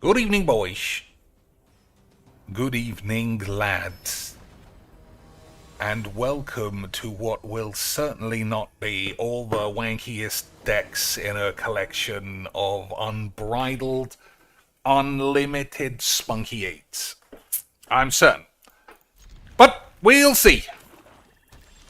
Good evening, boys. Good evening, lads. And welcome to what will certainly not be all the wankiest decks in a collection of unbridled, unlimited spunky eights. I'm certain. But we'll see.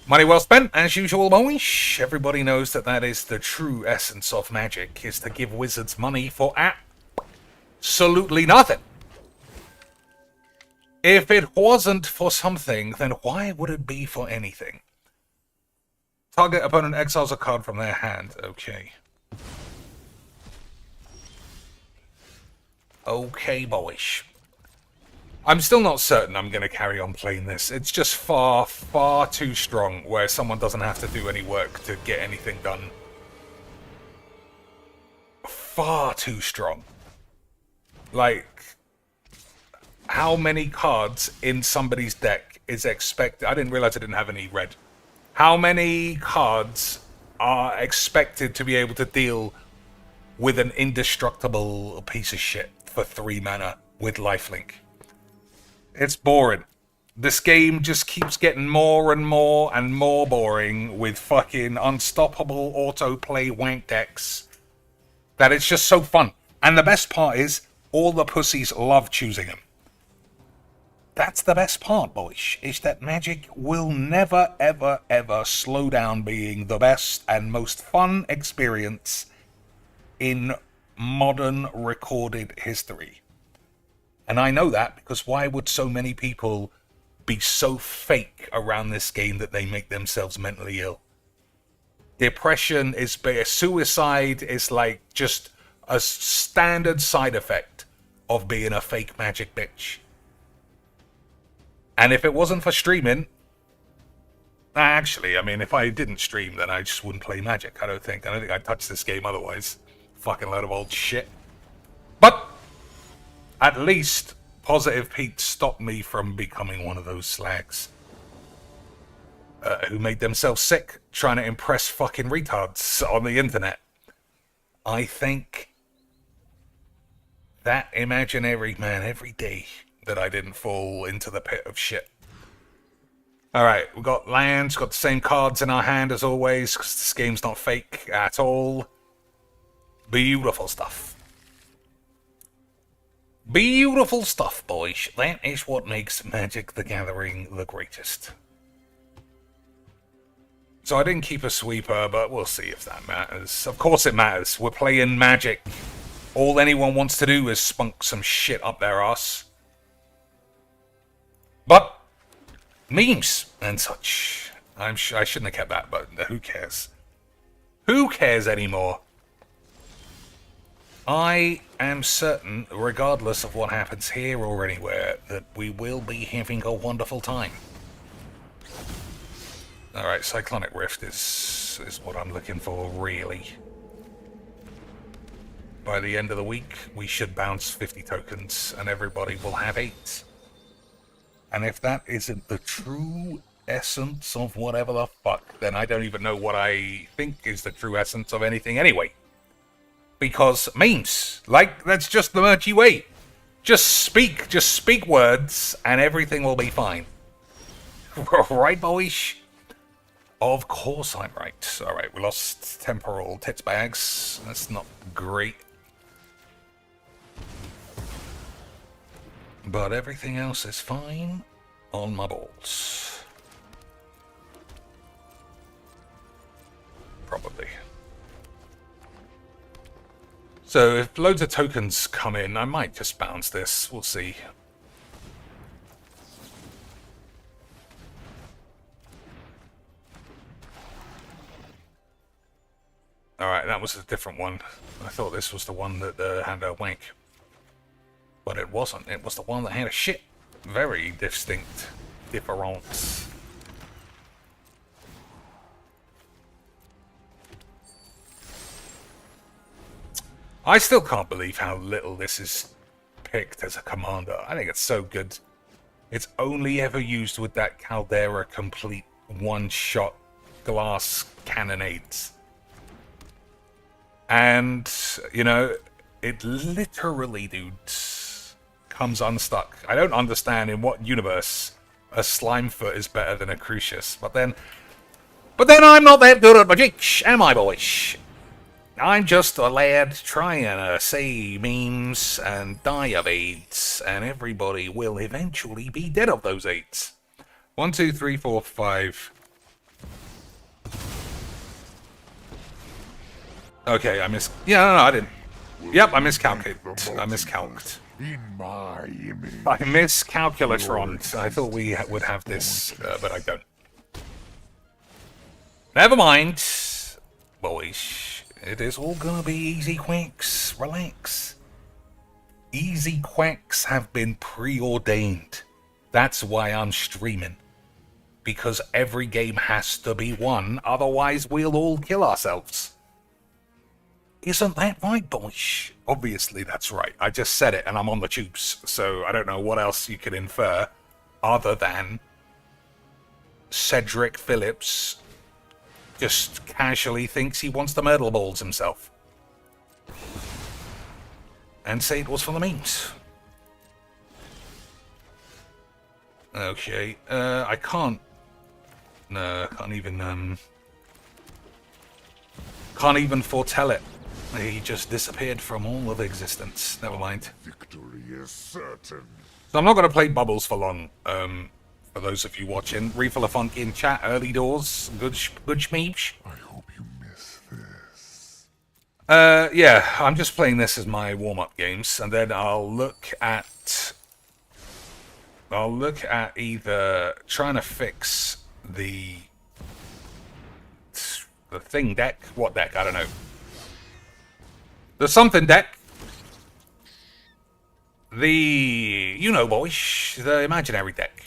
Money well spent, as usual, boys. Everybody knows that is the true essence of Magic, is to give wizards money for absolutely nothing. If it wasn't for something, then why would it be for anything? Target opponent exiles a card from their hand. Okay. Okay, boys. I'm still not certain I'm going to carry on playing this. It's just far, far too strong where someone doesn't have to do any work to get anything done. Far too strong. Like, how many cards in somebody's deck is expected? I didn't realize I didn't have any red. How many cards are expected to be able to deal with an indestructible piece of shit for 3 mana with lifelink? It's boring. This game just keeps getting more and more and more boring with fucking unstoppable autoplay wank decks that it's just so fun. And the best part is, all the pussies love choosing them. That's the best part, boys, is that Magic will never, ever, ever slow down being the best and most fun experience in modern recorded history. And I know that because why would so many people be so fake around this game that they make themselves mentally ill? Depression is suicide is like just a standard side effect of being a fake Magic bitch. And if it wasn't for streaming, actually, I mean, if I didn't stream, then I just wouldn't play Magic. I don't think I'd touch this game otherwise. Fucking load of old shit. But at least Positive Pete stopped me from becoming one of those slags who made themselves sick trying to impress fucking retards on the internet. I thank that imaginary man every day that I didn't fall into the pit of shit. Alright, we've got lands, got the same cards in our hand as always, because this game's not fake at all. Beautiful stuff. Beautiful stuff, boys. That is what makes Magic the Gathering the greatest. So I didn't keep a sweeper, but we'll see if that matters. Of course it matters. We're playing Magic. All anyone wants to do is spunk some shit up their ass. But memes and such. I shouldn't have kept that, but who cares? Who cares anymore? I am certain, regardless of what happens here or anywhere, that we will be having a wonderful time. Alright, Cyclonic Rift is what I'm looking for, really. By the end of the week, we should bounce 50 tokens, and everybody will have 8. And if that isn't the true essence of whatever the fuck, then I don't even know what I think is the true essence of anything anyway. Because memes, like, that's just the Murky way. Just speak words, and everything will be fine. Right, boys? Of course I'm right. Alright, we lost temporal tits bags. That's not great. But everything else is fine on my balls. Probably. So if loads of tokens come in, I might just bounce this. We'll see. Alright, that was a different one. I thought this was the one that had a wank. But it wasn't. It was the one that had a shit. Very distinct difference. I still can't believe how little this is picked as a commander. I think it's so good. It's only ever used with that Caldera complete one-shot glass cannonades. And, you know, It literally, dude, comes unstuck. I don't understand in what universe a Slimefoot is better than a Crucius. But then I'm not that good at magic, am I, boys? I'm just a lad trying to say memes and die of AIDS, and everybody will eventually be dead of those AIDS. 1, 2, 3, 4, 5. Okay, I missed. Yeah, no, I didn't. Yep, I miscalculated. I miscalculated. I miscalculatroned. I thought we would have this, but I don't. Never mind, boys. It is all gonna be easy quacks. Relax. Easy quacks have been preordained. That's why I'm streaming. Because every game has to be won, otherwise we'll all kill ourselves. Isn't that right, boys? Obviously that's right. I just said it and I'm on the tubes, so I don't know what else you could infer other than Cedric Phillips just casually thinks he wants to myrtle balls himself. And say it was for the memes. Okay, I can't... No, I can't even foretell it. He just disappeared from all of existence. Never mind. Victory is certain. So I'm not going to play Bubbles for long. For those of you watching, Refill a Funk in chat, early doors, good schmeesh. I hope you miss this. Yeah, I'm just playing this as my warm-up games, and then I'll look at either trying to fix the thing deck. What deck? I don't know. The something deck. You know, boys, the imaginary deck.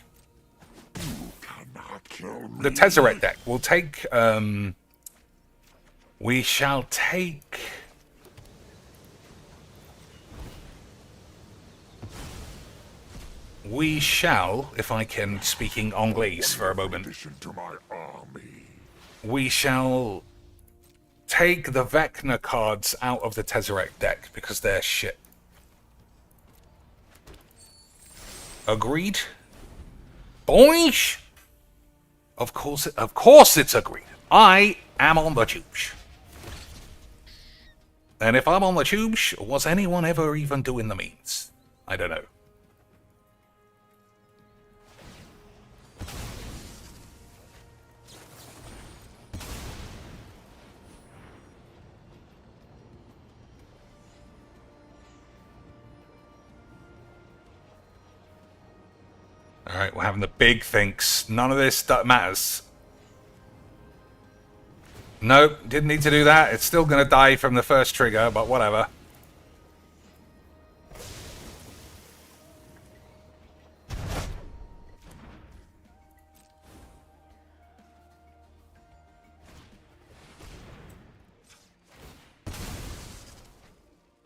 The Tezzeret deck. We'll take, we shall take... We shall, if I can, speaking Anglais for a moment. We shall take the Vecna cards out of the Tezzeret deck because they're shit. Agreed? Boys? Of course it's agreed. I am on the tubes. And if I'm on the tubes, was anyone ever even doing the memes? I don't know. Alright, we're having the big thinks. None of this matters. Nope, didn't need to do that. It's still going to die from the first trigger, but whatever.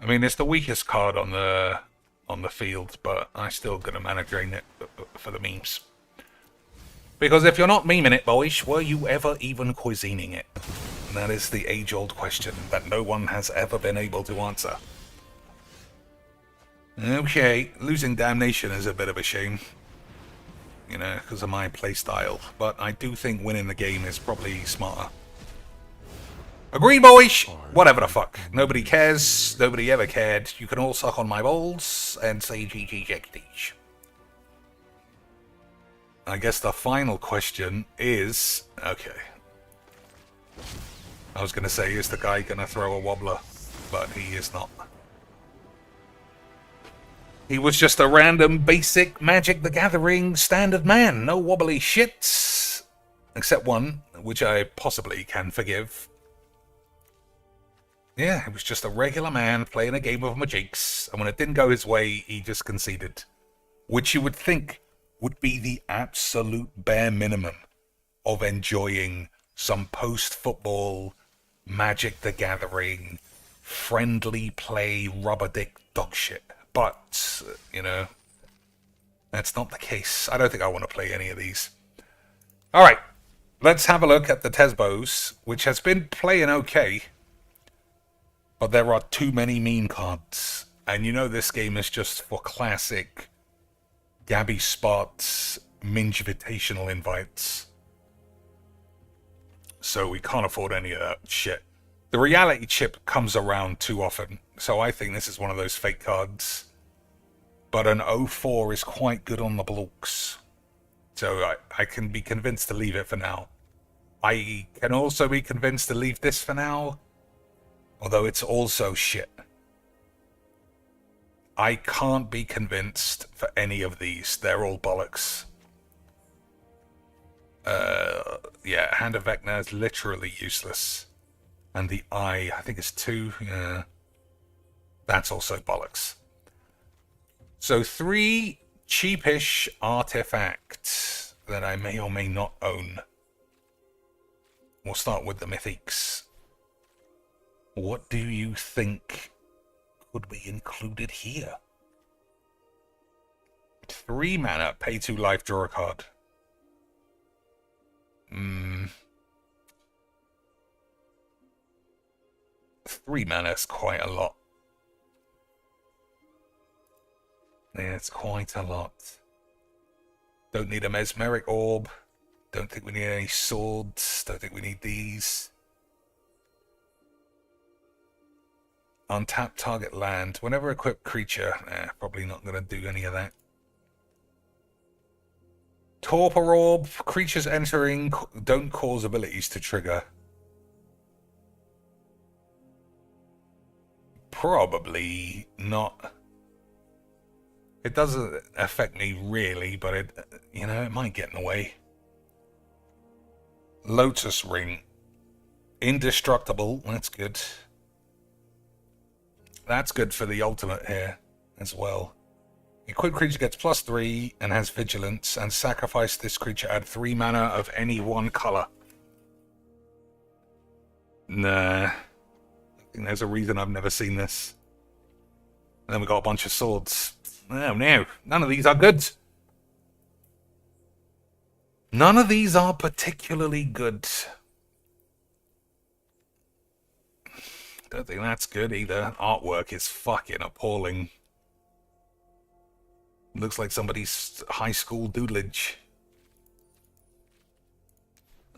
I mean, it's the weakest card on the field, but I'm still going to mana drain it for the memes. Because if you're not memeing it, boys, were you ever even cuisining it? And that is the age-old question that no one has ever been able to answer. Okay, losing Damnation is a bit of a shame. You know, because of my playstyle. But I do think winning the game is probably smarter. Agreed, boys! Whatever the fuck. Nobody cares. Nobody ever cared. You can all suck on my balls and say GG. I guess the final question is... Okay. I was going to say, is the guy going to throw a wobbler? But he is not. He was just a random basic Magic the Gathering standard man. No wobbly shits. Except one, which I possibly can forgive. Yeah, he was just a regular man playing a game of Magics, and when it didn't go his way, he just conceded. Which you would think would be the absolute bare minimum of enjoying some post-football Magic the Gathering, friendly play, rubber dick dog shit. But, you know, that's not the case. I don't think I want to play any of these. Alright, let's have a look at the Tesbos, which has been playing okay. But there are too many mean cards. And you know this game is just for classic Gabby Spots Minge Invitational invites. So we can't afford any of that shit. The reality chip comes around too often, so I think this is one of those fake cards. But an 04 is quite good on the blokes. So I can be convinced to leave it for now. I can also be convinced to leave this for now, although it's also shit. I can't be convinced for any of these. They're all bollocks. Yeah, Hand of Vecna is literally useless. And the I think it's 2. Yeah. That's also bollocks. So 3 cheapish artifacts that I may or may not own. We'll start with the mythics. What do you think could be included here? 3 mana, pay 2 life, draw a card. 3 mana is quite a lot. Yeah, it's quite a lot. Don't need a mesmeric orb. Don't think we need any swords. Don't think we need these. Untap target land. Whenever equipped creature. Probably not going to do any of that. Torpor orb. Creatures entering don't cause abilities to trigger. Probably not. It doesn't affect me really, but it, you know, it might get in the way. Lotus Ring. Indestructible. That's good. That's good for the ultimate here as well. Equipped creature gets +3 and has vigilance, and sacrifice this creature, add 3 mana of any one color. Nah. I think there's a reason I've never seen this. And then we got a bunch of swords. Oh no, none of these are good. None of these are particularly good. Don't think that's good either. Artwork is fucking appalling. Looks like somebody's high school doodlage.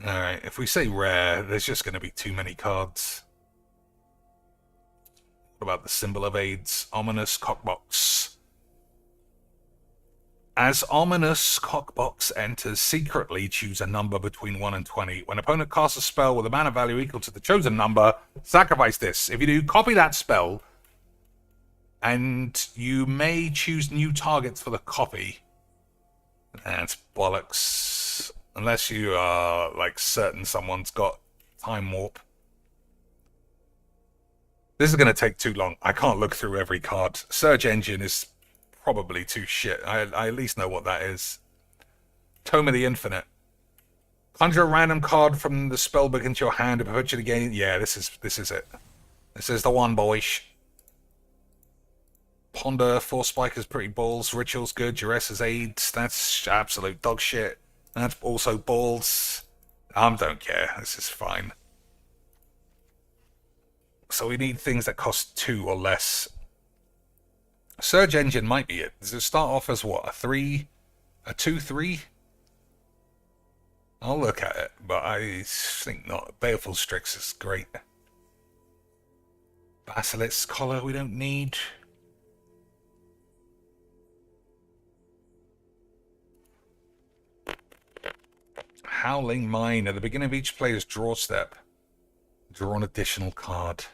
Alright, if we say rare, there's just going to be too many cards. What about the Symbol of AIDS? Ominous Cockbox. As Ominous Cockbox enters, secretly choose a number between 1 and 20. When opponent casts a spell with a mana value equal to the chosen number, sacrifice this. If you do, copy that spell, and you may choose new targets for the copy. That's bollocks. Unless you are, like, certain someone's got Time Warp. This is going to take too long. I can't look through every card. Search Engine is probably too shit. I at least know what that is. Tome of the Infinite. Conjure a random card from the spellbook into your hand and perpetuate again. Yeah, this is it. This is the one, boys. Ponder, Force Spike is pretty balls. Ritual's good. Duress is AIDS. That's absolute dog shit. That's also balls. Don't care. This is fine. So we need things that cost 2 or less. Surge Engine might be it. Does it start off as what? A 3? A 2-3? I'll look at it, but I think not. Baleful Strix is great. Basilisk's Collar we don't need. Howling Mine. At the beginning of each player's draw step, draw an additional card.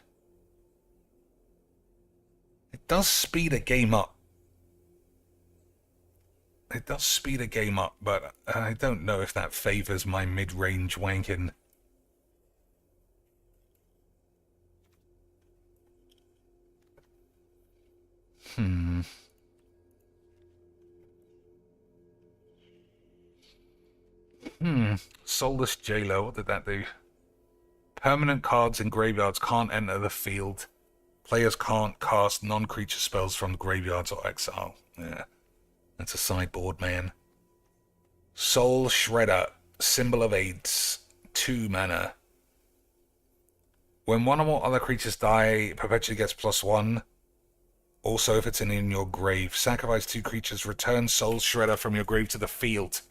It does speed a game up. It does speed a game up, but I don't know if that favors my mid-range wanking. Soulless Jailer, what did that do? Permanent cards in graveyards can't enter the field. Players can't cast non-creature spells from graveyards or exile. Yeah, that's a sideboard, man. Soul Shredder, Symbol of AIDS, 2 mana. When one or more other creatures die, it perpetually gets +1. Also, if it's in your grave, sacrifice 2 creatures, return Soul Shredder from your grave to the field.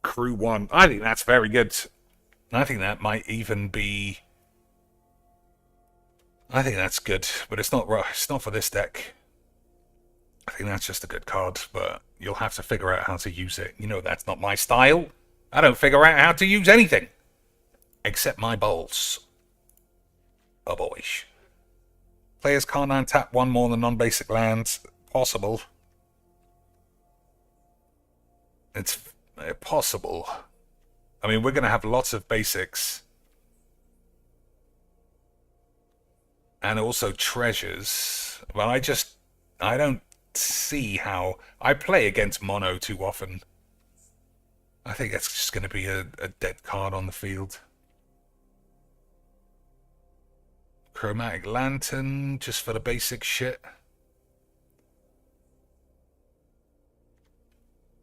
Crew 1. I think that's very good. I think that might even be... I think that's good, but it's not for this deck. I think that's just a good card, but you'll have to figure out how to use it. You know that's not my style. I don't figure out how to use anything. Except my bowls. Oh boy. Players can't untap 1 more than non-basic lands. Possible. It's possible. I mean, we're going to have lots of basics. And also treasures. But I don't see how... I play against mono too often. I think that's just going to be a dead card on the field. Chromatic Lantern, just for the basic shit.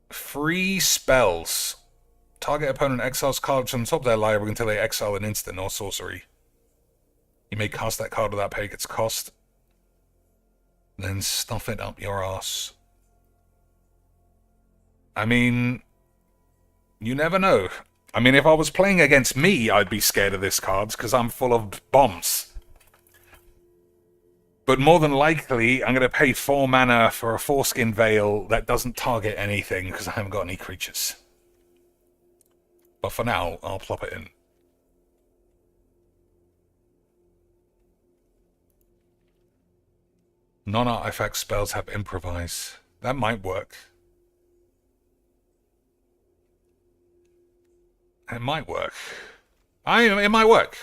Free spells. Target opponent exiles cards from the top of their library until they exile an instant or sorcery. You may cast that card without paying its cost. Then stuff it up your ass. I mean, you never know. I mean, if I was playing against me, I'd be scared of this card because I'm full of bombs. But more than likely, I'm going to pay 4 mana for a Foreskin Veil that doesn't target anything because I haven't got any creatures. But for now, I'll plop it in. Non-artifact spells have improvise. That might work. It might work. It might work.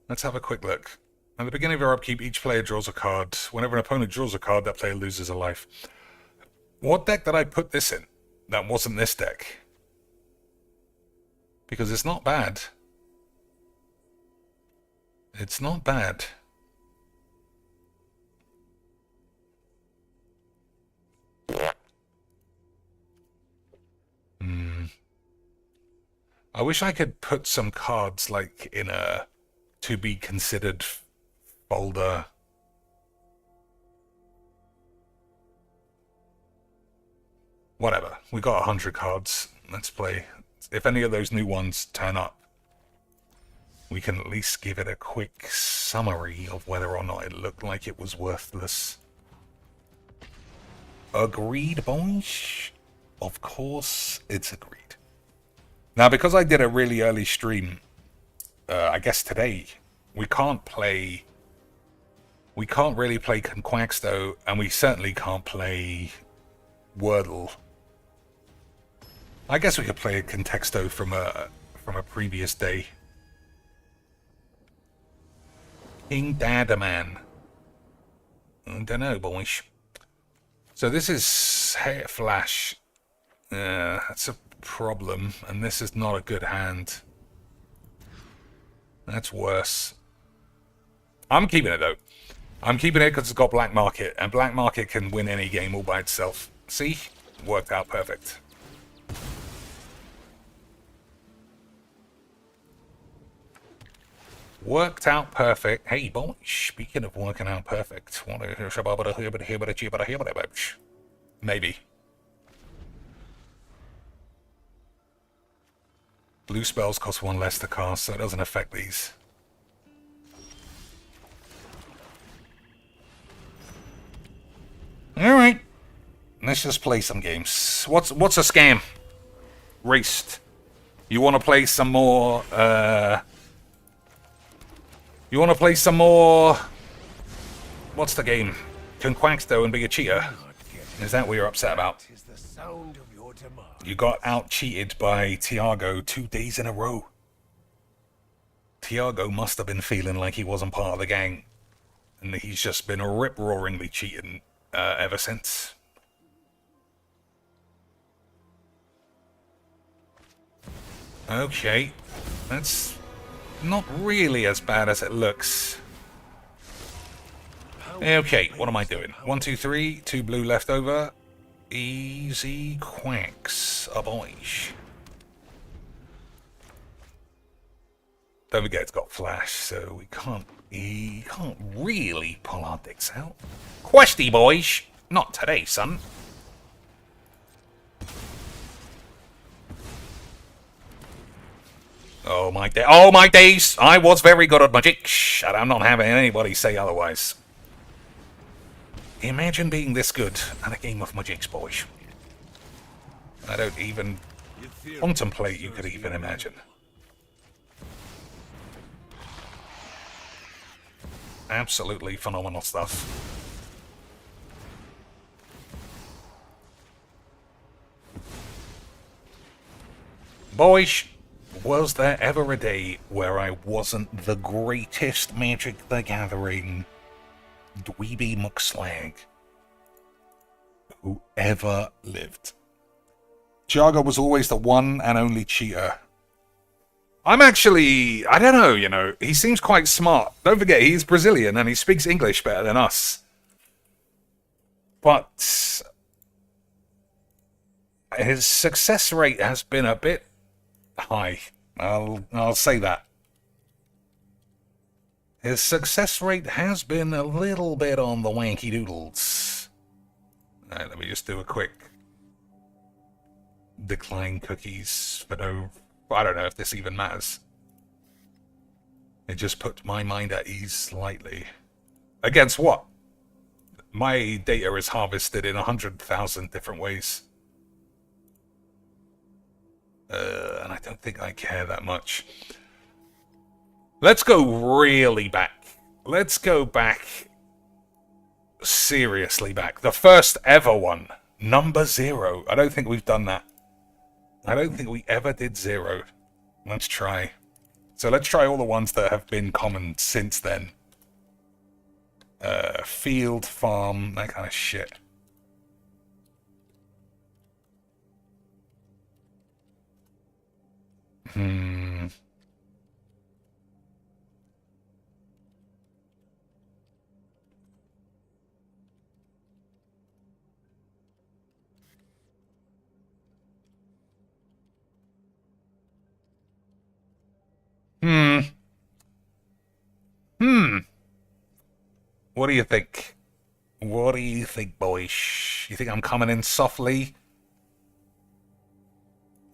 Let's have a quick look. At the beginning of your upkeep, each player draws a card. Whenever an opponent draws a card, that player loses a life. What deck did I put this in? That wasn't this deck. Because it's not bad. It's not bad. I wish I could put some cards like in a to be considered folder. Whatever. We got 100 cards. Let's play. If any of those new ones turn up, we can at least give it a quick summary of whether or not it looked like it was worthless. Agreed, boys? Of course, it's agreed. Now, because I did a really early stream, I guess today, we can't really play Conquaxto, and we certainly can't play Wordle. I guess we could play a Contexto from a previous day. King Dadaman. I don't know, boys. So this is Hair Flash. That's a problem, and this is not a good hand. That's worse. I'm keeping it though. I'm keeping it because it's got Black Market, and Black Market can win any game all by itself. See? Worked out perfect. Worked out perfect. Hey, boy, speaking of working out perfect, maybe. Blue spells cost 1 less to cast, so it doesn't affect these. Alright. Let's just play some games. What's a scam? Raced. You want to play some more, You want to play some more... What's the game? Conquaxto and be a cheater? Is that what you're upset about? You got out-cheated by Tiago 2 days in a row. Tiago must have been feeling like he wasn't part of the gang. And he's just been rip-roaringly cheating ever since. Okay. That's not really as bad as it looks. Okay, what am I doing? 1, 2, 3, 2 blue left over. Easy quacks, a boy. Don't forget it's got flash, so he can't really pull our dicks out. Questy boys! Not today, son. Oh my days! I was very good at magic, and I'm not having anybody say otherwise. Imagine being this good at a game of magic, boys. I don't even contemplate you could even imagine. Absolutely phenomenal stuff. Boys, was there ever a day where I wasn't the greatest Magic the Gathering dweeby muckslag who ever lived? Jaga was always the one and only cheater. I'm actually, I don't know, you know, he seems quite smart. Don't forget, he's Brazilian and he speaks English better than us. But his success rate has been a bit high. I'll say that. His success rate has been a little bit on the wanky doodles. Alright, let me just do a quick decline cookies for no... I don't know if this even matters. It just put my mind at ease slightly. Against what? My data is harvested in 100,000 different ways. And I don't think I care that much. Let's go really back. Let's go back. Seriously back. The first ever one. Number 0. I don't think we've done that. I don't think we ever did 0. Let's try. So let's try all the ones that have been common since then. Field, farm, that kind of shit. What do you think? What do you think, boys? You think I'm coming in softly?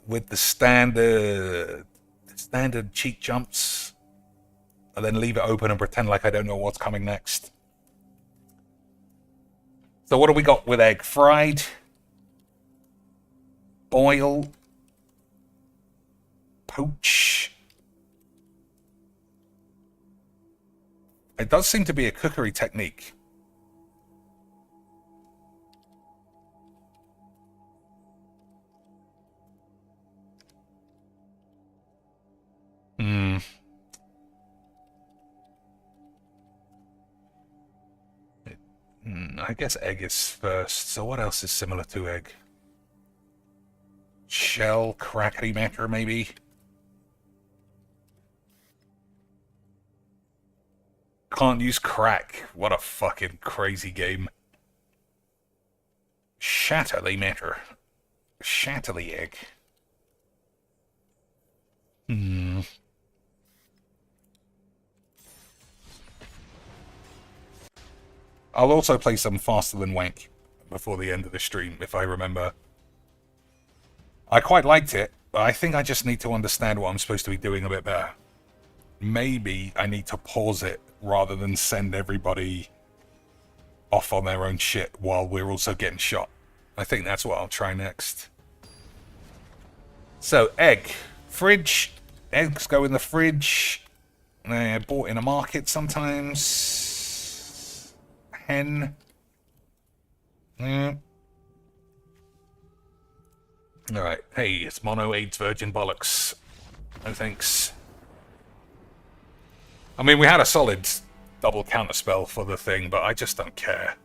With the standard cheat jumps? And then leave it open and pretend like I don't know what's coming next? So what do we got with egg? Fried? Boil? Poach? It does seem to be a cookery technique. I guess egg is first. So what else is similar to egg? Shell, crackety maker, maybe? Can't use crack. What a fucking crazy game. Shatter the matter. Shatter the egg. I'll also play some Faster Than Wank before the end of the stream, if I remember. I quite liked it, but I think I just need to understand what I'm supposed to be doing a bit better. Maybe I need to pause it rather than send everybody off on their own shit while we're also getting shot. I think that's what I'll try next. So, egg. Fridge. Eggs go in the fridge. They're bought in a market sometimes. Hen. Yeah. Alright. Hey, it's mono AIDS virgin bollocks. No thanks. I mean, we had a solid double counterspell for the thing, but I just don't care.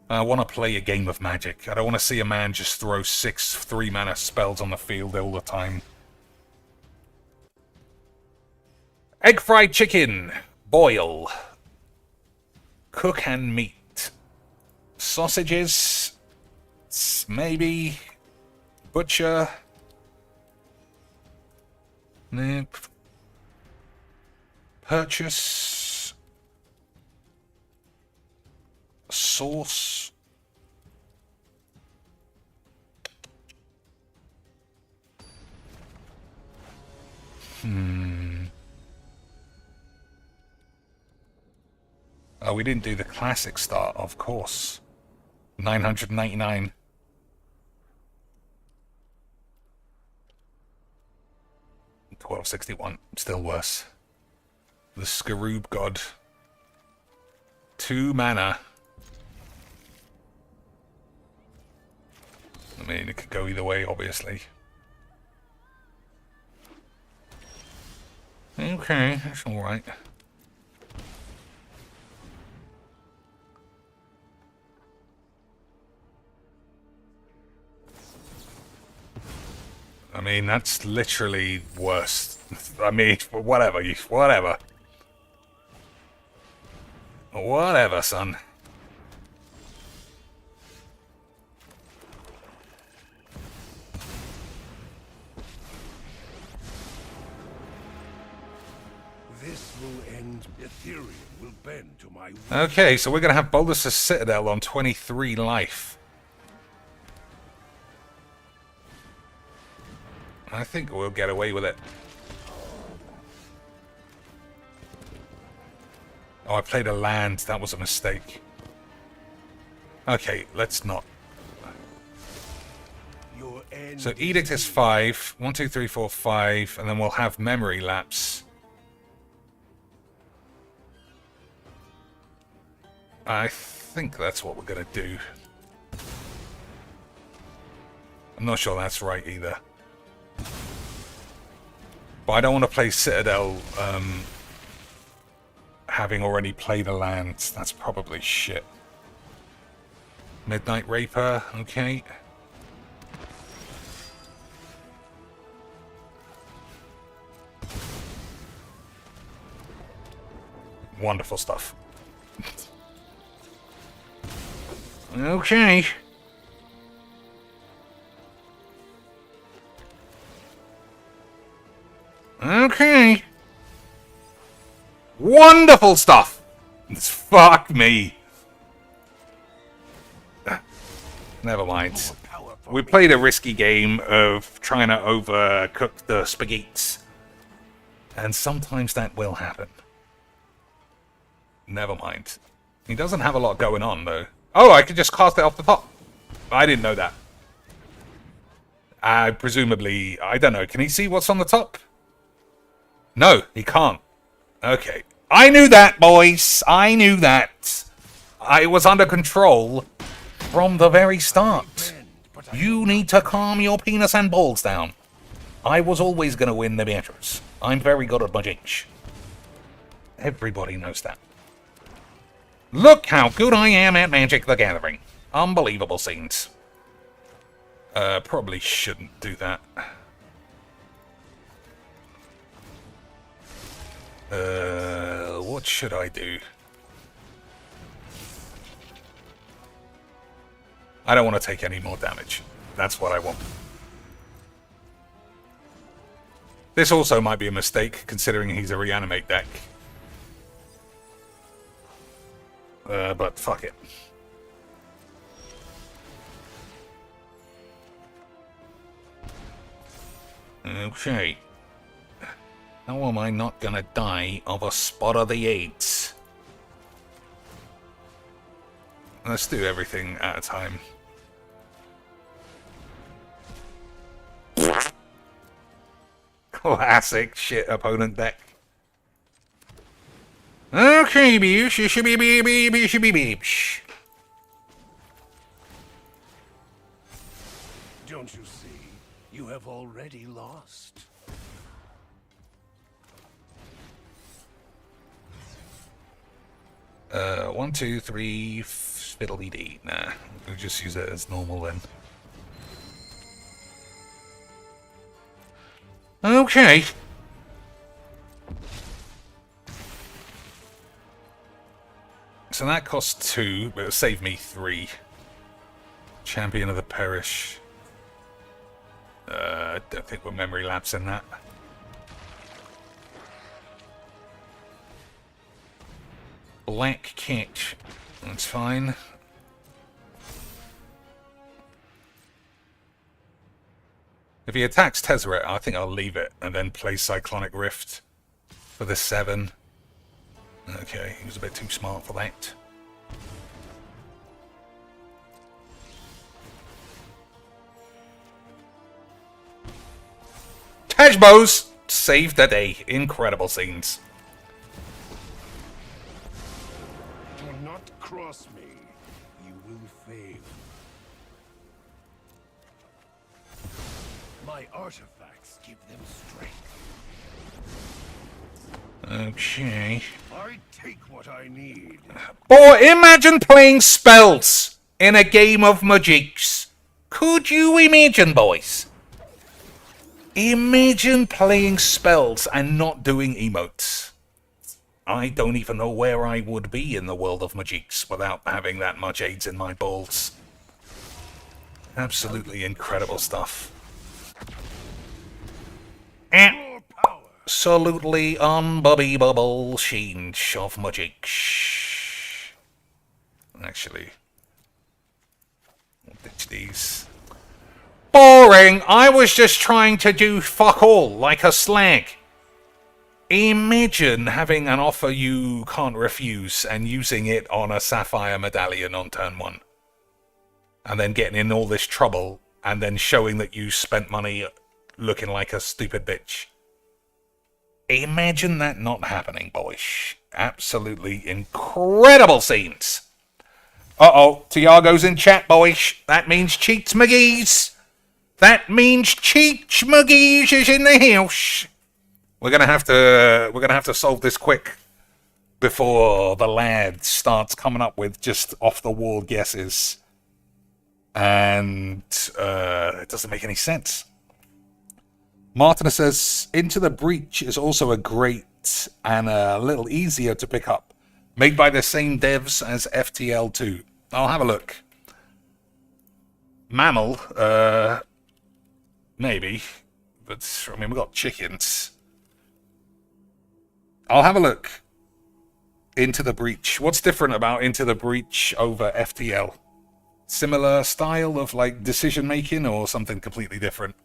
I want to play a game of Magic. I don't want to see a man just throw 6 3-mana spells on the field all the time. Egg fried chicken. Boil. Cook and meat. Sausages. Maybe. Butcher. Nope. Purchase. Source. Oh, we didn't do the classic start, of course. 999. $12.61. Still worse. The Scaroob God. 2 mana. I mean, it could go either way, obviously. Okay, that's alright. I mean, that's literally worse. I mean, whatever, whatever. Whatever, son. This will end. Ethereum will bend to my will. Okay, so we're going to have Boldus' Citadel on 23 life. I think we'll get away with it. Oh, I played a land. That was a mistake. Okay, let's not. So Edict is 5. 1, 2, 3, 4, 5. And then we'll have Memory Lapse. I think that's what we're going to do. I'm not sure that's right either. But I don't want to play Citadel having already played a land. That's probably shit. Midnight Raper, okay. Wonderful stuff. Okay. Okay. Wonderful stuff. Fuck me. Never mind. We played a risky game of trying to overcook the spaghettis. And sometimes that will happen. Never mind. He doesn't have a lot going on, though. Oh, I could just cast it off the top. I didn't know that. Presumably, I don't know. Can he see what's on the top? No, he can't. Okay. I knew that, boys. I knew that. I was under control from the very start. You need to calm your penis and balls down. I was always going to win the battles. I'm very good at magic. Everybody knows that. Look how good I am at Magic the Gathering. Unbelievable scenes. Probably shouldn't do that. What should I do? I don't want to take any more damage. That's what I want. This also might be a mistake, considering he's a reanimate deck. But fuck it. Okay. How am I not gonna die of a spot of the AIDS? Let's do everything at a time. Classic shit opponent deck. Okay, Don't you see? You have already lost. One, two, three, fiddly-dee. Nah, we'll just use it as normal then. Okay. So that costs 2, but it'll save me 3. Champion of the Perish. I don't think we're memory lapse in that. Black cat. That's fine. If he attacks Tezzeret, I think I'll leave it and then play Cyclonic Rift for the 7. Okay, he was a bit too smart for that. Tajbos saved the day. Incredible scenes. Do not cross me. You will fail. My artifacts give them strength. Okay. I take what I need. Boy, imagine playing spells in a game of Magics. Could you imagine, boys? Imagine playing spells and not doing emotes. I don't even know where I would be in the world of Magics without having that much AIDS in my balls. Absolutely incredible stuff. Absolutely unbelievable change of Magics. Actually, I'll ditch these. Boring! I was just trying to do fuck all, like a slag. Imagine having an offer you can't refuse and using it on a Sapphire Medallion on turn 1. And then getting in all this trouble, and then showing that you spent money looking like a stupid bitch. Imagine that not happening, boys. Absolutely incredible scenes. Uh-oh, Tiago's in chat, boys. That means Cheats McGee's. That means Cheech McGee's is in the house. We're gonna have to solve this quick before the lad starts coming up with just off the wall guesses, and it doesn't make any sense. Martina says Into the Breach is also a great and a little easier to pick up, made by the same devs as FTL2. I'll have a look. Mammal, maybe, but I mean, we've got chickens. I'll have a look. Into the Breach. What's different about Into the Breach over FTL? Similar style of like decision making, or something completely different?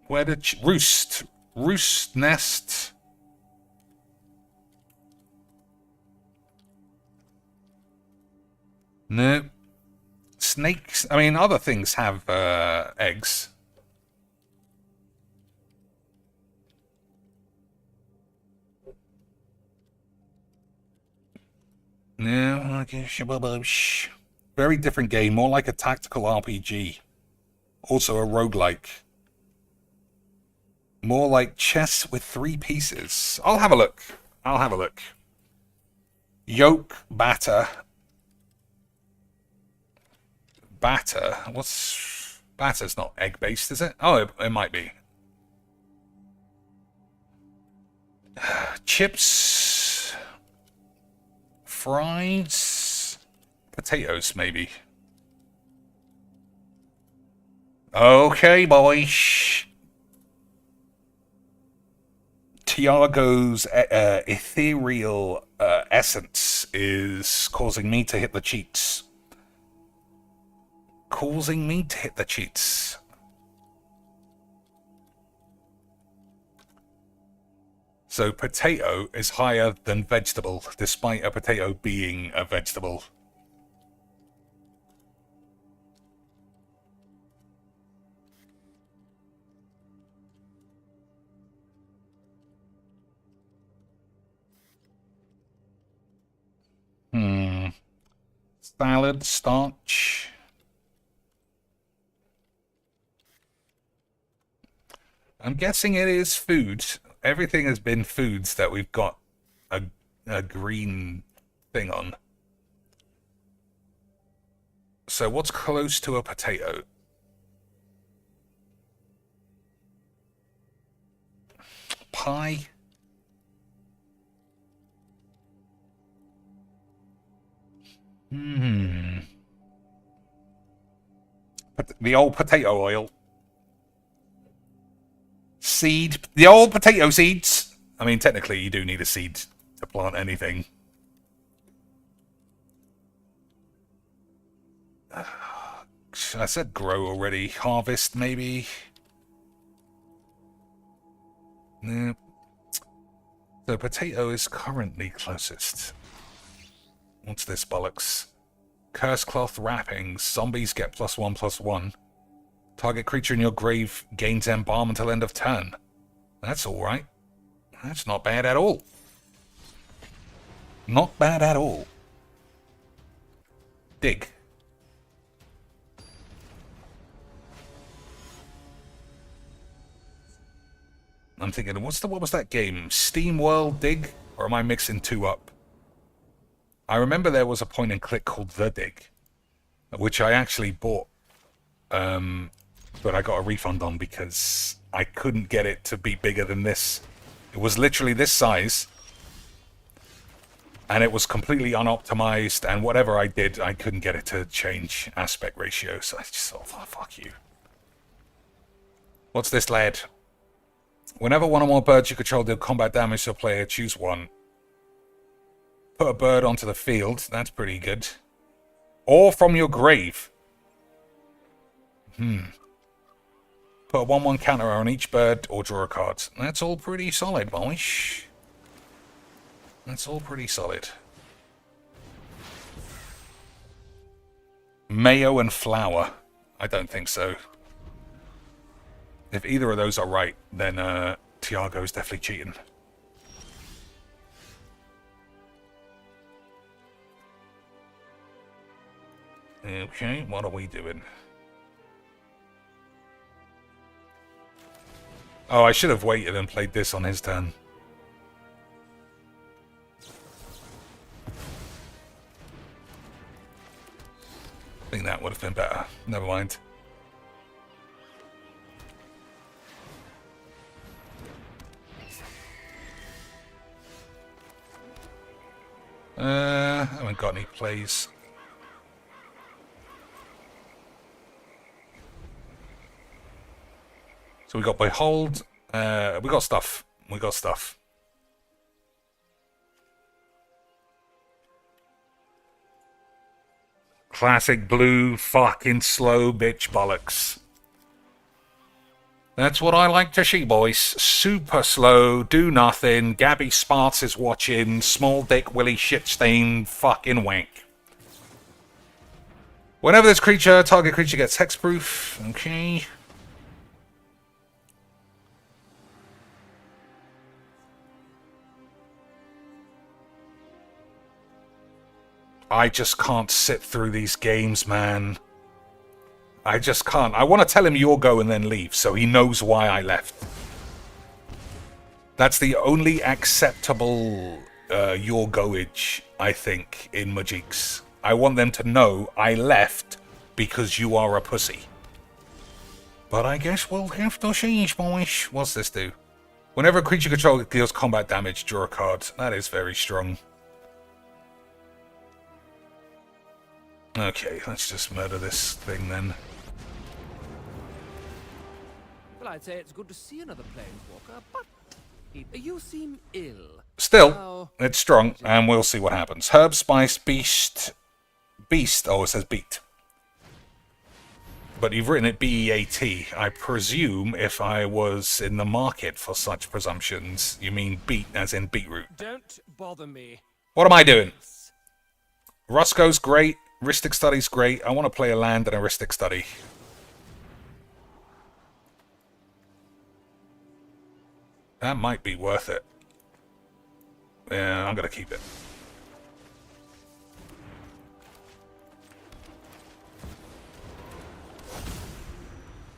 Where did Roost Nest? No. Snakes? I mean, other things have eggs. No, I guess. Very different game, more like a tactical RPG. Also a roguelike. More like chess with 3 pieces. I'll have a look. Yolk batter. Batter? What's... Batter's not egg-based, is it? Oh, it might be. Chips... Fries... Potatoes, maybe. Okay, boys. Tiago's ethereal essence is causing me to hit the cheats. So potato is higher than vegetable, despite a potato being a vegetable. Salad, starch. I'm guessing it is food. Everything has been foods that we've got a green thing on. So what's close to a potato? Pie? The old potato oil. Seed. The old potato seeds. I mean, technically, you do need a seed to plant anything. I said grow already. Harvest, maybe? Nope. So potato is currently closest. What's this bollocks? Curse cloth wrappings. Zombies get +1/+1. Target creature in your grave gains embalm until end of turn. That's alright. That's not bad at all. Not bad at all. Dig. I'm thinking, what was that game? Steam World Dig? Or am I mixing two up? I remember there was a point and click called The Dig, which I actually bought, but I got a refund on because I couldn't get it to be bigger than this. It was literally this size, and it was completely unoptimized, and whatever I did, I couldn't get it to change aspect ratio, so I just thought, oh, fuck you. What's this, lad? Whenever one or more birds you control deal combat damage to a player, choose one. Put a bird onto the field. That's pretty good. Or from your grave. Put a 1/1 counter on each bird or draw a card. That's all pretty solid, boys. That's all pretty solid. Mayo and flour. I don't think so. If either of those are right, then Tiago's definitely cheating. Okay, what are we doing? Oh, I should have waited and played this on his turn. I think that would have been better. Never mind. I haven't got any plays. So we got Behold. We got stuff. We got stuff. Classic blue fucking slow bitch bollocks. That's what I like to see, boys. Super slow, do nothing. Gabby Sparks is watching. Small dick Willy shitstain fucking wank. Whenever this creature, target creature gets hexproof. Okay. I just can't sit through these games, man. I just can't. I want to tell him you're go and then leave, so he knows why I left. That's the only acceptable your goage, I think, in Majiks. I want them to know I left because you are a pussy. But I guess we'll have to see, boys. What's this do? Whenever a creature control deals combat damage, draw a card. That is very strong. Okay, let's just murder this thing then. Well, I'd say it's good to see another planeswalker, but you seem ill. Still, it's strong, and we'll see what happens. Herb, Spice, Beast. Beast. Oh, it says Beat. But you've written it B-E-A-T. I presume if I was in the market for such presumptions, you mean beet as in beetroot. Don't bother me. What am I doing? Roscoe's great. Ristic Study's great. I want to play a land and a Ristic Study. That might be worth it. Yeah, I'm going to keep it.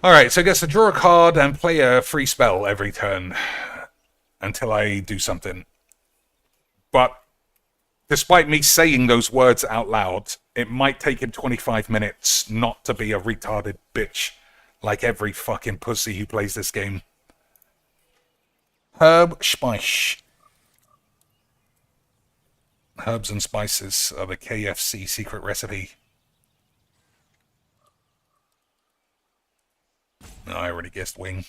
Alright, so I guess to draw a card and play a free spell every turn until I do something. But despite me saying those words out loud, it might take him 25 minutes not to be a retarded bitch like every fucking pussy who plays this game. Herb, Spice. Herbs and spices are the KFC secret recipe. No, I already guessed wing.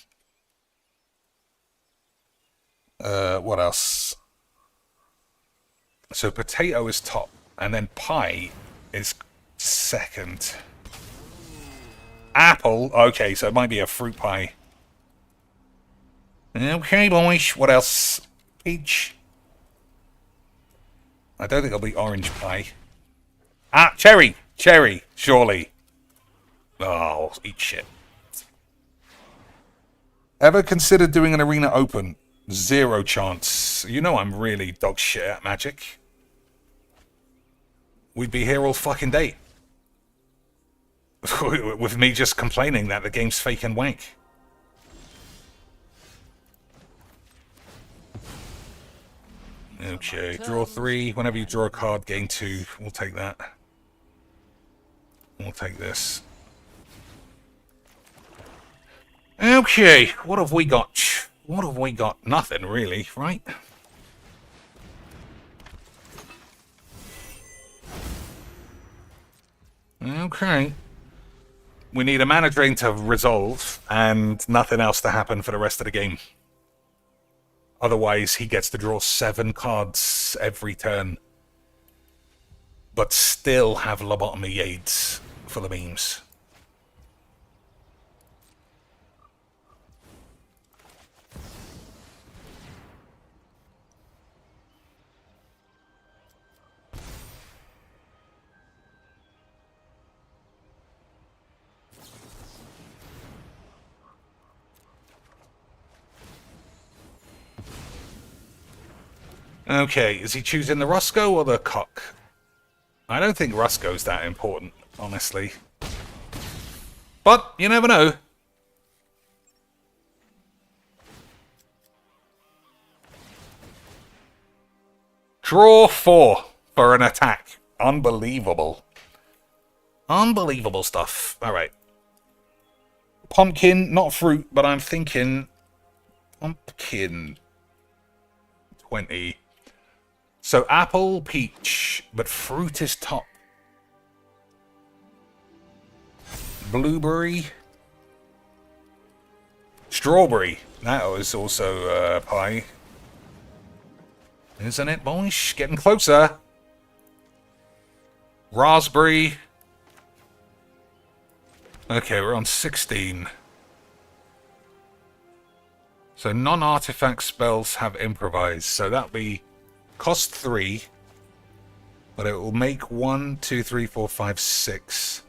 What else? So potato is top, and then pie is second. Apple, okay, so it might be a fruit pie. Okay, boys, what else? Peach. I don't think it'll be orange pie. Ah, cherry! Cherry, surely. Oh, eat shit. Ever considered doing an arena open? 0 chance. You know I'm really dog shit at Magic. We'd be here all fucking day. With me just complaining that the game's fake and wank. Okay, draw 3. Whenever you draw a card, gain 2. We'll take that. We'll take this. Okay, what have we got? What have we got? Nothing, really, right? Okay. We need a mana drain to resolve, and nothing else to happen for the rest of the game. Otherwise, he gets to draw 7 cards every turn. But still have lobotomy aids for the memes. Okay, is he choosing the Roscoe or the Cock? I don't think Roscoe's that important, honestly. But, you never know. Draw 4 for an attack. Unbelievable. Unbelievable stuff. Alright. Pumpkin, not fruit, but I'm thinking... Pumpkin. 20. So apple, peach, but fruit is top. Blueberry. Strawberry. That was also pie. Isn't it, boys? Getting closer. Raspberry. Okay, we're on 16. So non-artifact spells have improvise. So that'll be cost 3. But it will make 1, 2, 3, 4, 5, 6.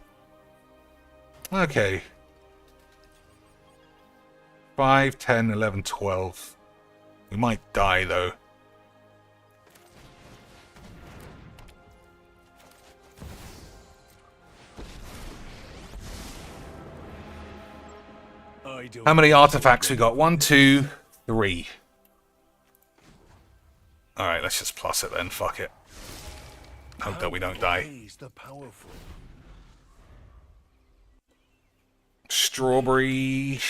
Okay. 5, 10, 11, 12. We might die though. How many artifacts we got? 1, 2, 3. Alright, let's just plus it then. Fuck it. Hope that we don't die. Strawberry.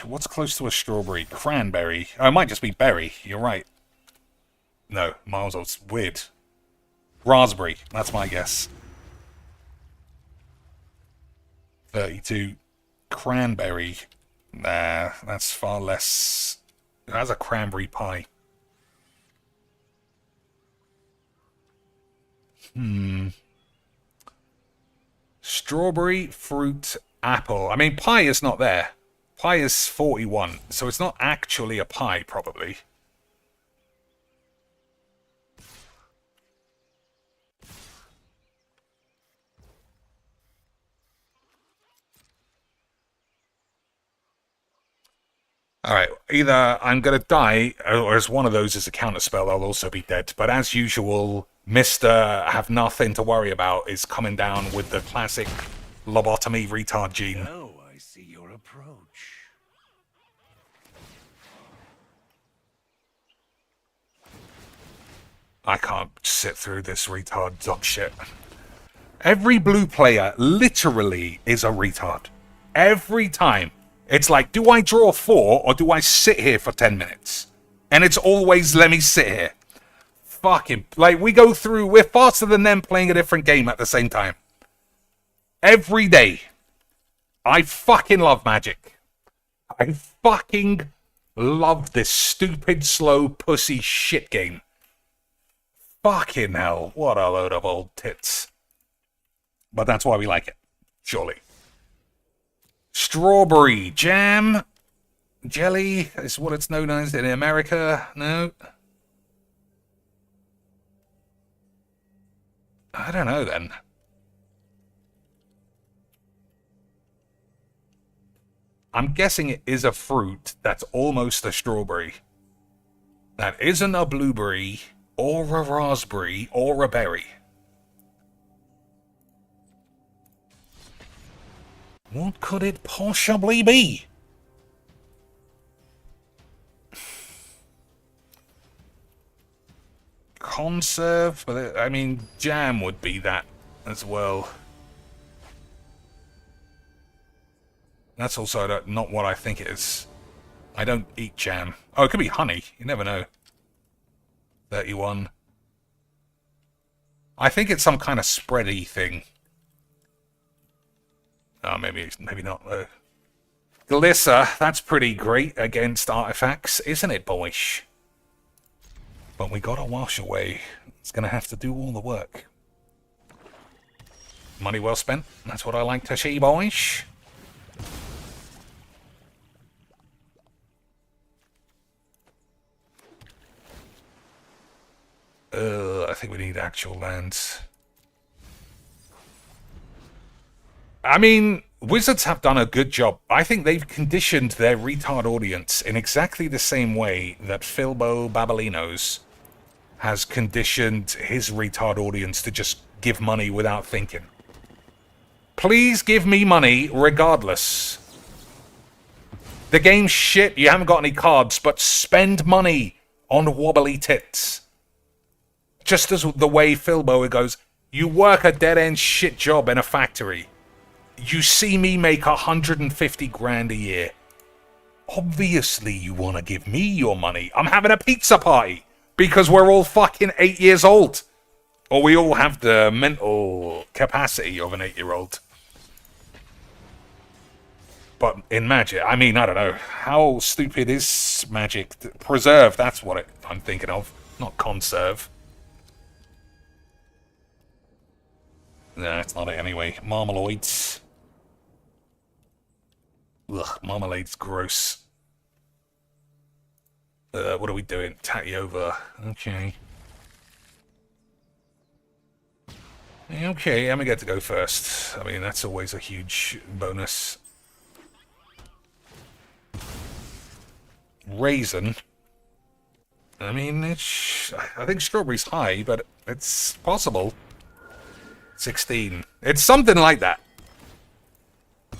What's close to a strawberry? Cranberry. Oh, it might just be berry. You're right. No, Miles, it's weird. Raspberry. That's my guess. 32. Cranberry. Nah, that's far less. That's a cranberry pie. Strawberry, fruit, apple. I mean, pie is not there. Pie is 41, so it's not actually a pie, probably. Alright, either I'm going to die, or as one of those is a counterspell, I'll also be dead. But as usual, Mr. Have Nothing to Worry About is coming down with the classic lobotomy retard gene. Now I see your approach. I can't sit through this retard dog shit. Every blue player literally is a retard. Every time. It's like, do I draw 4 or do I sit here for 10 minutes? And it's always, let me sit here. Fucking, like, we go through, we're faster than them playing a different game at the same time. Every day. I fucking love Magic. I fucking love this stupid, slow, pussy shit game. Fucking hell, what a load of old tits. But that's why we like it, surely. Strawberry jam jelly is what it's known as in America. No? I don't know then. I'm guessing it is a fruit that's almost a strawberry. That isn't a blueberry, or a raspberry, or a berry. What could it possibly be? Conserve? But I mean, jam would be that as well. That's also not what I think it is. I don't eat jam. Oh, it could be honey. You never know. 31. I think it's some kind of spready thing. Oh, maybe not, though. Glyssa, that's pretty great against artifacts, isn't it, boyish? But we gotta wash away. It's gonna have to do all the work. Money well spent. That's what I like to see, boyish. I think we need actual lands. I mean, Wizards have done a good job. I think they've conditioned their retard audience in exactly the same way that Philbo Babalinos has conditioned his retard audience to just give money without thinking. Please give me money regardless. The game's shit, you haven't got any cards, but spend money on wobbly tits. Just as the way Philbo goes, you work a dead-end shit job in a factory. You see me make 150 grand a year. Obviously you want to give me your money. I'm having a pizza party because we're all fucking 8 years old. Or we all have the mental capacity of an 8-year-old. But in Magic, I mean, I don't know. How stupid is Magic? Preserve, that's what I'm thinking of. Not conserve. No, that's not it anyway. Marmalades. Ugh, marmalade's gross. What are we doing? Tatty over. Okay. Okay, I'm gonna get to go first. I mean, that's always a huge bonus. Raisin. I mean, I think strawberry's high, but it's possible. 16. It's something like that.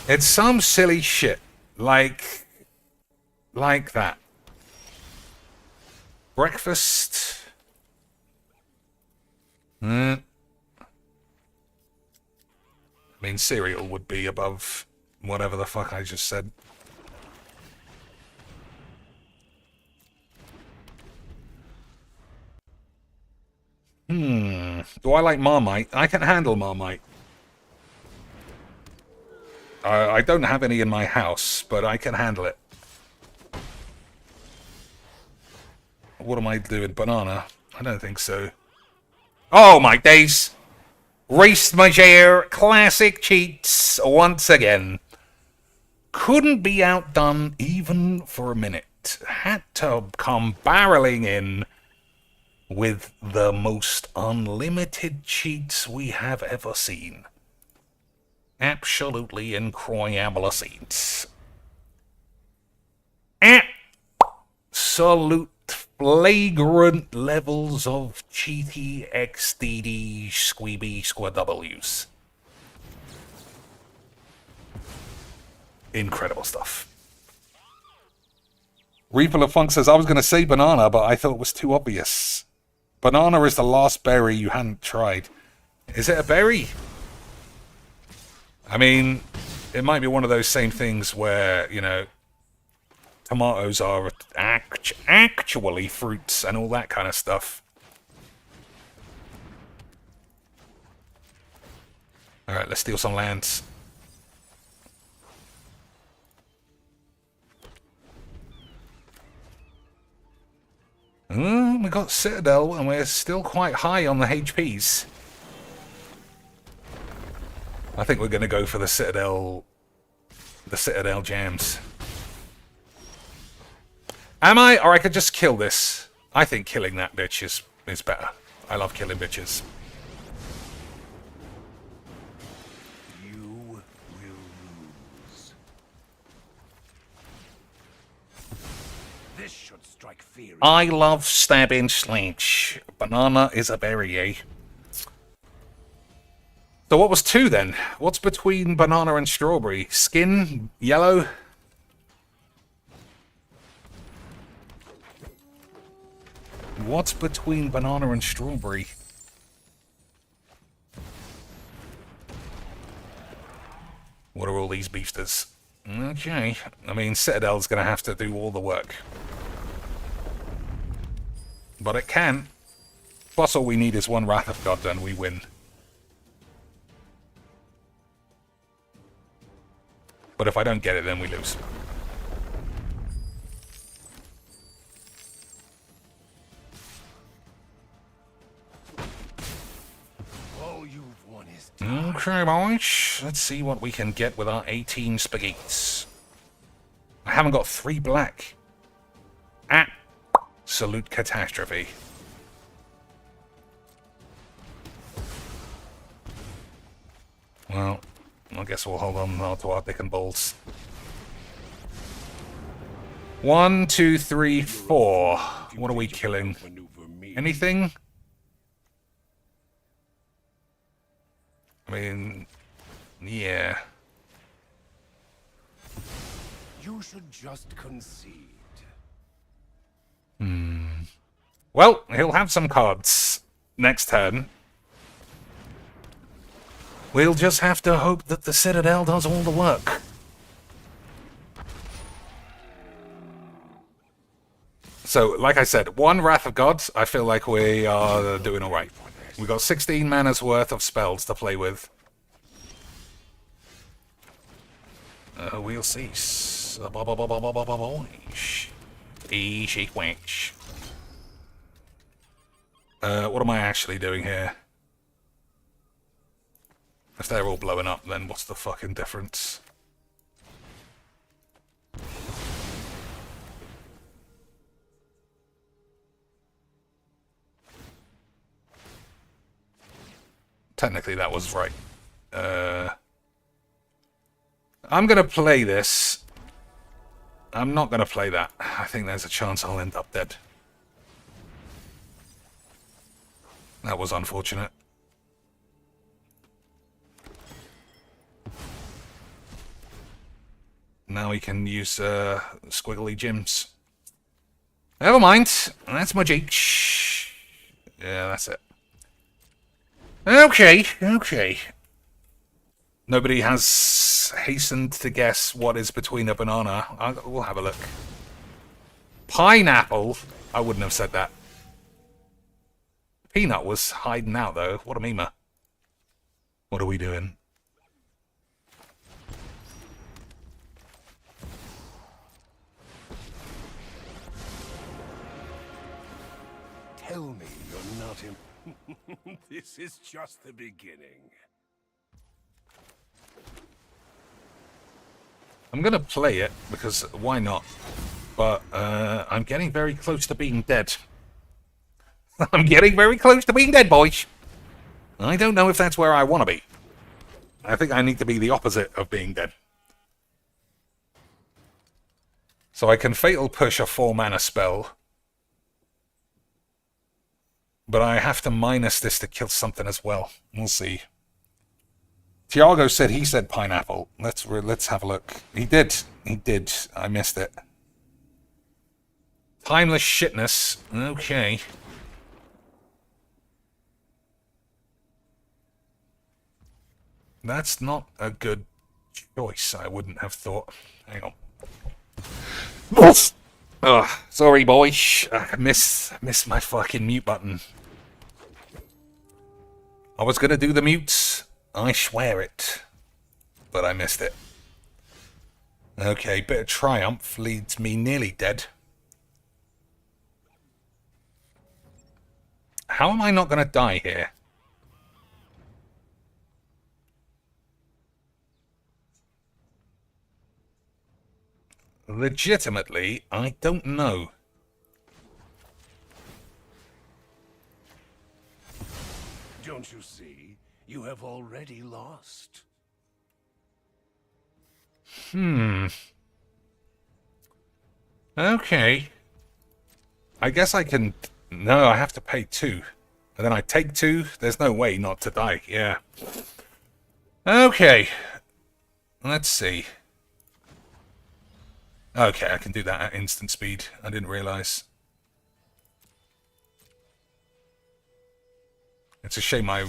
It's some silly shit. Like that. Breakfast. I mean, cereal would be above whatever the fuck I just said. Do I like Marmite? I can handle Marmite. I don't have any in my house, but I can handle it. What am I doing? Banana? I don't think so. Oh my days! Race Majer classic cheats once again. Couldn't be outdone even for a minute. Had to come barreling in with the most unlimited cheats we have ever seen. Absolutely incroyable scenes. Absolute flagrant levels of cheaty XDD squeeby squaws. Incredible stuff. Reaper of Funk says, I was going to say banana, but I thought it was too obvious. Banana is the last berry you hadn't tried. Is it a berry? I mean, it might be one of those same things where, you know, tomatoes are actually fruits and all that kind of stuff. Alright, let's steal some lands. we got Citadel, and we're still quite high on the HPs. I think we're going to go for the Citadel jams. Am I? Or I could just kill this. I think killing that bitch is better. I love killing bitches. You will lose. This should strike fear. I love stabbing sledge. Banana is a berry, eh? So what was 2 then? What's between banana and strawberry? Skin? Yellow? What's between banana and strawberry? What are all these beasters? Okay. I mean, Citadel's going to have to do all the work. But it can. Plus all we need is 1 Wrath of God and we win. But if I don't get it, then we lose. All you've won is Okay, boys. Let's see what we can get with our 18 spaghettis. I haven't got 3 black. Absolute catastrophe. Well, I guess we'll hold on to our dick and balls. 1, 2, 3, 4. What are we killing? Anything? I mean, yeah. You should just concede. Well, he'll have some cards next turn. We'll just have to hope that the Citadel does all the work. So, like I said, 1 Wrath of God, I feel like we are doing alright. We got 16 mana's worth of spells to play with. We'll see. Easy quench. What am I actually doing here? If they're all blowing up, then what's the fucking difference? Technically, that was right. I'm gonna play this. I'm not gonna play that. I think there's a chance I'll end up dead. That was unfortunate. Now we can use squiggly gems. Never mind. That's my Jake. Yeah, that's it. Okay, okay. Nobody has hastened to guess what is between a banana. We'll have a look. Pineapple? I wouldn't have said that. Peanut was hiding out, though. What a memer. What are we doing? Tell me you're not in... This is just the beginning. I'm gonna play it, because why not? But, I'm getting very close to being dead. I'm getting very close to being dead, boys. I don't know if that's where I want to be. I think I need to be the opposite of being dead. So I can Fatal Push a 4-mana spell. But I have to minus this to kill something as well. We'll see. Tiago said he said pineapple. Let's have a look. He did. He did. I missed it. Timeless shitness. Okay. That's not a good choice, I wouldn't have thought. Hang on. Oh, sorry, boy. I miss my fucking mute button. I was gonna do the mutes. I swear it. But I missed it. Okay, bit of triumph leads me nearly dead. How am I not going to die here? Legitimately, I don't know. Don't you see? You have already lost. Okay. I guess I can... No, I have to pay 2. And then I take 2. There's no way not to die. Yeah. Okay. Let's see. Okay, I can do that at instant speed. I didn't realize. It's a shame I...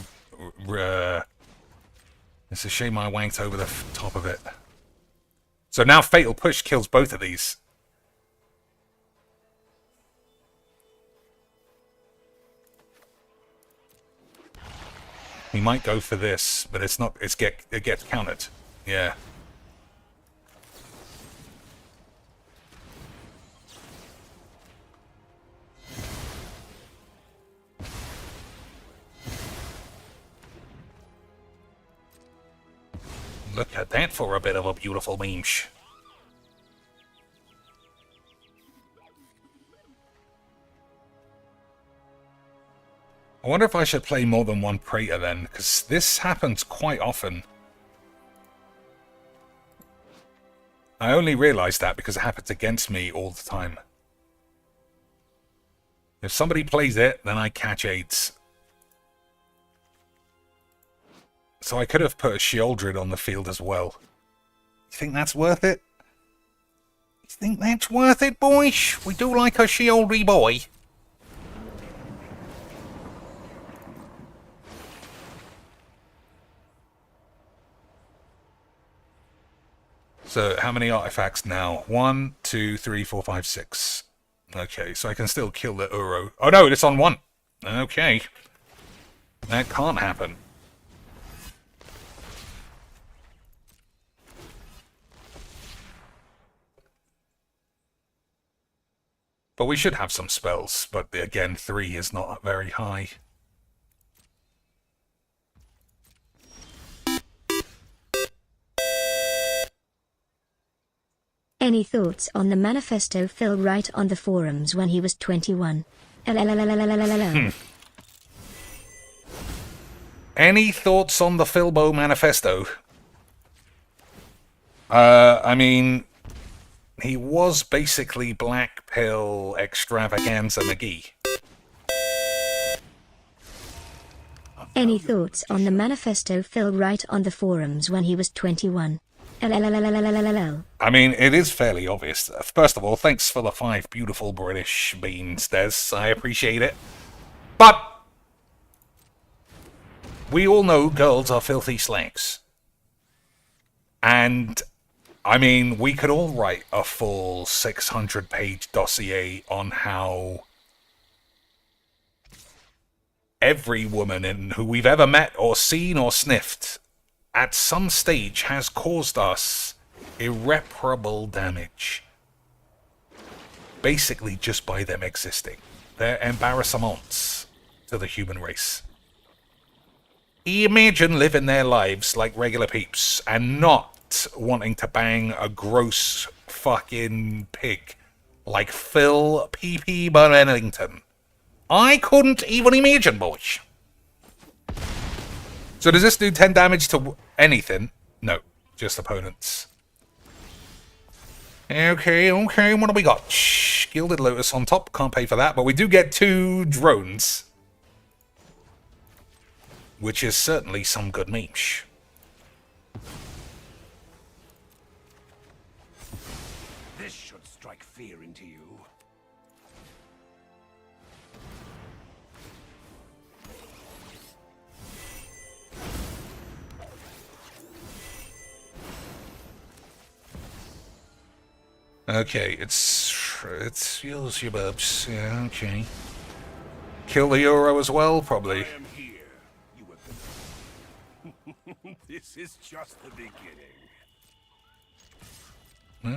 it's a shame I wanked over the top of it. So now Fatal Push kills both of these. He might go for this, but it's not. It gets countered. Yeah. Look at that for a bit of a beautiful memes. I wonder if I should play more than one Praetor then, because this happens quite often. I only realised that because it happens against me all the time. If somebody plays it, then I catch AIDS. So I could have put a Sheoldred on the field as well. You think that's worth it? You think that's worth it, boys? We do like a Sheoldry boy. So, how many artifacts now? 1, 2, 3, 4, 5, 6. Okay, so I can still kill the Uro. Oh no, it's on 1. Okay. That can't happen. But we should have some spells, but again, 3 is not very high. Any thoughts on the manifesto Phil write on the forums when he was 21? Any thoughts on the Philbo manifesto? I mean, he was basically Black Pill Extravaganza McGee. Any thoughts on the manifesto Phil write on the forums when he was 21? I mean, it is fairly obvious. First of all, thanks for the 5 beautiful British beans, Des. I appreciate it. But we all know girls are filthy slags. And, I mean, we could all write a full 600-page dossier on how every woman who we've ever met or seen or sniffed at some stage has caused us irreparable damage. Basically just by them existing. They're embarrassments to the human race. Imagine living their lives like regular peeps and not wanting to bang a gross fucking pig like Phil P.P. Bennington. I couldn't even imagine, boys. So does this do 10 damage to anything? No, just opponents. Okay, what do we got? Gilded Lotus on top, can't pay for that, but we do get 2 drones. Which is certainly some good memes. This should strike fear into you. Okay, it's yours, your bubs. Yeah, okay. Kill the Euro as well, probably. I am here. You have... This is just the beginning.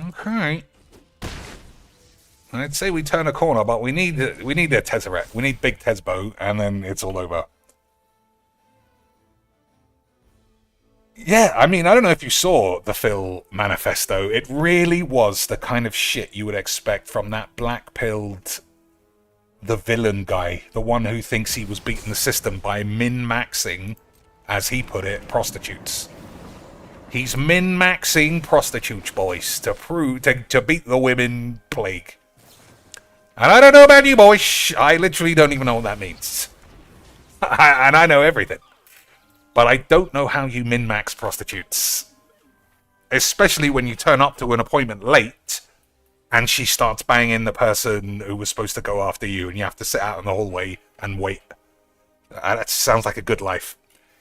Okay. I'd say we turn a corner, but we need a Tezzeret. We need big Tezbo, and then it's all over. Yeah, I mean, I don't know if you saw the Phil manifesto. It really was the kind of shit you would expect from that black-pilled, the villain guy. The one who thinks he was beating the system by min-maxing, as he put it, prostitutes. He's min-maxing prostitutes, boys, to beat the women plague. And I don't know about you, boys. I literally don't even know what that means. And I know everything. But I don't know how you min-max prostitutes. Especially when you turn up to an appointment late and she starts banging the person who was supposed to go after you and you have to sit out in the hallway and wait. That sounds like a good life.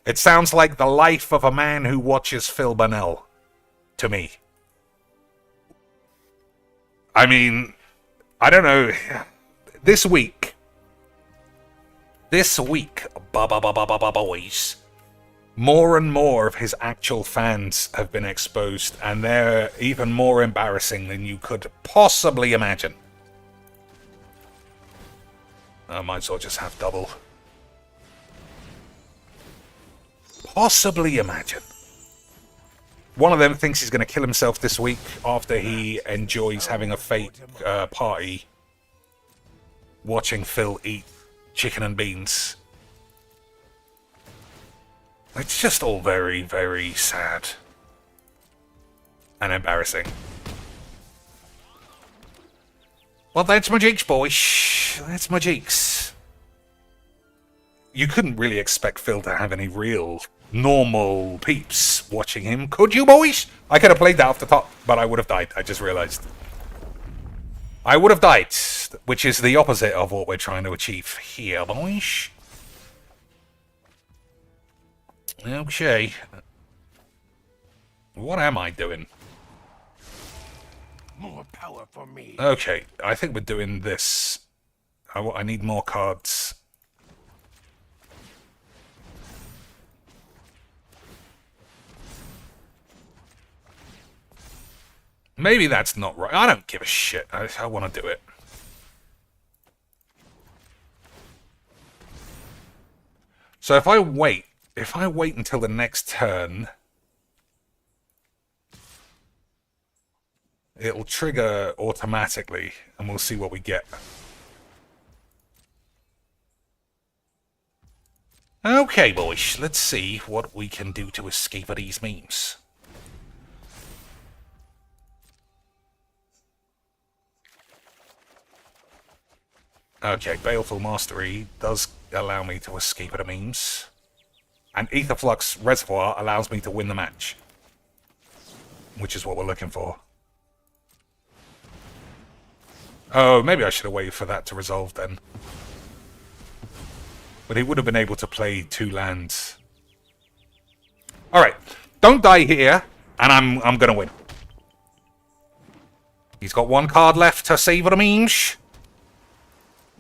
It sounds like the life of a man who watches Phil Burnell. To me. I mean, I don't know. This week, boys, more and more of his actual fans have been exposed, and they're even more embarrassing than you could possibly imagine. I might as well just have double. Possibly imagine. One of them thinks he's going to kill himself this week after he enjoys having a fake party watching Phil eat chicken and beans. It's just all very, very sad and embarrassing. Well, that's my Jeeks, boys. That's my Jeeks. You couldn't really expect Phil to have any real normal peeps watching him, could you, boys? I could have played that off the top, but I would have died. I just realized. I would have died, which is the opposite of what we're trying to achieve here, boys. Okay. What am I doing? More power for me. Okay, I think we're doing this. I need more cards. Maybe that's not right. I don't give a shit. I want to do it. So if I wait until the next turn, it'll trigger automatically, and we'll see what we get. Okay, boys, let's see what we can do to escape of these memes. Okay, Baleful Mastery does allow me to escape the memes. And Aetherflux Reservoir allows me to win the match. Which is what we're looking for. Oh, maybe I should have waited for that to resolve then. But he would have been able to play 2 lands. Alright, don't die here, and I'm gonna win. He's got 1 card left to save the memes.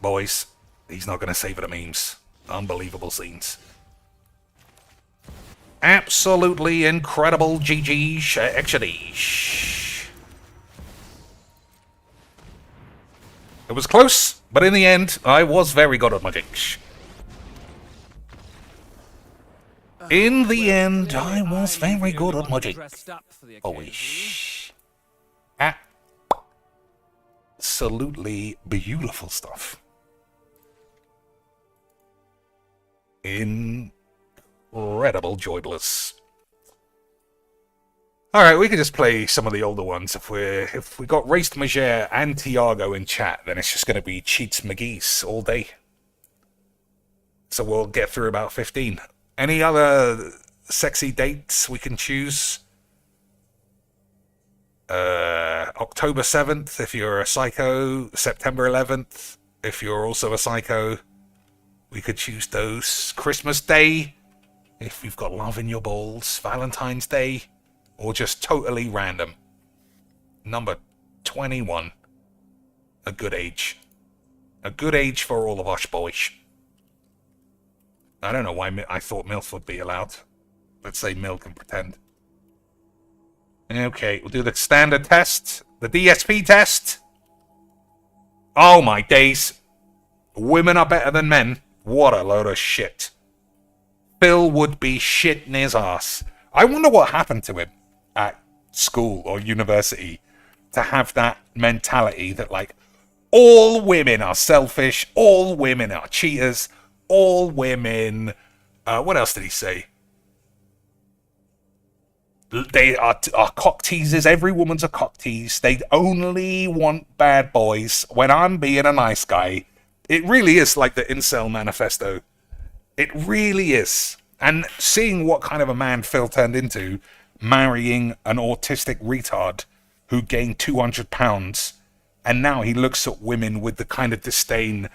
Boys, he's not going to save the memes. Unbelievable scenes. Absolutely incredible GG's XD's. It was close, but in the end, I was very good at my jinx. In the end, I was very good at my jinx. Boys. Absolutely beautiful stuff. Incredible Joy Bliss. Alright, we can just play some of the older ones. If we got Raced Magere and Tiago in chat, then it's just going to be Cheats McGee's all day. So we'll get through about 15. Any other sexy dates we can choose? October 7th if you're a psycho, September 11th if you're also a psycho. We could choose those. Christmas Day, if you've got love in your balls. Valentine's Day, or just totally random. Number 21. A good age. A good age for all of us boys. I don't know why I thought MILF would be allowed. Let's say milk and pretend. Okay, we'll do the standard test. The DSP test. Oh my days. Women are better than men. What a load of shit. Phil would be shitting his ass. I wonder what happened to him at school or university to have that mentality that, like, all women are selfish, all women are cheaters, all women... what else did he say? They are cock teasers. Every woman's a cock tease. They only want bad boys. When I'm being a nice guy... It really is like the incel manifesto. It really is. And seeing what kind of a man Phil turned into, marrying an autistic retard who gained 200 pounds, and now he looks at women with the kind of disdain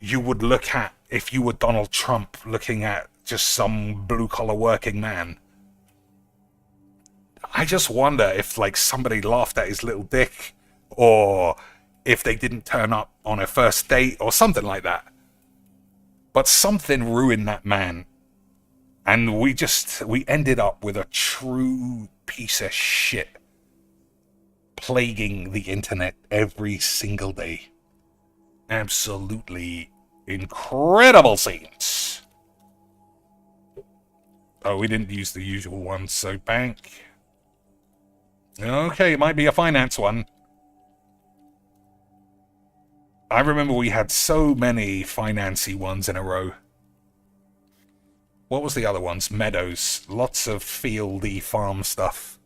you would look at if you were Donald Trump looking at just some blue-collar working man. I just wonder if, like, somebody laughed at his little dick, or if they didn't turn up on a first date or something like that. But something ruined that man. And we ended up with a true piece of shit plaguing the internet every single day. Absolutely incredible scenes. Oh, we didn't use the usual ones, so bank. Okay, it might be a finance one. I remember we had so many financy ones in a row. What was the other ones? Meadows. Lots of fieldy farm stuff.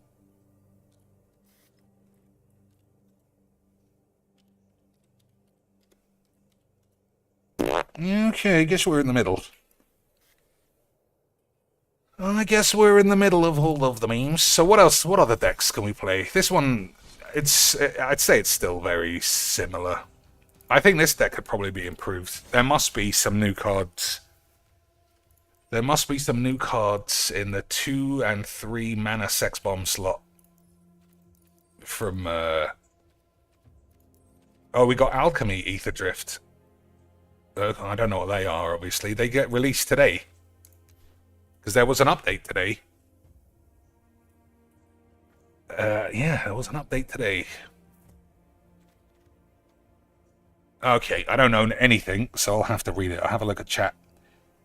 Okay, I guess we're in the middle. I guess we're in the middle of all of the memes. So what else? What other decks can we play? This one, I'd say it's still very similar. I think this deck could probably be improved. There must be some new cards. There must be some new cards in the 2 and 3 mana sex bomb slot. From, oh, we got Alchemy Ether Drift. I don't know what they are, obviously. They get released today. Because there was an update today. Yeah, there was an update today. Okay, I don't know anything, so I'll have to read it. I'll have a look at chat.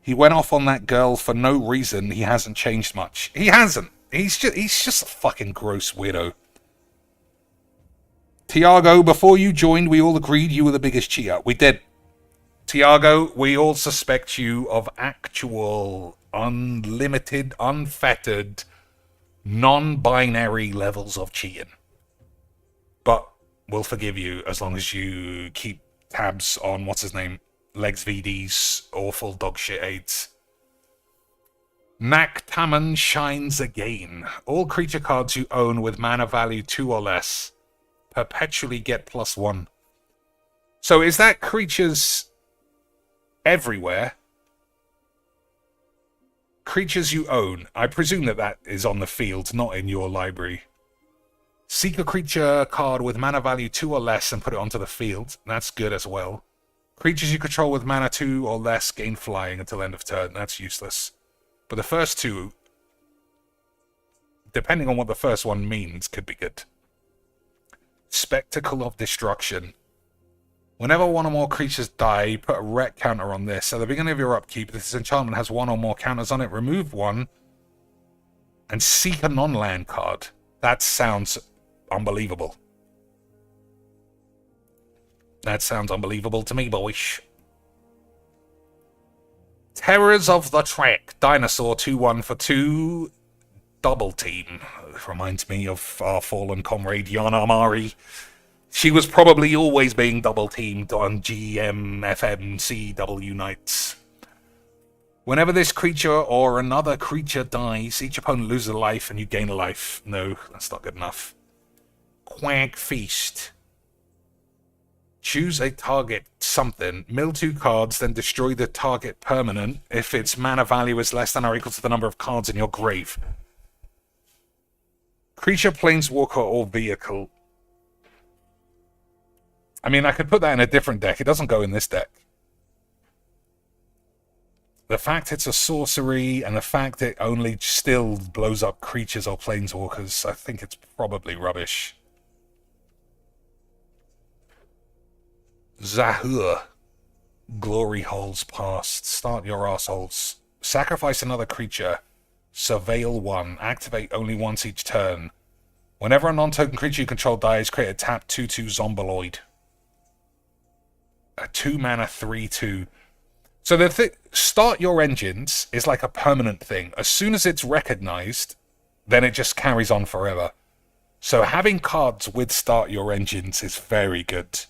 He went off on that girl for no reason. He hasn't changed much. He hasn't. He's just a fucking gross weirdo. Tiago, before you joined, we all agreed you were the biggest cheater. We did. Tiago, we all suspect you of actual, unlimited, unfettered, non-binary levels of cheating. But we'll forgive you as long as you keep tabs on, what's his name, Legs VD's awful dogshit aids. Naktaman shines again. All creature cards you own with mana value 2 or less perpetually get +1. So is that creatures everywhere? Creatures you own. I presume that is on the field, not in your library. Seek a creature card with mana value 2 or less and put it onto the field. That's good as well. Creatures you control with mana 2 or less gain flying until end of turn. That's useless. But the first two, depending on what the first one means, could be good. Spectacle of Destruction. Whenever one or more creatures die, you put a ret counter on this. At the beginning of your upkeep, this enchantment has one or more counters on it. Remove one and seek a non-land card. That sounds unbelievable. That sounds unbelievable to me, boys. Terrors of the Trek. Dinosaur 2-1 for 2. Double team. It reminds me of our fallen comrade Yana Amari. She was probably always being double teamed on GM, FM, CW nights. Whenever this creature or another creature dies, each opponent loses a life and you gain a life. No, that's not good enough. Quack Feast. Choose a target something, mill 2 cards, then destroy the target permanent if its mana value is less than or equal to the number of cards in your grave. Creature, planeswalker, or vehicle. I mean, I could put that in a different deck. It doesn't go in this deck. The fact it's a sorcery and the fact it only still blows up creatures or planeswalkers, I think it's probably rubbish. Zahur. Glory holes past. Start your assholes. Sacrifice another creature. Surveil one. Activate only once each turn. Whenever a non-token creature you control dies, create a tap 2/2 Zomboloid. A 2-mana 3/2. So the start your engines is like a permanent thing. As soon as it's recognized, then it just carries on forever. So having cards with start your engines is very good.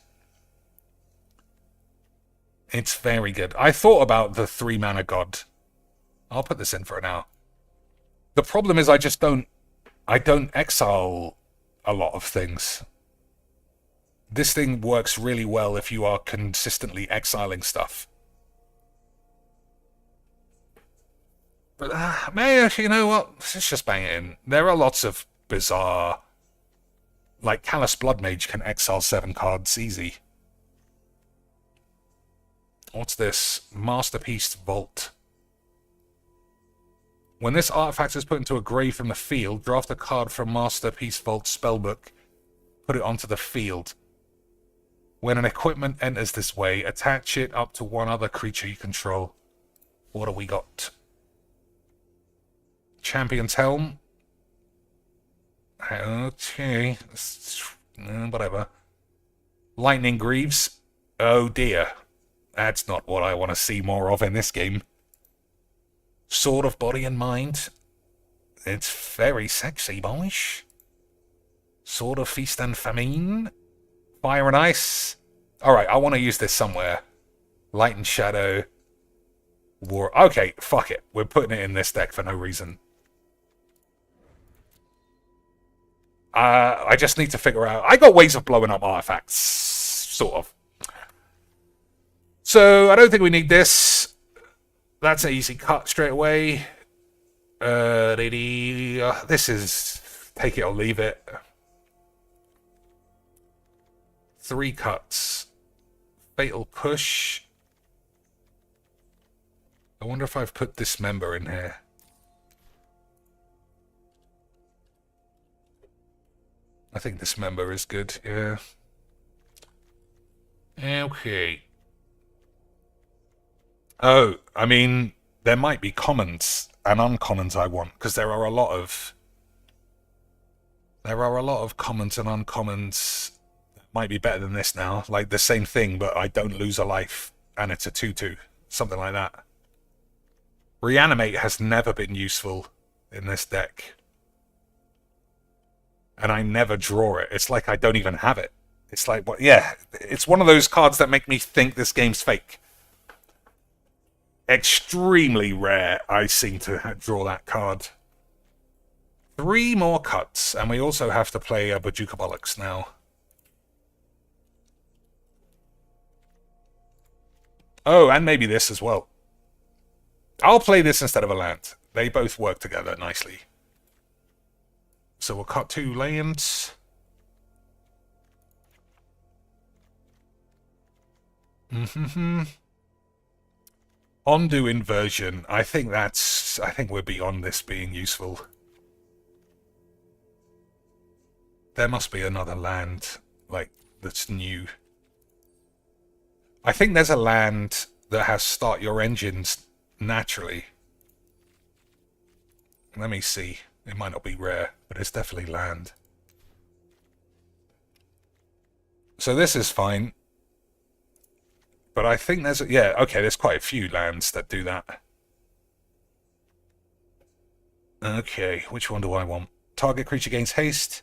It's very good. I thought about the 3-mana god. I'll put this in for now. The problem is I don't exile a lot of things. This thing works really well if you are consistently exiling stuff. But, you know what? Let's just bang it in. There are lots of bizarre... Like, Callous Bloodmage can exile 7 cards easy. What's this? Masterpiece Vault. When this artifact is put into a grave from the field, draft a card from Masterpiece Vault spellbook, put it onto the field. When an equipment enters this way, attach it up to one other creature you control. What do we got? Champion's Helm. Okay. Whatever. Lightning Greaves. Oh dear. That's not what I want to see more of in this game. Sword of Body and Mind. It's very sexy, boys. Sword of Feast and Famine. Fire and Ice. Alright, I want to use this somewhere. Light and Shadow. War. Okay, fuck it. We're putting it in this deck for no reason. I just need to figure out... I got ways of blowing up artifacts. Sort of. So, I don't think we need this. That's an easy cut straight away. This is... Take it or leave it. 3 cuts. Fatal Push. I wonder if I've put Dismember in here. I think Dismember is good, yeah. Okay. Oh, I mean, there might be commons and uncommons I want, because there are a lot of commons and uncommons that might be better than this now. Like the same thing, but I don't lose a life, and it's a 2/2. Something like that. Reanimate has never been useful in this deck. And I never draw it. It's like I don't even have it. It's like, what? Yeah, it's one of those cards that make me think this game's fake. Extremely rare I seem to draw that card. 3 more cuts, and we also have to play a Bajuka Bollocks now. Oh, and maybe this as well. I'll play this instead of a land. They both work together nicely. So we'll cut 2 lands. Ondu Inversion. I think we're beyond this being useful. There must be another land, like, that's new. I think there's a land that has start your engines naturally. Let me see. It might not be rare, but it's definitely land. So this is fine. But I think there's... Yeah, okay, there's quite a few lands that do that. Okay, which one do I want? Target creature gains haste.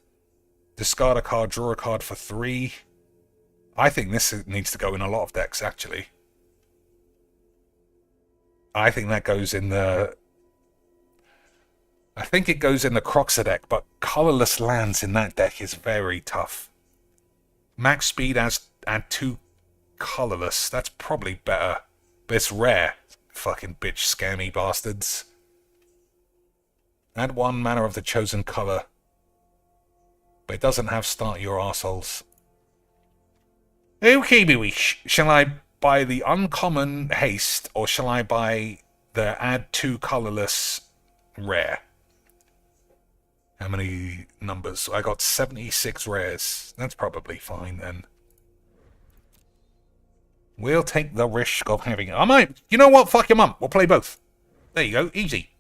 Discard a card, draw a card for 3. I think this needs to go in a lot of decks, actually. I think that goes in the... I think it goes in the Croxa deck, but colorless lands in that deck is very tough. Max speed add 2 colorless. That's probably better. But it's rare. Fucking bitch scammy bastards. Add 1 mana of the chosen color. But it doesn't have start your arseholes. Okay, Bewish. Shall I buy the uncommon haste, or shall I buy the add 2 colorless rare? How many numbers? I got 76 rares. That's probably fine then. We'll take the risk of having it. I might. You know what? Fuck your mum. We'll play both. There you go. Easy.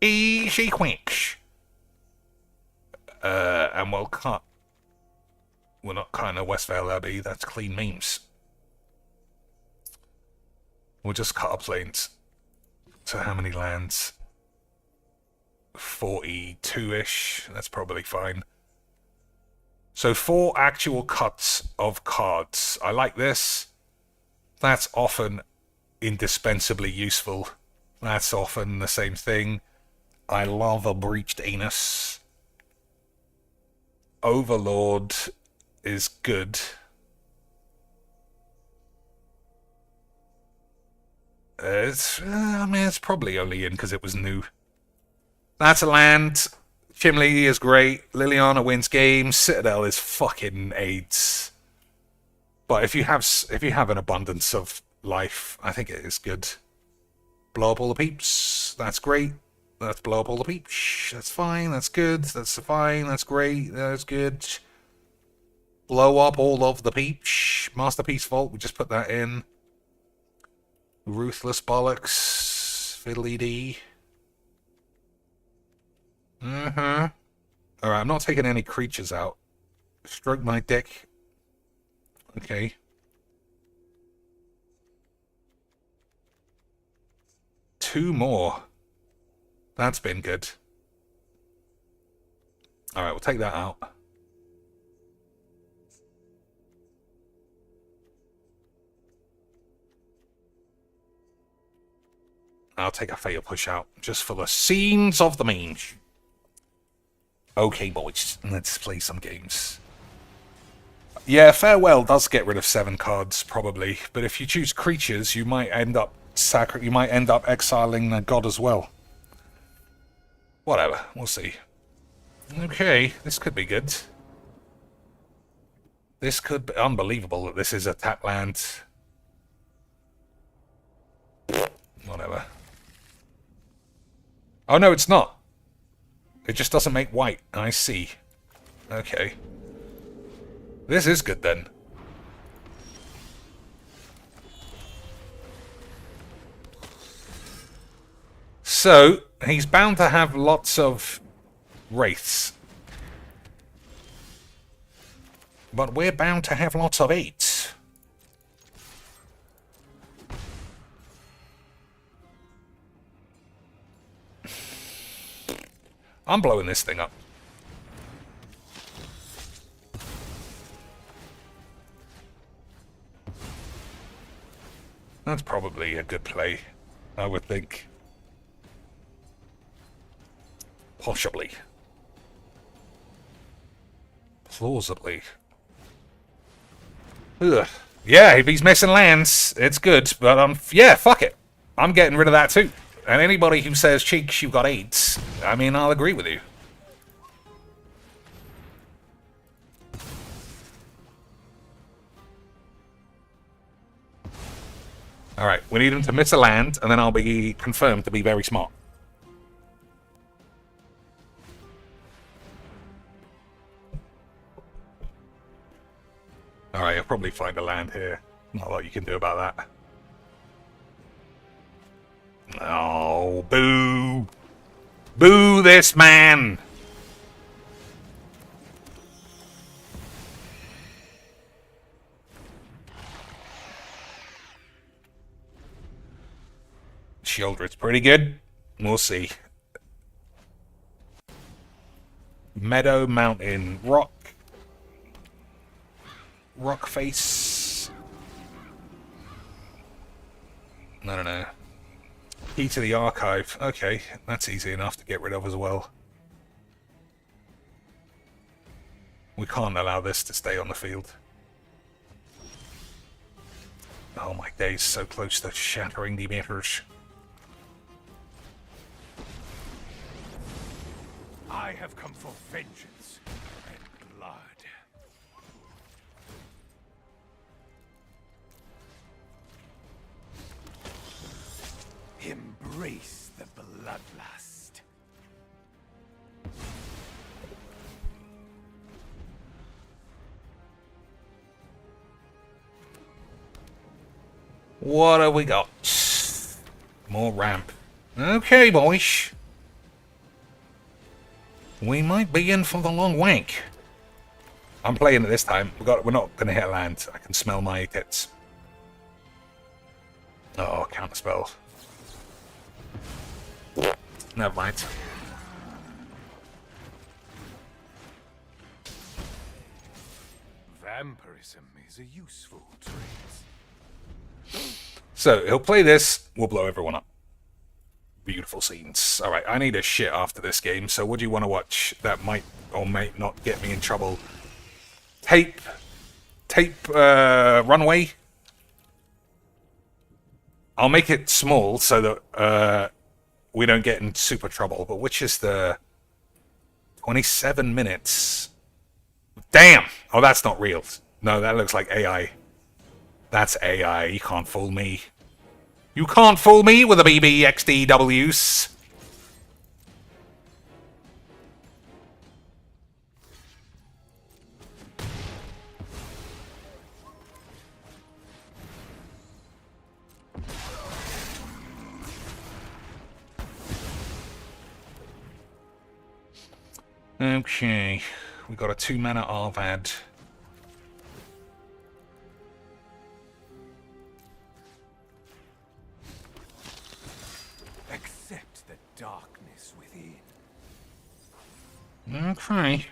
Easy quicks. And we'll cut. We're not cutting a Westvale Abbey. That's clean memes. We'll just cut up lanes. So how many lands? 42-ish. That's probably fine. So 4 actual cuts of cards. I like this. That's often indispensably useful. That's often the same thing. I love a breached anus. Overlord is good. It's probably only in because it was new. That's a land. Chimley is great. Liliana wins games. Citadel is fucking AIDS. But if you have an abundance of life, I think it is good. Blow up all the peeps. That's great. Let's blow up all the peeps. That's fine. That's good. That's fine. That's great. That's good. Blow up all of the peeps. Masterpiece Vault. We just put that in. Ruthless Bollocks. Fiddly D. Alright, I'm not taking any creatures out. Stroke my dick. Okay. 2 more. That's been good. Alright, we'll take that out. I'll take a fatal push out, just for the scenes of the mange. Okay, boys, let's play some games. Yeah, Farewell does get rid of 7 cards, probably. But if you choose creatures, you might end up exiling the god as well. Whatever, we'll see. Okay, this could be good. This could be unbelievable that this is a tap land. Whatever. Oh no, it's not. It just doesn't make white. I see. Okay. This is good then. So, he's bound to have lots of wraiths. But we're bound to have lots of 8s. I'm blowing this thing up. That's probably a good play, I would think. Possibly. Plausibly. Ugh. Yeah, if he's missing lands, it's good, but yeah, fuck it. I'm getting rid of that too. And anybody who says, Cheeks, you've got 8s, I mean, I'll agree with you. Alright, we need him to miss a land, and then I'll be confirmed to be very smart. Alright, I'll probably find a land here. Not a lot you can do about that. Oh, boo! Boo this man! Shieldred's pretty good. We'll see. Meadow, mountain, rock. Rock face. I don't know. Key to the archive. Okay, that's easy enough to get rid of as well. We can't allow this to stay on the field. Oh my days, so close to shattering the emitters. I have come for vengeance and blood. Embrace the bloodlust. What have we got? More ramp. Okay, boys. We might be in for the long wank. I'm playing it this time. We're not going to hit land. I can smell my tits. Oh, counter spell. Never mind. Vampirism is a useful trait. So, he'll play this. We'll blow everyone up. Beautiful scenes. Alright, I need a shit after this game, so what do you want to watch that might or might not get me in trouble? Tape runway. I'll make it small so that we don't get in super trouble, but which is the 27 minutes? Damn! Oh, that's not real. No, that looks like AI. That's AI. You can't fool me. You can't fool me with a BBXDWs. Okay, we got a 2-mana Arvad. Accept the darkness within. Okay.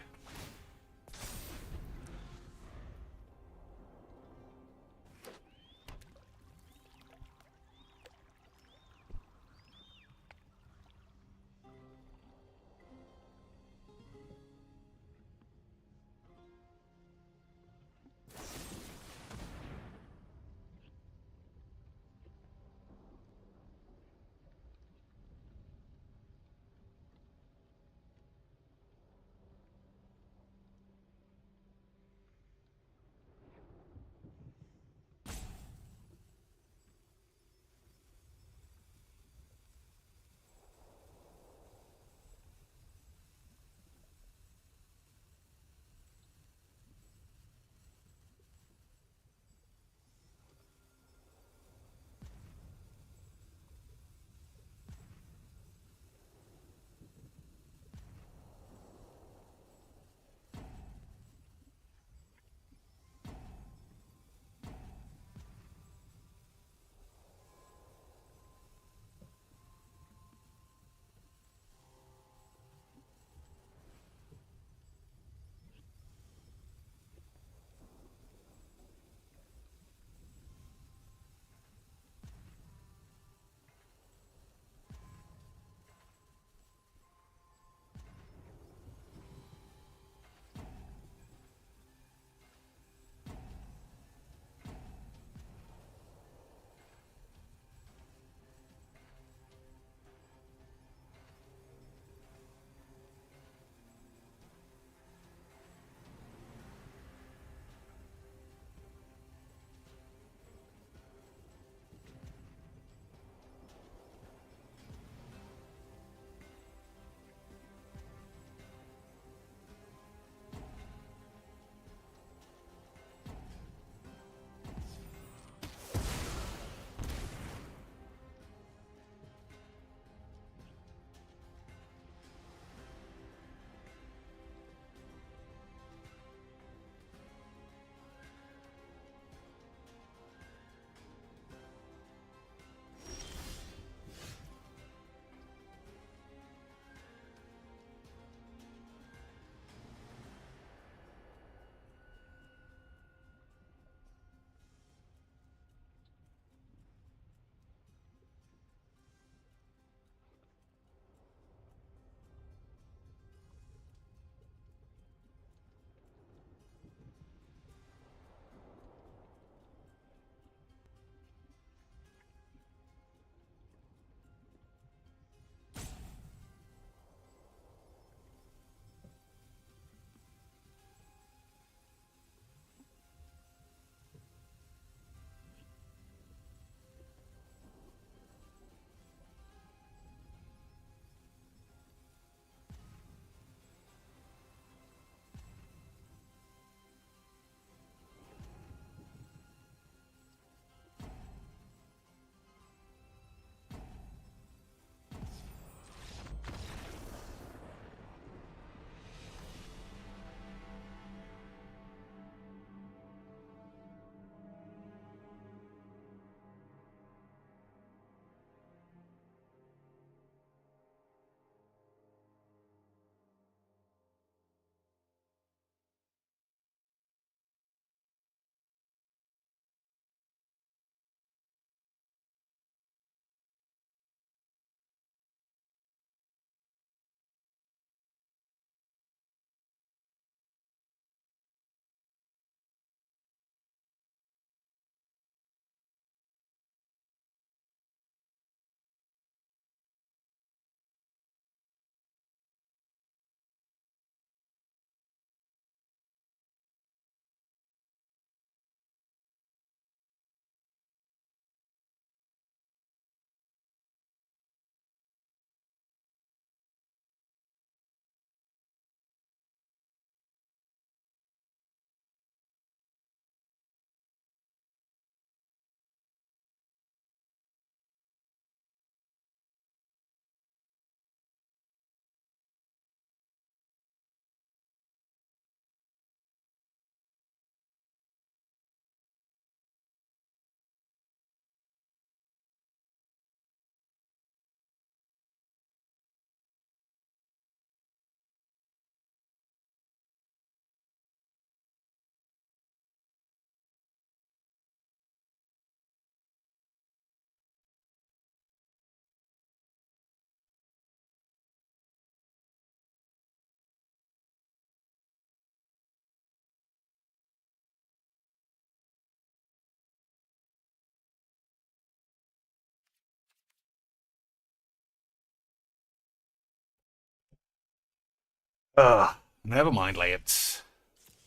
Never mind, lads.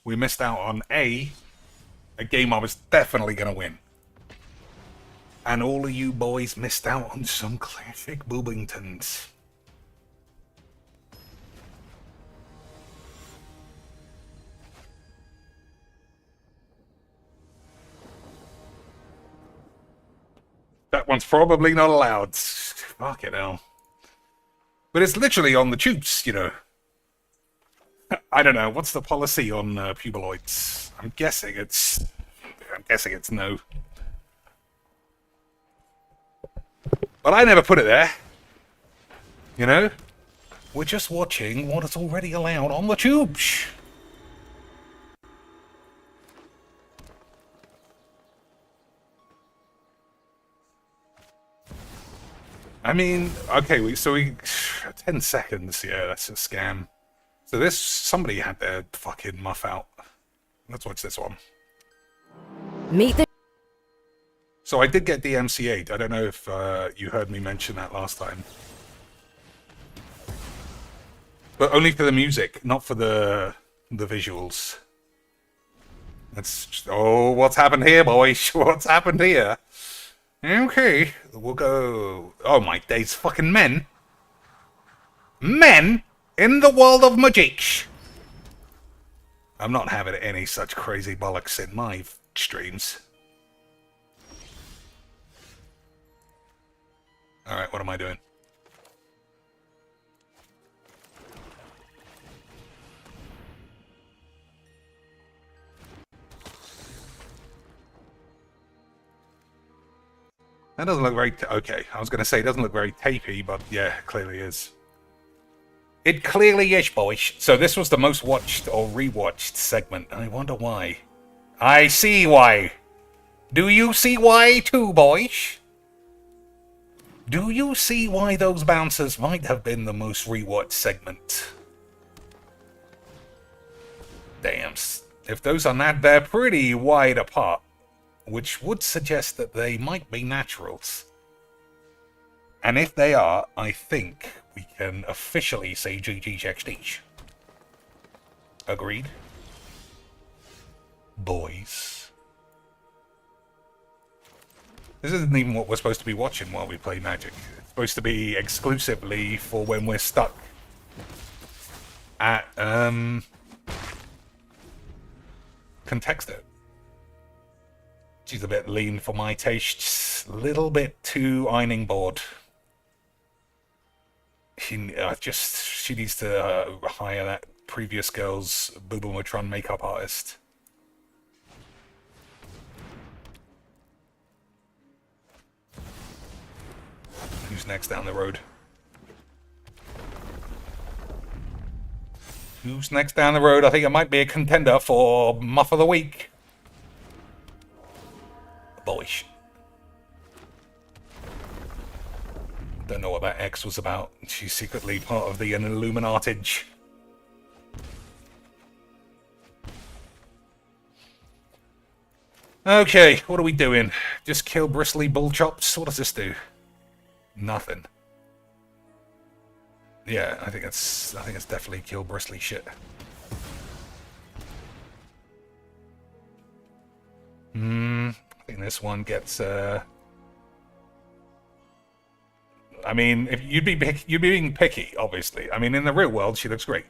We missed out on a game I was definitely going to win. And all of you boys missed out on some classic Boobingtons. That one's probably not allowed. Fuck it hell. But it's literally on the tubes, you know. I don't know. What's the policy on pubaloids? I'm guessing it's no. But I never put it there. You know? We're just watching what is already allowed on the tubes. I mean, okay, so we 10 seconds, yeah, that's a scam. So this, somebody had their fucking muff out. Let's watch this one. Meet the... So I did get DMCA'd. I don't know if you heard me mention that last time. But only for the music, not for the visuals. That's... Oh, what's happened here, boys? What's happened here? Okay, we'll go... Oh my days, fucking men. Men in the world of magic. I'm not having any such crazy bollocks in my streams. Alright, what am I doing? That doesn't look very... Okay, I was going to say it doesn't look very tapey, but yeah, it clearly is. It clearly is, boys. So this was the most watched or rewatched segment. I wonder why. I see why. Do you see why too, boys? Do you see why those bouncers might have been the most rewatched segment? Damn. If those are not, they're pretty wide apart. Which would suggest that they might be naturals. And if they are, I think we can officially say GGXD. Agreed? Boys. This isn't even what we're supposed to be watching while we play Magic. It's supposed to be exclusively for when we're stuck at, Contexto. She's a bit lean for my tastes. Little bit too ironing board. She needs to hire that previous girl's Boobomatron makeup artist. Who's next down the road? Who's next down the road? I think it might be a contender for Muff of the Week. Boyish. Don't know what that X was about. She's secretly part of the Illuminatage. Okay, what are we doing? Just kill bristly bull chops? What does this do? Nothing. Yeah, I think it's definitely kill bristly shit. I think this one gets I mean, if you'd be being picky, obviously. I mean, in the real world, she looks great.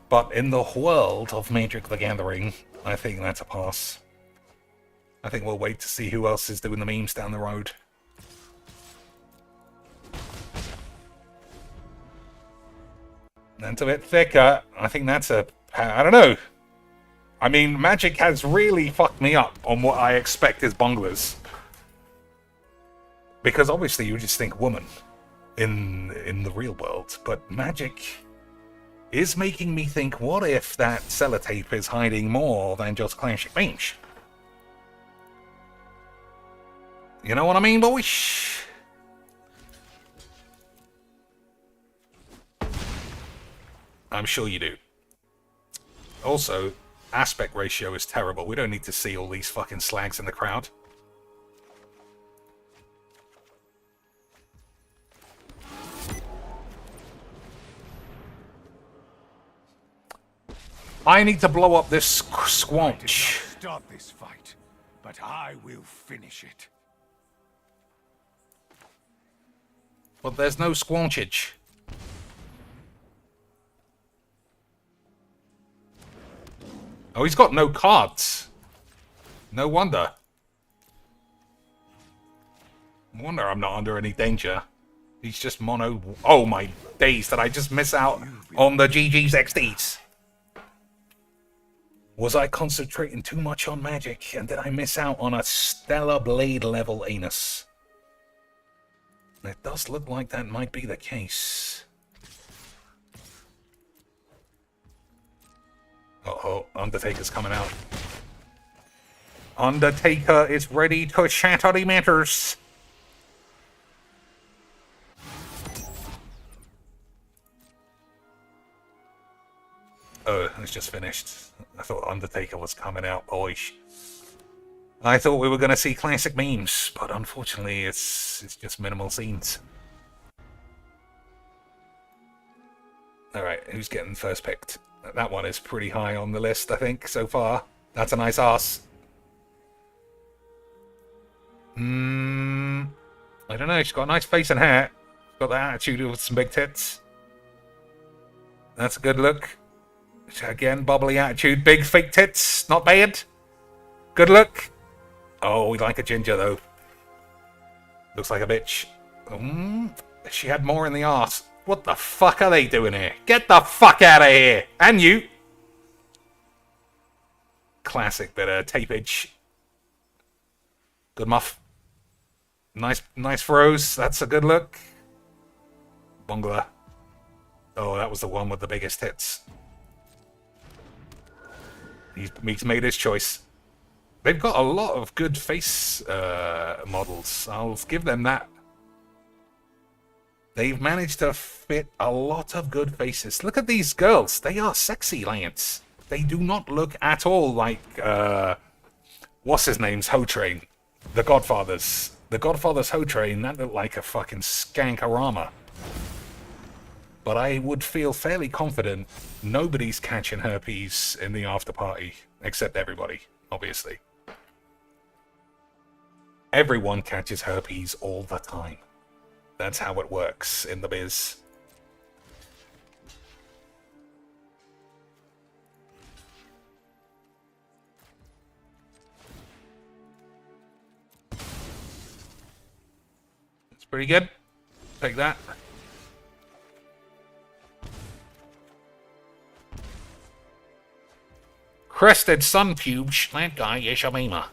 But in the world of Magic the Gathering, I think that's a pass. I think we'll wait to see who else is doing the memes down the road. That's a bit thicker. I think that's a... I don't know. I mean, Magic has really fucked me up on what I expect is Bonglers. Because obviously you just think woman in the real world, but Magic is making me think, what if that sellotape is hiding more than just classic memes? You know what I mean, boys? I'm sure you do. Also, aspect ratio is terrible. We don't need to see all these fucking slags in the crowd. I need to blow up this I did not squanch. start this fight, but I will finish it. But there's no squanchage. Oh, he's got no cards. No wonder. No wonder I'm not under any danger. He's just mono... Oh my days, did I just miss out on the GG's XDs? Was I concentrating too much on magic, and did I miss out on a Stellar Blade level anus? It does look like that might be the case. Uh-oh, Undertaker's coming out. Undertaker is ready to shatter the matters. Oh, it's just finished. I thought Undertaker was coming out, boys. I thought we were going to see classic memes, but unfortunately it's just minimal scenes. Alright, who's getting first picked? That one is pretty high on the list, I think, so far. That's a nice ass. I don't know, she's got a nice face and hair. She's got the attitude with some big tits. That's a good look. Again, bubbly attitude, big fake tits, not bad. Good look. Oh, we like a ginger, though. Looks like a bitch. She had more in the arse. What the fuck are they doing here? Get the fuck out of here! And you! Classic bit of tapage. Good muff. Nice throws. That's a good look. Bongler. Oh, that was the one with the biggest hits. He's made his choice. They've got a lot of good face models. I'll give them that. They've managed to fit a lot of good faces. Look at these girls. They are sexy, Lance. They do not look at all like, what's his name's Ho Train? The Godfathers. The Godfathers Ho Train, that looked like a fucking skankarama. But I would feel fairly confident nobody's catching herpes in the after party. Except everybody, obviously. Everyone catches herpes all the time. That's how it works in the biz. It's pretty good. Take that. Crested sun pubes. That guy is a memer.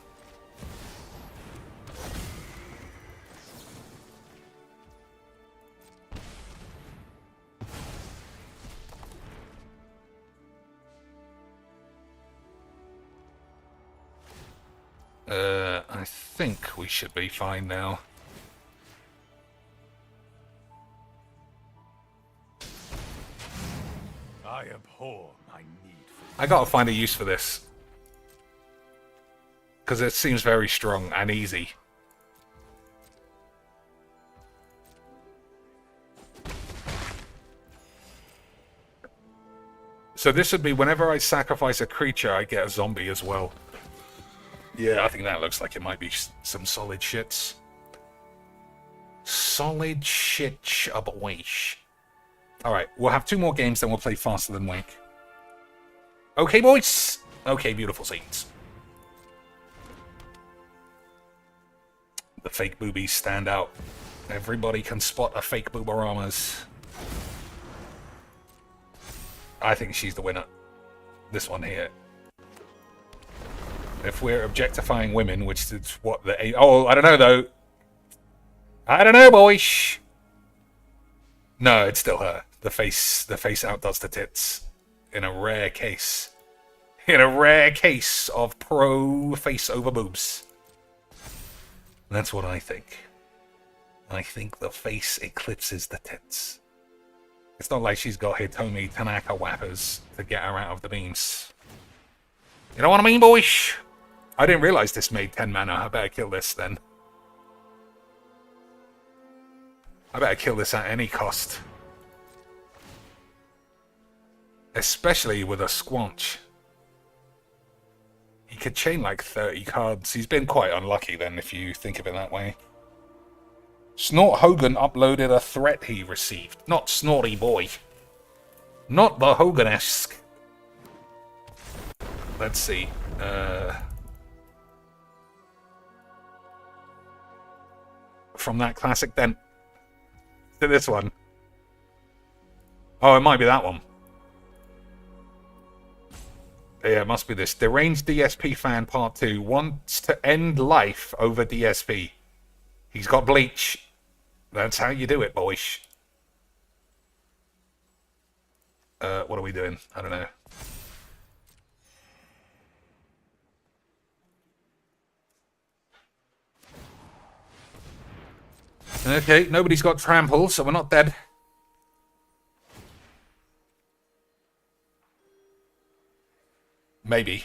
I think we should be fine now. I abhor my need for... I gotta find a use for this. Because it seems very strong and easy. So this would be whenever I sacrifice a creature, I get a zombie as well. Yeah, I think that looks like it might be some solid shits. Solid shit boyish. Alright, we'll have 2 more games, then we'll play Faster Than Wake. Okay, boys! Okay, beautiful scenes. The fake boobies stand out. Everybody can spot a fake boobaramas. I think she's the winner. This one here. If we're objectifying women, which is what the... Oh, I don't know, though. I don't know, boys. No, it's still her. The face outdoes the tits. In a rare case. In a rare case of pro face over boobs. That's what I think. I think the face eclipses the tits. It's not like she's got Hitomi Tanaka whappers to get her out of the beams. You know what I mean, boys? I didn't realize this made 10 mana. I better kill this then. I better kill this at any cost. Especially with a squanch. He could chain like 30 cards. He's been quite unlucky then, if you think of it that way. Snort Hogan uploaded a threat he received. Not Snorty Boy. Not the Hogan-esque. Let's see. From that classic then to this one. Oh, it might be that one. Yeah, it must be this. Deranged DSP fan part 2 wants to end life over DSP. He's got bleach. That's how you do it, boys. What are we doing? I don't know. Okay, nobody's got trample, so we're not dead. Maybe.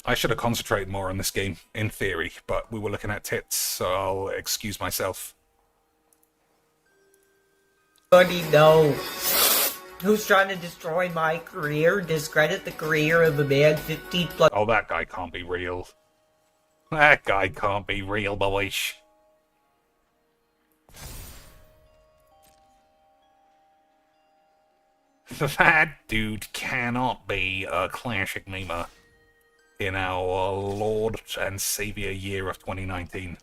I should have concentrated more on this game, in theory, but we were looking at tits, so I'll excuse myself. Buddy, no. Who's trying to destroy my career? Discredit the career of a man 15 plus. Oh, that guy can't be real. That guy can't be real, boys. That dude cannot be a classic memer in our Lord and Savior year of 2019.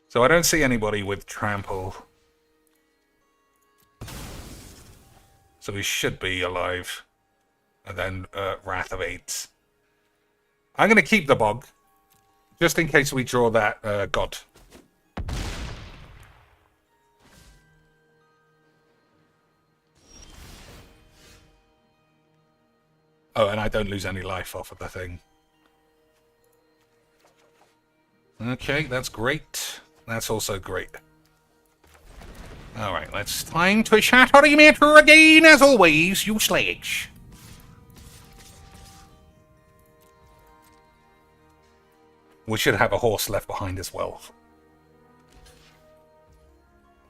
So I don't see anybody with trample. So he should be alive. And then Wrath of Aids. I'm going to keep the bog. Just in case we draw that god. Oh, and I don't lose any life off of the thing. Okay, that's great. That's also great. Alright, let's time to shatter the matter again, as always, you slaves. We should have a horse left behind as well.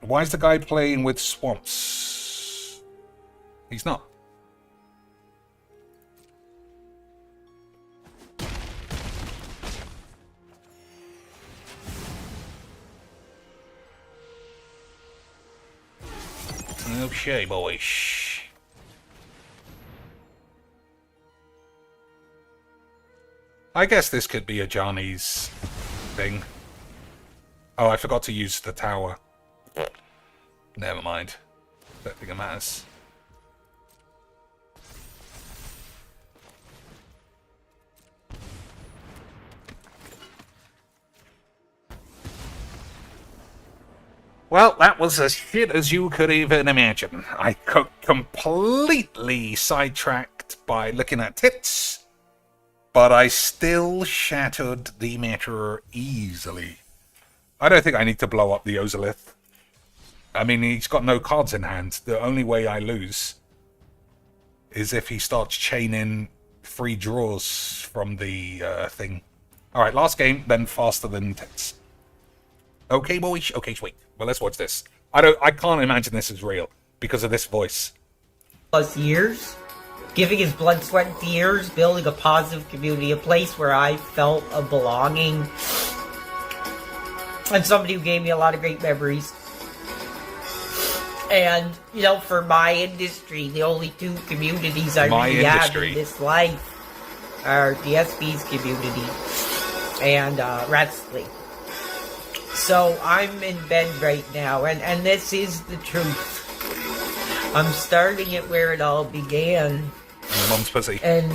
Why is the guy playing with swamps? He's not. Okay, boys. I guess this could be a Johnny's thing. Oh, I forgot to use the tower. Never mind. Don't think it matters. Well, that was as shit as you could even imagine. I got completely sidetracked by looking at tits, but I still shattered the matter easily. I don't think I need to blow up the Ozolith. I mean, he's got no cards in hand. The only way I lose is if he starts chaining free draws from the thing. Alright, last game, then faster than tits. Okay, boys. Okay, sweet. Well, let's watch this. I can't imagine this is real because of this voice. Plus years, giving his blood, sweat, and tears, building a positive community, a place where I felt a belonging, and somebody who gave me a lot of great memories. And, you know, for my industry, the only two communities I really have in this life are the SB's community and wrestling. So I'm in bed right now, and this is the truth. I'm starting it where it all began. Your mum's pussy. And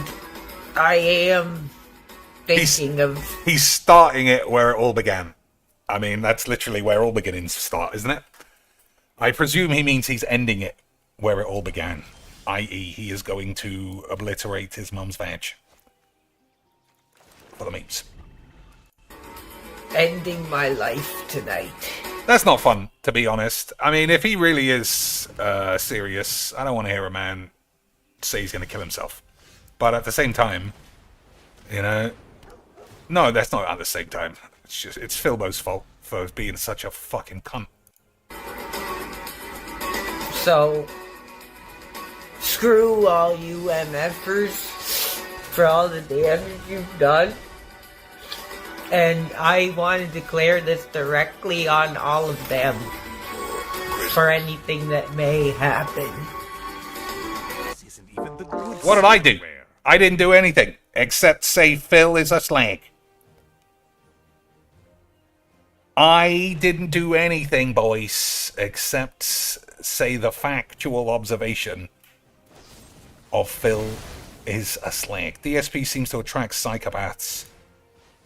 I am thinking He's starting it where it all began. I mean, that's literally where all beginnings start, isn't it? I presume he means he's ending it where it all began. I.e., he is going to obliterate his mum's vag. For the memes. ending my life tonight. That's not fun, to be honest. I mean, if he really is serious, I don't want to hear a man say he's going to kill himself. But at the same time, you know... No, that's not at the same time. it's Philbo's fault for being such a fucking cunt. So, screw all you MFers for all the damage you've done. And I want to declare this directly on all of them for anything that may happen. What did I do? I didn't do anything except say Phil is a slag. I didn't do anything, boys, except say the factual observation of Phil is a slag. DSP seems to attract psychopaths.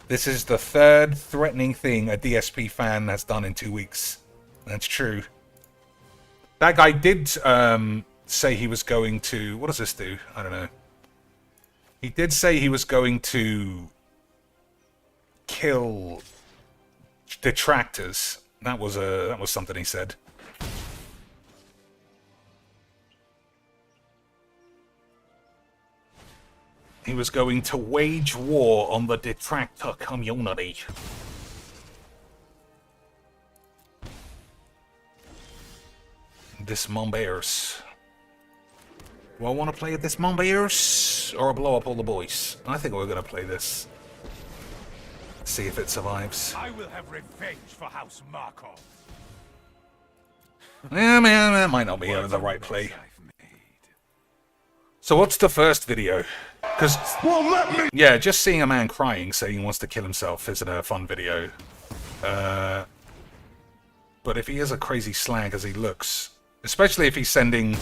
This is the third threatening thing a DSP fan has done in 2 weeks. That's true. That guy did say he was going to... What does this do? I don't know. He did say he was going to kill detractors. That was something he said. He was going to wage war on the detractor community. Dismembers. Do I want to play Dismembers or blow up all the boys? I think we're going to play this. See if it survives. I will have revenge for House Markov. Yeah, man, that might not be the right play. So what's the first video? Because, yeah, just seeing a man crying saying he wants to kill himself isn't a fun video. But if he is a crazy slag as he looks, especially if he's sending...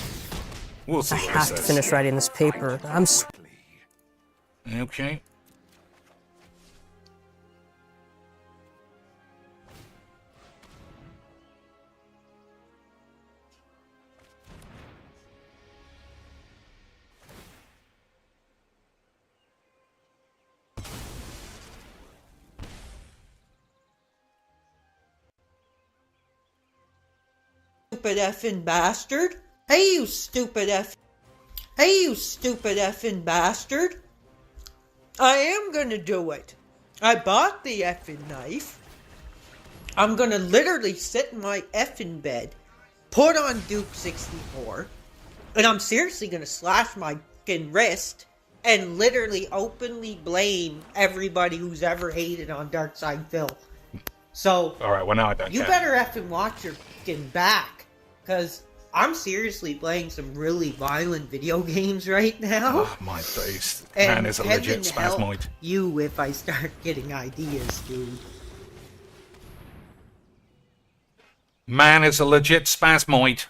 We'll see what it I have to says. finish writing this paper. I'm Okay. Stupid effing bastard. Hey, you stupid effing bastard. I am gonna do it. I bought the effing knife. I'm gonna literally sit in my effing bed, put on Duke 64, and I'm seriously gonna slash my fucking wrist and literally openly blame everybody who's ever hated on Darkside Phil. So, Alright, well now I don't you care. better effing watch your fucking back, because I'm seriously playing some really violent video games right now. Oh, my face. And Man is a legit heaven help spasmoid. you if I start getting ideas, dude. Man is a legit spasmoid.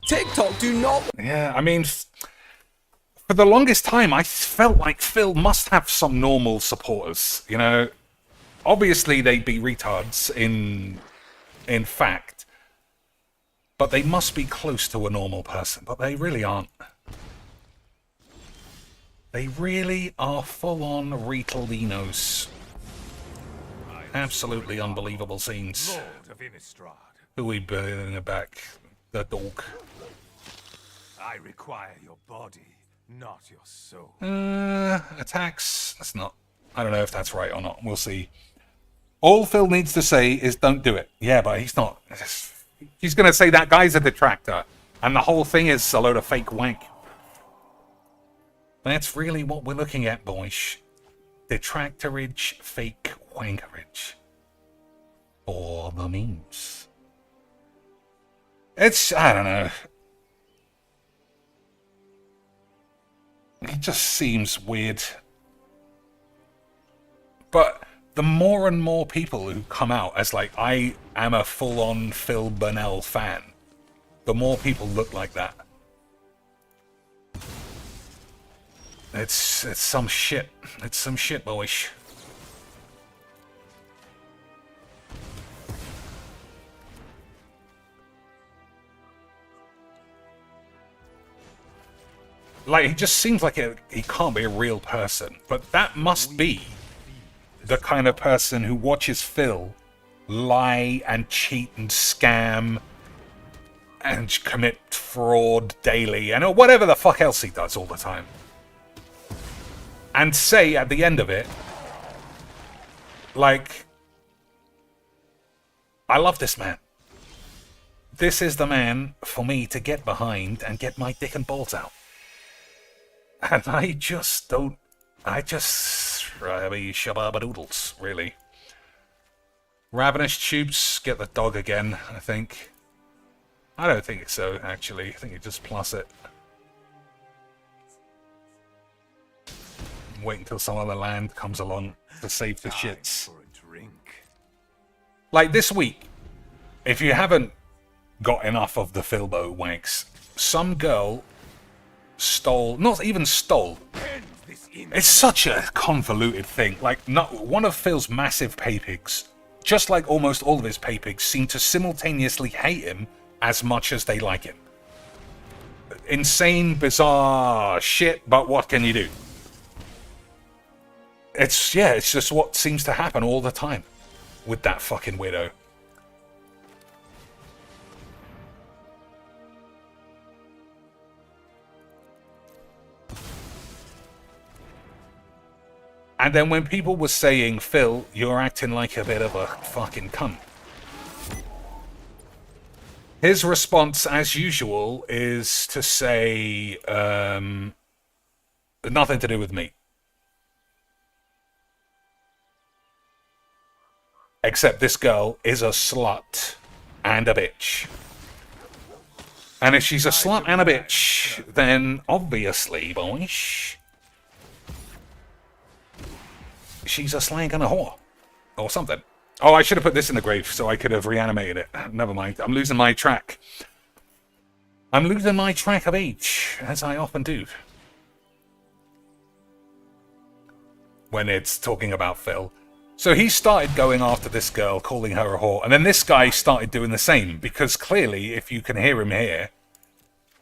TikTok, do not... Yeah, I mean, for the longest time, I felt like Phil must have some normal supporters, you know? Obviously, they'd be retards in fact, but they must be close to a normal person, but they really aren't. They really are full-on Ritaldinos. Absolutely unbelievable scenes. Lord of Innistrad, Who we bringing back? The dog. I require your body, not your soul. Attacks. That's not... I don't know if that's right or not. We'll see. All Phil needs to say is don't do it. Yeah, but he's not. He's going to say that guy's a detractor. And the whole thing is a load of fake wank. That's really what we're looking at, boys. Detractorage, fake wankerage. For the memes. It's... I don't know. It just seems weird. But the more and more people who come out as like, I am a full-on Phil Burnell fan, the more people look like that. It's some shit. It's some shit, boys. Like, he just seems like he can't be a real person. But that must be the kind of person who watches Phil lie and cheat and scam and commit fraud daily and whatever the fuck else he does all the time. And say at the end of it, like, I love this man. This is the man for me to get behind and get my dick and balls out. And I just don't... I mean, shababadoodles, really. Ravenous Tubes, get the dog again, I think. I don't think so, actually. I think you just plus it. Wait until some other land comes along to save the shits. Like this week, if you haven't got enough of the Filbo wanks, some girl stole, not even stole, it's such a convoluted thing. Like, one of Phil's massive pay pigs, just like almost all of his pay pigs, seem to simultaneously hate him as much as they like him. Insane, bizarre shit, but what can you do? It's just what seems to happen all the time with that fucking widow. And then when people were saying, Phil, you're acting like a bit of a fucking cunt, his response, as usual, is to say, nothing to do with me. Except this girl is a slut and a bitch. And if she's a slut and a bitch, then obviously, boys, she's a slag and a whore. Or something. Oh, I should have put this in the grave so I could have reanimated it. Never mind. I'm losing my track. I'm losing my track of age, as I often do. When it's talking about Phil. So he started going after this girl, calling her a whore, and then this guy started doing the same, because clearly, if you can hear him here,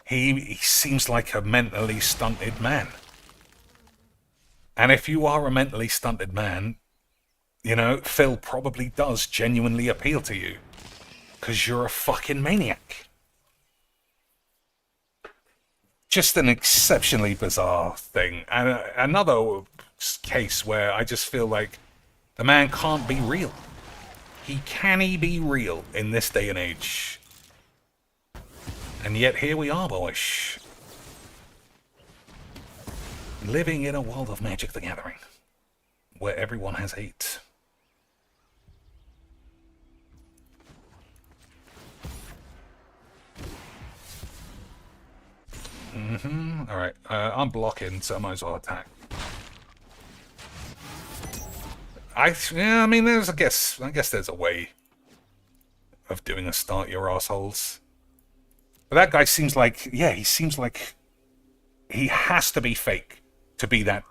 he seems like a mentally stunted man. And if you are a mentally stunted man, you know, Phil probably does genuinely appeal to you, because you're a fucking maniac. Just an exceptionally bizarre thing. And another case where I just feel like the man can't be real. He can't be real in this day and age. And yet here we are, boys. Living in a world of Magic the Gathering. Where everyone has hate. Alright, I'm blocking, so I might as well attack. I mean, I guess there's a way of doing a start your assholes. But that guy seems like, he seems like he has to be fake to be that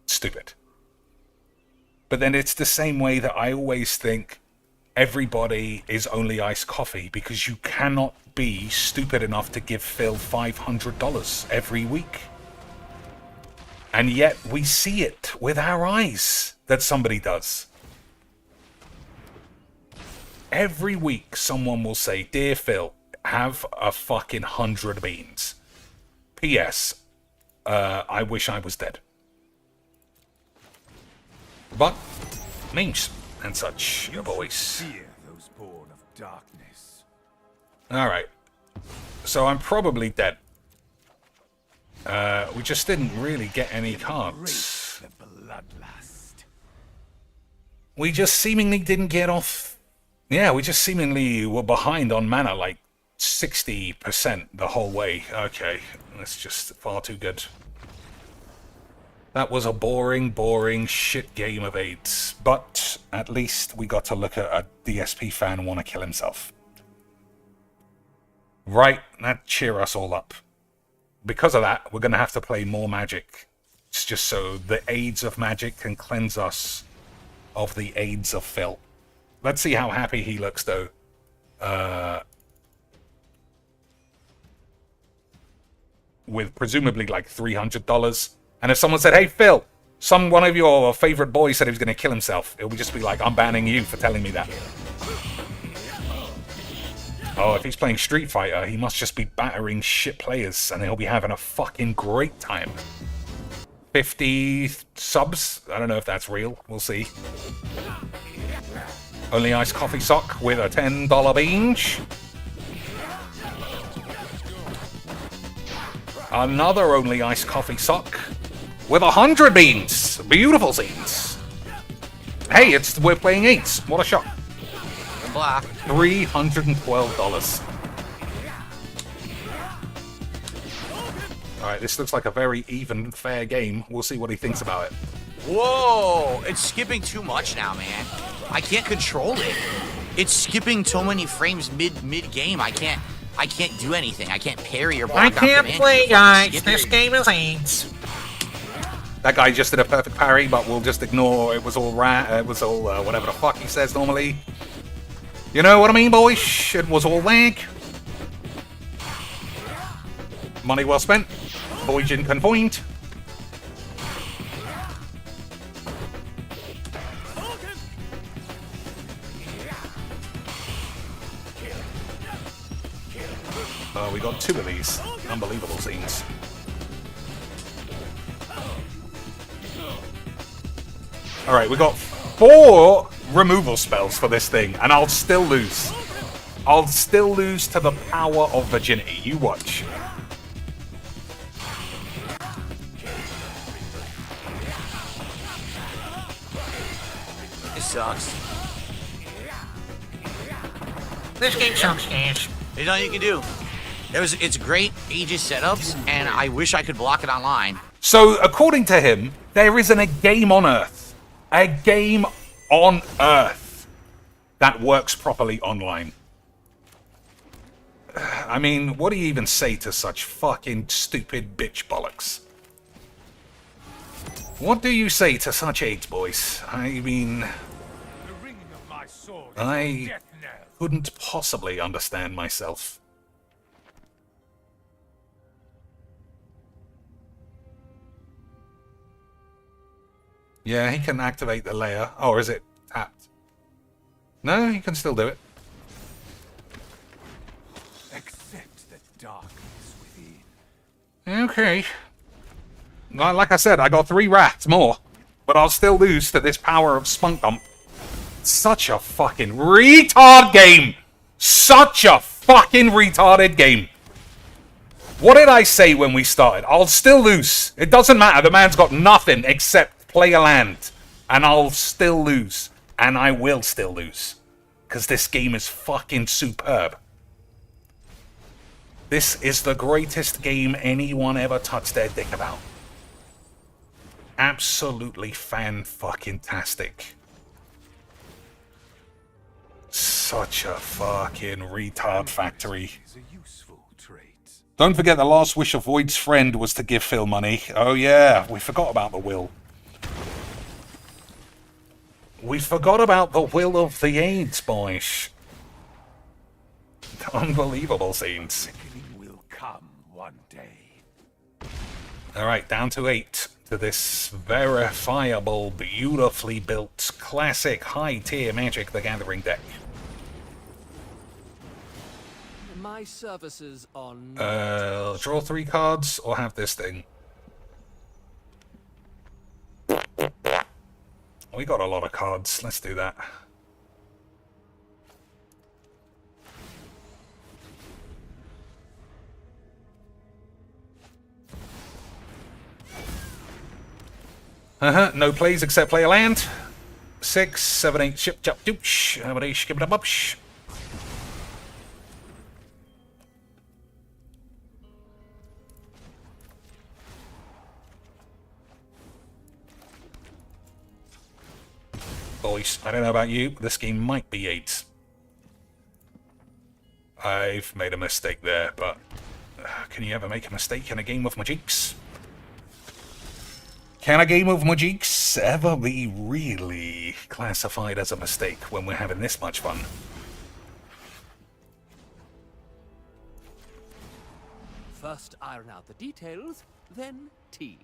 stupid. But then it's the same way that I always think everybody is only iced coffee, because you cannot be stupid enough to give Phil $500 every week. And yet we see it with our eyes that somebody does. Every week someone will say, "Dear Phil, have a fucking 100 beans. P.S. I wish I was dead." But memes and such, your boys. Fear those born of darkness. Alright. So I'm probably dead. We just didn't really get any cards. The bloodlust. We just seemingly didn't get off. Yeah, we just seemingly were behind on mana like 60% the whole way. Okay, that's just far too good. That was a boring shit game of 8. But at least we got to look at a DSP fan want to kill himself. Right, that cheer us all up. Because of that, we're going to have to play more Magic. It's just so the AIDS of Magic can cleanse us of the AIDS of Phil. Let's see how happy he looks, though. With presumably like $300. And if someone said, "Hey, Phil, one of your favorite boys said he was going to kill himself," it would just be like, "I'm banning you for telling me that." Oh, if he's playing Street Fighter, he must just be battering shit players, and he'll be having a fucking great time. 50 subs? I don't know if that's real. We'll see. Only iced coffee sock with a $10 beans. Another only iced coffee sock with 100 beans. Beautiful scenes. Hey, we're playing 8s. What a shock. Blah. $312. Alright, this looks like a very even, fair game. We'll see what he thinks about it. Whoa! It's skipping too much now, man. I can't control it. It's skipping so many frames mid game. I can't do anything. I can't parry or block. I can't play, guys. This game is AIDS. That guy just did a perfect parry, but we'll just ignore it was all whatever the fuck he says normally. You know what I mean, boys? It was all lag. Money well spent. Boyjin conjoined. Oh, we got 2 of these. Unbelievable scenes. Alright, we got 4 removal spells for this thing, and I'll still lose. I'll still lose to the power of virginity. You watch. It sucks. This game sucks, guys. There's nothing you can do. It's great Aegis setups, and I wish I could block it online. So, according to him, there isn't a game on Earth. A game on Earth that works properly online. I mean, what do you even say to such fucking stupid bitch bollocks? What do you say to such AIDS, boys? I mean, I couldn't possibly understand myself. Yeah, he can activate the layer. Oh, or is it tapped? No, he can still do it. Accept the darkness within. Okay. Like I said, I got 3 rats more. But I'll still lose to this power of Spunk Dump. Such a fucking retard game! Such a fucking retarded game! What did I say when we started? I'll still lose. It doesn't matter. The man's got nothing except play a land. And I'll still lose. And I will still lose. Because this game is fucking superb. This is the greatest game anyone ever touched their dick about. Absolutely fan-fucking-tastic. Such a fucking retard factory. Don't forget the last wish of Void's friend was to give Phil money. Oh yeah, we forgot about the will. We forgot about the will of the AIDS, boys. Unbelievable scenes. Will come one day. Alright, down to 8 to this verifiable, beautifully built, classic, high-tier Magic the Gathering deck. My services on. Draw 3 cards or have this thing. We got a lot of cards. Let's do that. No plays except play a land. 6, 7, 8, ship, chop, dooch. Everybody, skip it up, upsh. Boys, I don't know about you, but this game might be 8. I've made a mistake there, but can you ever make a mistake in a game of Majix? Can a game of Majix ever be really classified as a mistake when we're having this much fun? First iron out the details, then tea.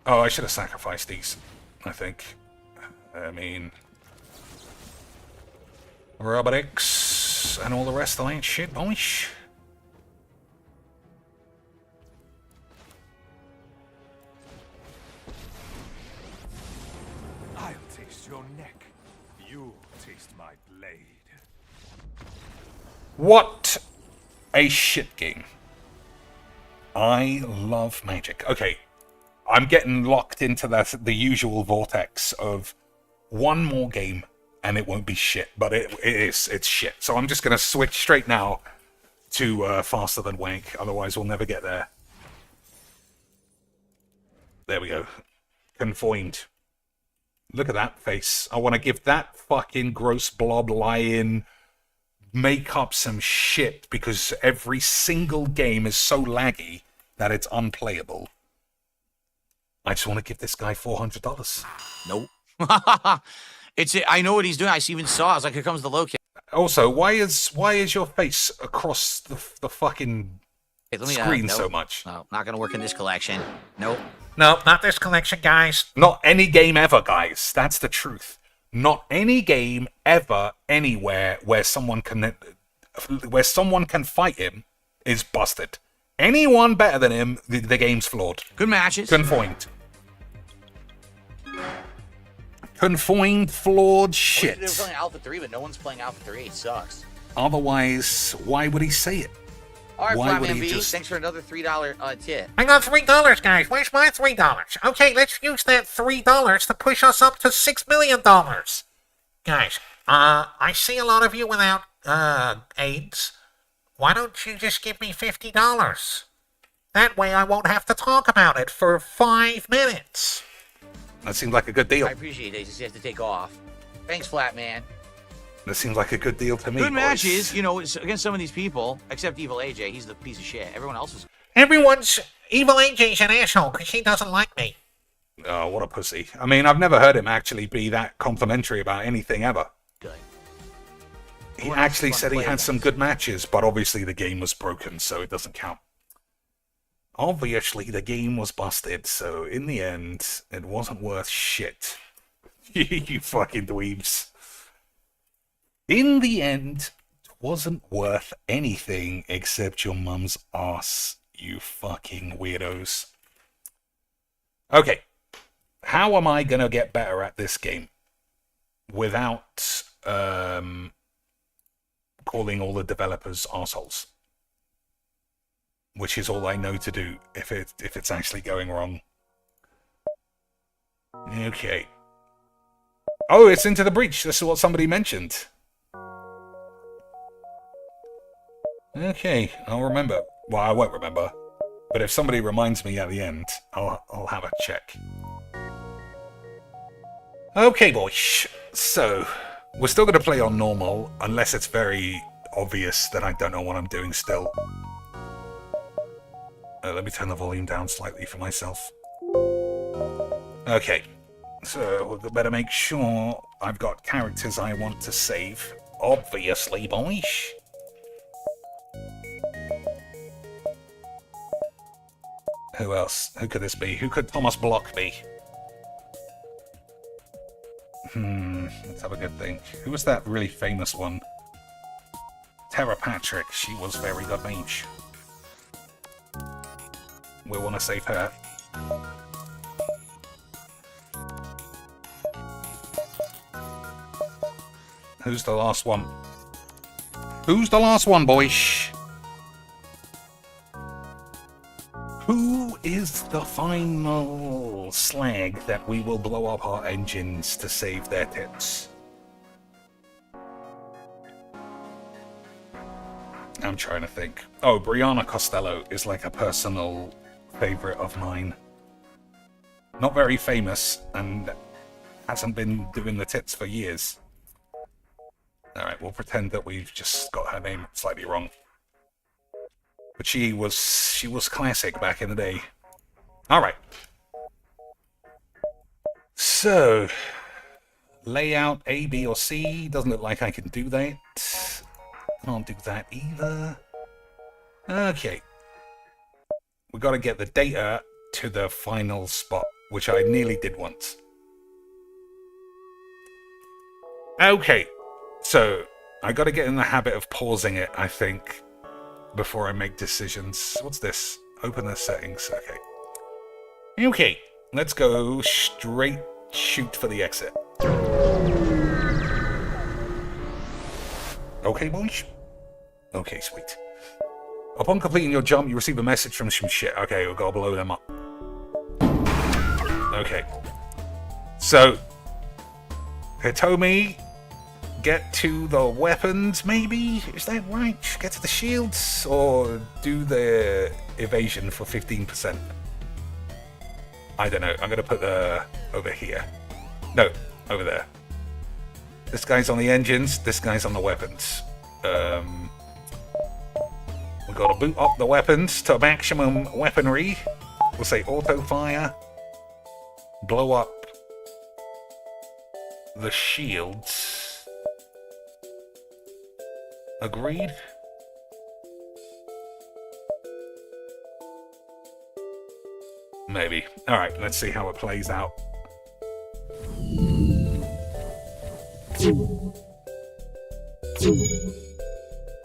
Oh, I should have sacrificed these, I think. I mean... Robotics... House and all the rest of that shit, boys. I'll taste your neck. You'll taste my blade. What a shit game. I love Magic. Okay, I'm getting locked into the usual vortex of one more game and it won't be shit, but it's shit. So I'm just going to switch straight now to Faster Than Wank, otherwise we'll never get there. There we go. Confoined. Look at that face. I want to give that fucking gross blob lion make up some shit because every single game is so laggy that it's unplayable. I just want to give this guy $400. Nope. I know what he's doing. I even saw. I was like, here comes the low kick. Also, why is your face across the fucking screen nope. so much? No, not gonna work in this collection. Nope. No, not this collection, guys. Not any game ever, guys. That's the truth. Not any game ever, anywhere where someone can fight him is busted. Anyone better than him, the game's flawed. Good matches. Confoined. Confoined, flawed shit. They were playing Alpha 3, but no one's playing Alpha 3. It sucks. Otherwise, why would he say it? All right, Why would Flatman he B, just... thanks for another $3 tip. I got $3, guys. Where's my $3? Okay, let's use that $3 to push us up to $6 million. Guys, I see a lot of you without, AIDS. Why don't you just give me $50? That way I won't have to talk about it for 5 minutes. That seems like a good deal. I appreciate it. You just have to take off. Thanks, Flatman. That seems like a good deal to me. Good boys. matches, you know, against some of these people, except Evil AJ. He's the piece of shit. Everyone else is. Everyone's Evil AJ's an asshole because he doesn't like me. Oh, what a pussy. I mean, I've never heard him actually be that complimentary about anything ever. Good. He actually said he had some good matches, but obviously the game was broken, so it doesn't count. Obviously, the game was busted, so in the end, it wasn't worth shit. You fucking dweebs. In the end, it wasn't worth anything except your mum's ass, you fucking weirdos. Okay, how am I gonna get better at this game without calling all the developers arseholes? Which is all I know to do if it's actually going wrong. Okay. Oh, it's Into the Breach. This is what somebody mentioned. Okay, I'll remember. Well, I won't remember. But if somebody reminds me at the end, I'll have a check. Okay, boys. So, we're still going to play on normal, unless it's very obvious that I don't know what I'm doing still. Let me turn the volume down slightly for myself. Okay, so we better make sure I've got characters I want to save. Obviously, boys. Who else? Who could this be? Who could Thomas Block be? Let's have a good think. Who was that really famous one? Tara Patrick. She was very good mage. We want to save her. Who's the last one? Who's the last one, boys? Who is the final slag that we will blow up our engines to save their tits? I'm trying to think. Oh, Brianna Costello is like a personal favorite of mine. Not very famous and hasn't been doing the tits for years. Alright, we'll pretend that we've just got her name slightly wrong. But she was classic back in the day. Alright. So, layout A, B, or C. Doesn't look like I can do that. Can't do that either. Okay. We got to get the data to the final spot, which I nearly did once. Okay. So, I gotta get in the habit of pausing it, I think, before I make decisions. What's this? Open the settings. Okay. Okay, let's go straight shoot for the exit. Okay, boys? Okay, sweet. Upon completing your jump, you receive a message from some shit. Okay, we've got to blow them up. Okay. So, Hitomi, get to the weapons, maybe? Is that right? Get to the shields? Or do the evasion for 15%? I don't know. I'm going to put the over here. No, over there. This guy's on the engines. This guy's on the weapons. We've got to boot up the weapons to maximum weaponry. We'll say auto fire. Blow up the shields. Agreed. Maybe. Alright, let's see how it plays out.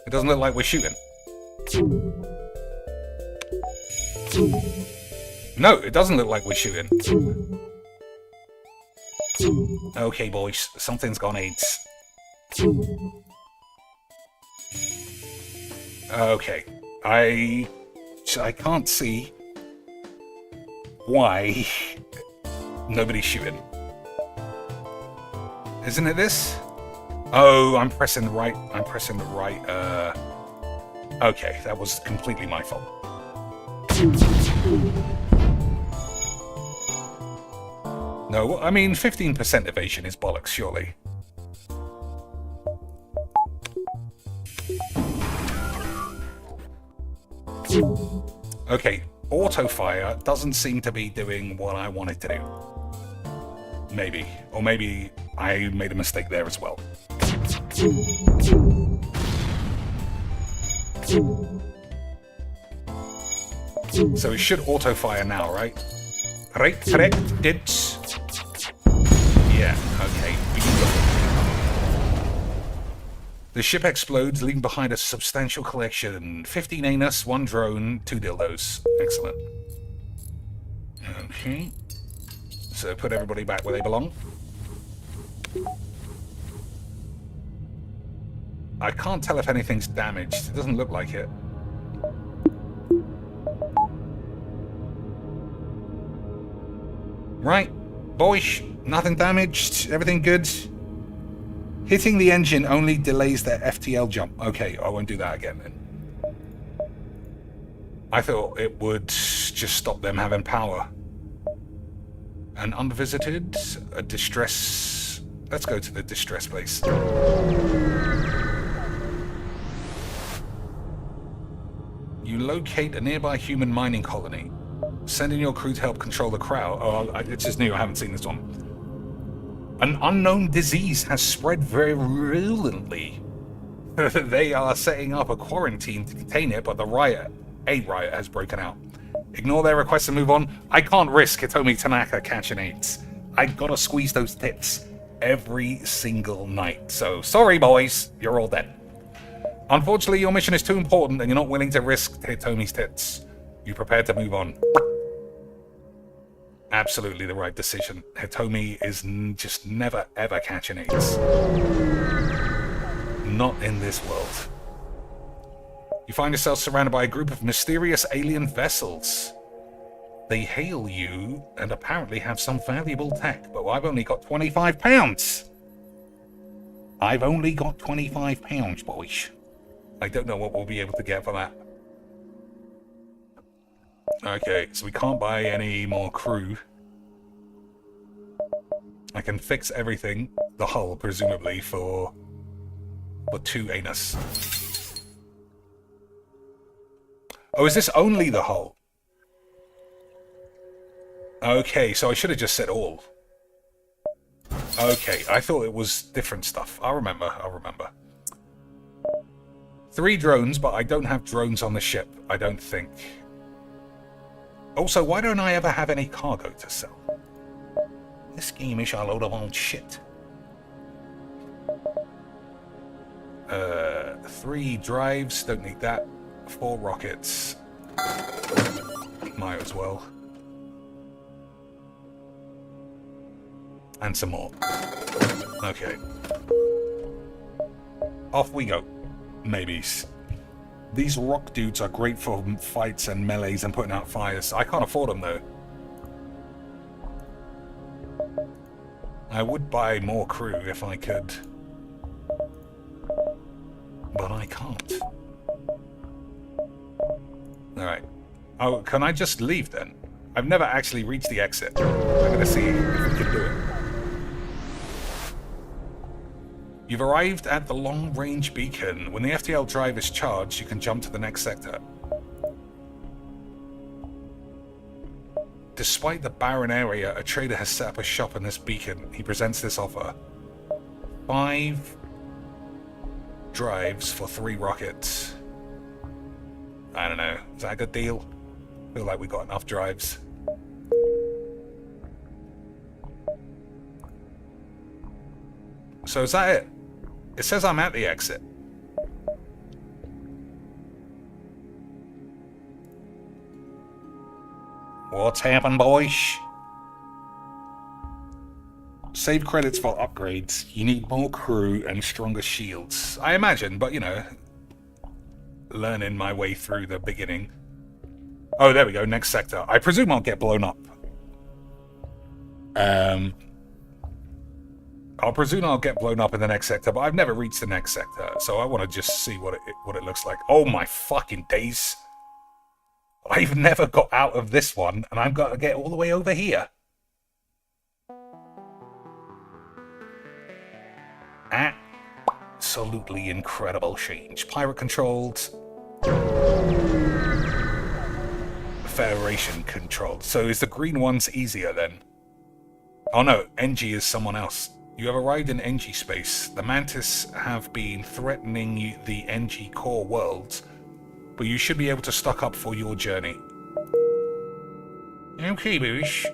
It doesn't look like we're shooting. No, it doesn't look like we're shooting. Okay, boys, something's gone AIDS. Okay, I can't see why nobody's shooting. Isn't it this? Oh, I'm pressing the right. Okay, that was completely my fault. No, I mean 15% evasion is bollocks, surely. Okay, auto fire doesn't seem to be doing what I wanted to do. Maybe. Or maybe I made a mistake there as well. So it should auto fire now, right? Right, correct, did. Yeah, okay. The ship explodes, leaving behind a substantial collection. 15 anus, 1 drone, 2 dildos. Excellent. Okay. So put everybody back where they belong. I can't tell if anything's damaged. It doesn't look like it. Right, boys, nothing damaged, everything good. Hitting the engine only delays their FTL jump. Okay, I won't do that again then. I thought it would just stop them having power. An unvisited, a distress. Let's go to the distress place. You locate a nearby human mining colony. Send in your crew to help control the crowd. Oh, it's just new. I haven't seen this one. An unknown disease has spread virulently. They are setting up a quarantine to contain it, but a riot has broken out. Ignore their request and move on. I can't risk Hitomi Tanaka catching AIDS. I gotta squeeze those tits every single night. So, sorry boys, you're all dead. Unfortunately, your mission is too important and you're not willing to risk Hitomi's tits. You prepared to move on. Absolutely the right decision. Hitomi is just never ever catching AIDS. Not in this world. You find yourself surrounded by a group of mysterious alien vessels. They hail you and apparently have some valuable tech, but I've only got £25. I've only got £25, boys. I don't know what we'll be able to get for that. Okay, so we can't buy any more crew. I can fix everything, the hull presumably, for 2 anus. Oh, is this only the hull? Okay, so I should have just said all. Okay, I thought it was different stuff. I'll remember. 3 drones, but I don't have drones on the ship, I don't think. Also, why don't I ever have any cargo to sell? This game is a load of old shit. 3 drives, don't need that. 4 rockets. Might as well. And some more. Okay. Off we go. Maybes. These rock dudes are great for fights and melees and putting out fires. I can't afford them though. I would buy more crew if I could. But I can't. Alright. Oh, can I just leave then? I've never actually reached the exit. I'm gonna see if we can do it. You've arrived at the long-range beacon. When the FTL drive is charged, you can jump to the next sector. Despite the barren area, a trader has set up a shop in this beacon. He presents this offer. 5 drives for 3 rockets. I don't know. Is that a good deal? I feel like we got enough drives. So is that it? It says I'm at the exit. What's happened, boys? Save credits for upgrades. You need more crew and stronger shields. I imagine, but you know, learning my way through the beginning. Oh, there we go. Next sector. I presume I'll get blown up. I'll presume I'll get blown up in the next sector, but I've never reached the next sector, so I want to just see what it looks like. Oh my fucking days! I've never got out of this one, and I've got to get all the way over here. Absolutely incredible change. Pirate controlled. Federation controlled. So is the green ones easier then? Oh no, NG is someone else. You have arrived in NG space. The Mantis have been threatening the NG core worlds, but you should be able to stock up for your journey. Okay, Boosh.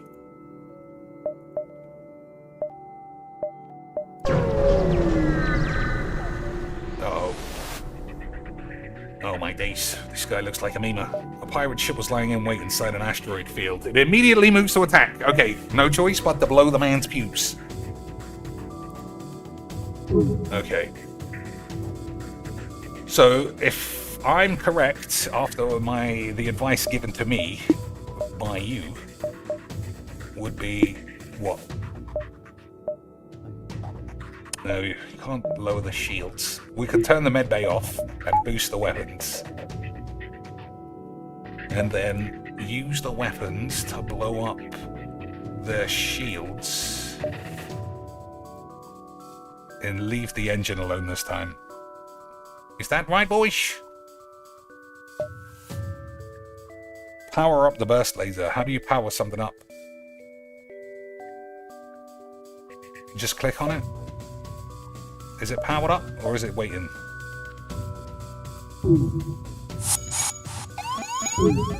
Uh-oh. Oh my days. This guy looks like a meme. A pirate ship was lying in wait inside an asteroid field. It immediately moves to attack. Okay, no choice but to blow the man's pubes. Okay. So, if I'm correct, after the advice given to me by you, would be what? No, you can't lower the shields. We can turn the medbay off and boost the weapons. And then use the weapons to blow up the shields. And leave the engine alone this time. Is that right, boys? Power up the burst laser. How do you power something up? Just click on it? Is it powered up, or is it waiting?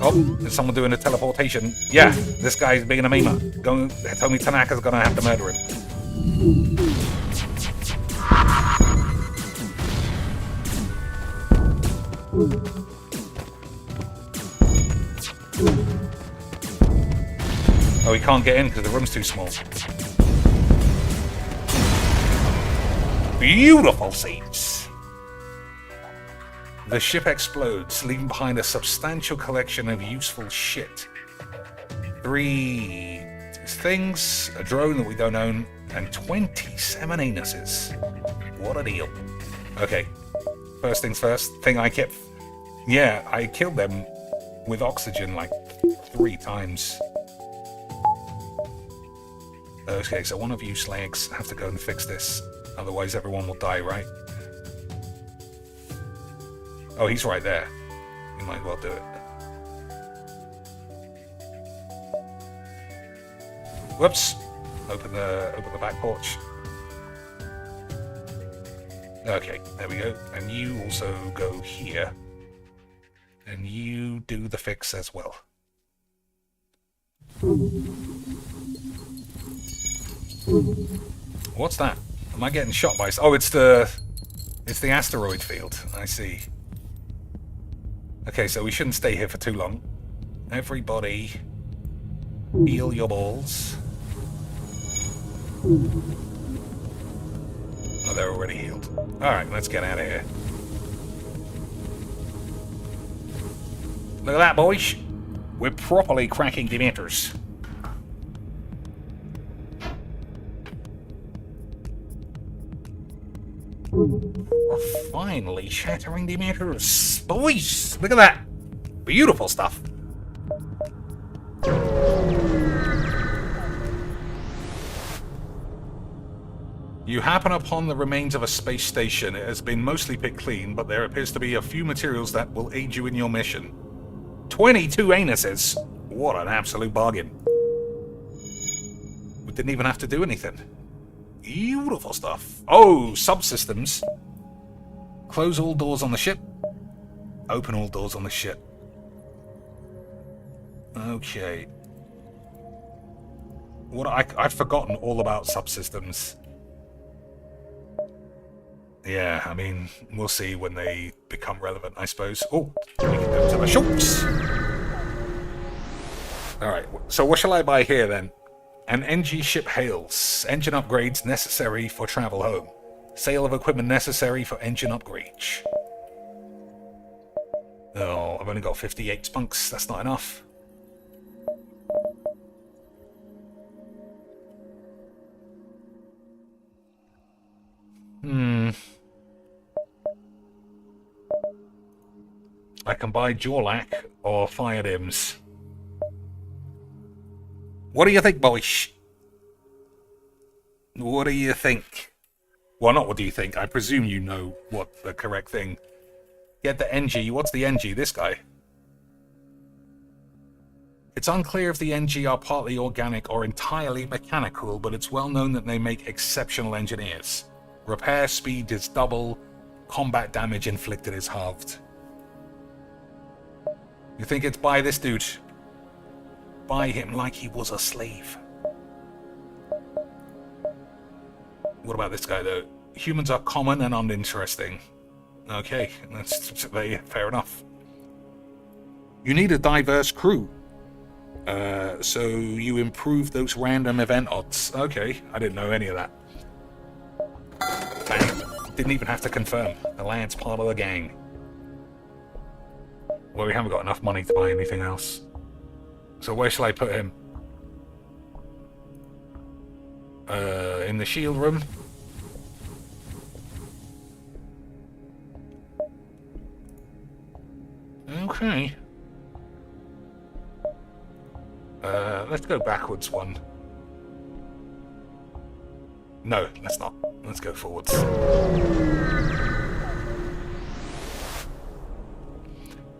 Oh, is someone doing a teleportation? Yeah, this guy's being a memer. Tell me Tanaka's gonna have to murder him. Oh, he can't get in because the room's too small. Beautiful scenes. The ship explodes, leaving behind a substantial collection of useful shit. 3 things, a drone that we don't own, and 27 anuses. What a deal. Okay, first things first, thing I kept... Yeah, I killed them with oxygen like 3 times. Okay, so one of you slags have to go and fix this. Otherwise everyone will die, right? Oh, he's right there. You might as well do it. Whoops. Open the back porch. Okay, there we go. And you also go here. And you do the fix as well. What's that? Am I getting shot by... Oh, it's the It's the asteroid field. I see. Okay, so we shouldn't stay here for too long. Everybody, heal your balls. Oh, they're already healed. Alright, let's get out of here. Look at that, boys. We're properly cracking dementors. We're finally shattering dementors. Boys, look at that. Beautiful stuff. You happen upon the remains of a space station. It has been mostly picked clean, but there appears to be a few materials that will aid you in your mission. 22 anuses. What an absolute bargain. We didn't even have to do anything. Beautiful stuff. Oh, subsystems. Close all doors on the ship. Open all doors on the ship. Okay. What I've forgotten all about subsystems. Yeah, I mean, we'll see when they become relevant, I suppose. Oh, we can go to the shops. Alright, so what shall I buy here then? An NG ship hails. Engine upgrades necessary for travel home. Sale of equipment necessary for engine upgrades. Oh, I've only got 58 spunks. That's not enough. I can buy Jorlac or Fire Dims. What do you think, boys? What do you think? Well, not what do you think. I presume you know what the correct thing. Get the NG. What's the NG? This guy. It's unclear if the NG are partly organic or entirely mechanical, but it's well known that they make exceptional engineers. Repair speed is double. Combat damage inflicted is halved. You think it's buy this dude? Buy him like he was a slave. What about this guy, though? Humans are common and uninteresting. Okay, that's fair enough. You need a diverse crew. So you improve those random event odds. Okay, I didn't know any of that. Bang. Didn't even have to confirm. The lad's part of the gang. Well, we haven't got enough money to buy anything else. So where shall I put him? In the shield room? Okay. Let's go backwards one. No, let's not. Let's go forwards.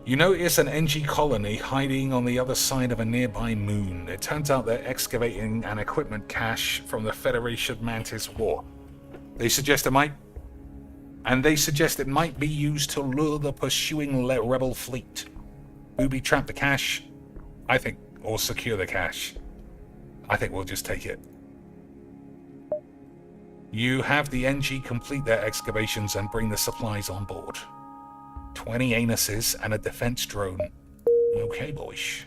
You notice an NG colony hiding on the other side of a nearby moon. It turns out they're excavating an equipment cache from the Federation Mantis War. They suggest it might be used to lure the pursuing rebel fleet. Booby trap the cache, I think, or secure the cache. I think we'll just take it. You have the NG complete their excavations and bring the supplies on board. 20 anuses and a defense drone. Okay, boys.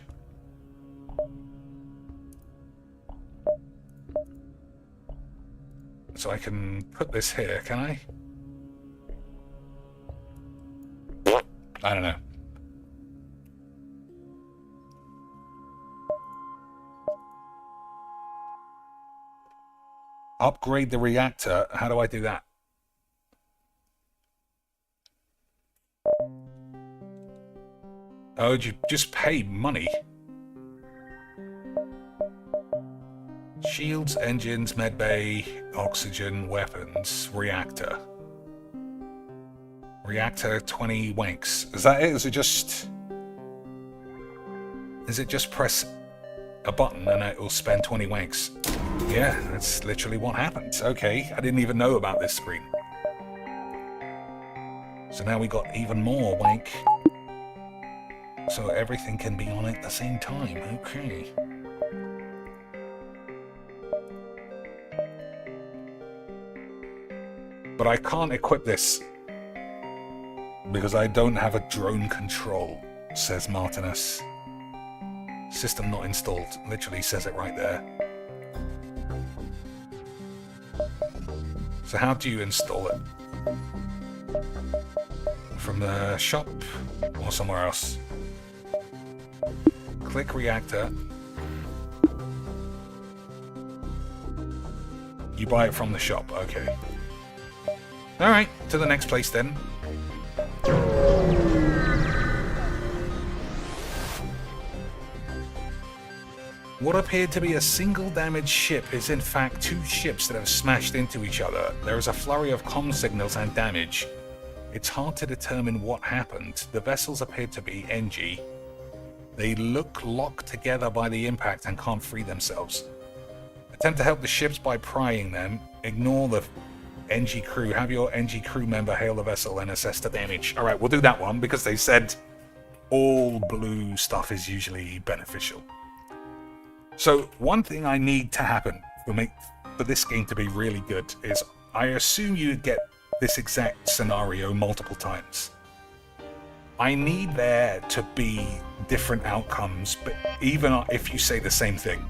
So I can put this here, can I? I don't know. Upgrade the reactor. How do I do that? Oh, you just pay money. Shields, engines, medbay, oxygen, weapons, reactor. Reactor 20 wanks. Is that it? Is it just press a button and it will spend 20 wanks? Yeah, that's literally what happens. Okay, I didn't even know about this screen. So now we got even more wank. So everything can be on at the same time. Okay. But I can't equip this Because I don't have a drone control, says Martinus. System not installed. Literally says it right there. So how do you install it? From the shop or somewhere else? Click reactor. You buy it from the shop, okay. Alright, to the next place then. What appeared to be a single damaged ship is in fact two ships that have smashed into each other. There is a flurry of comm signals and damage. It's hard to determine what happened. The vessels appear to be NG. They look locked together by the impact and can't free themselves. Attempt to help the ships by prying them. Ignore the NG crew. Have your NG crew member hail the vessel and assess the damage. Alright, we'll do that one because they said all blue stuff is usually beneficial. So one thing I need to happen for this game to be really good is I assume you get this exact scenario multiple times. I need there to be different outcomes, but even if you say the same thing.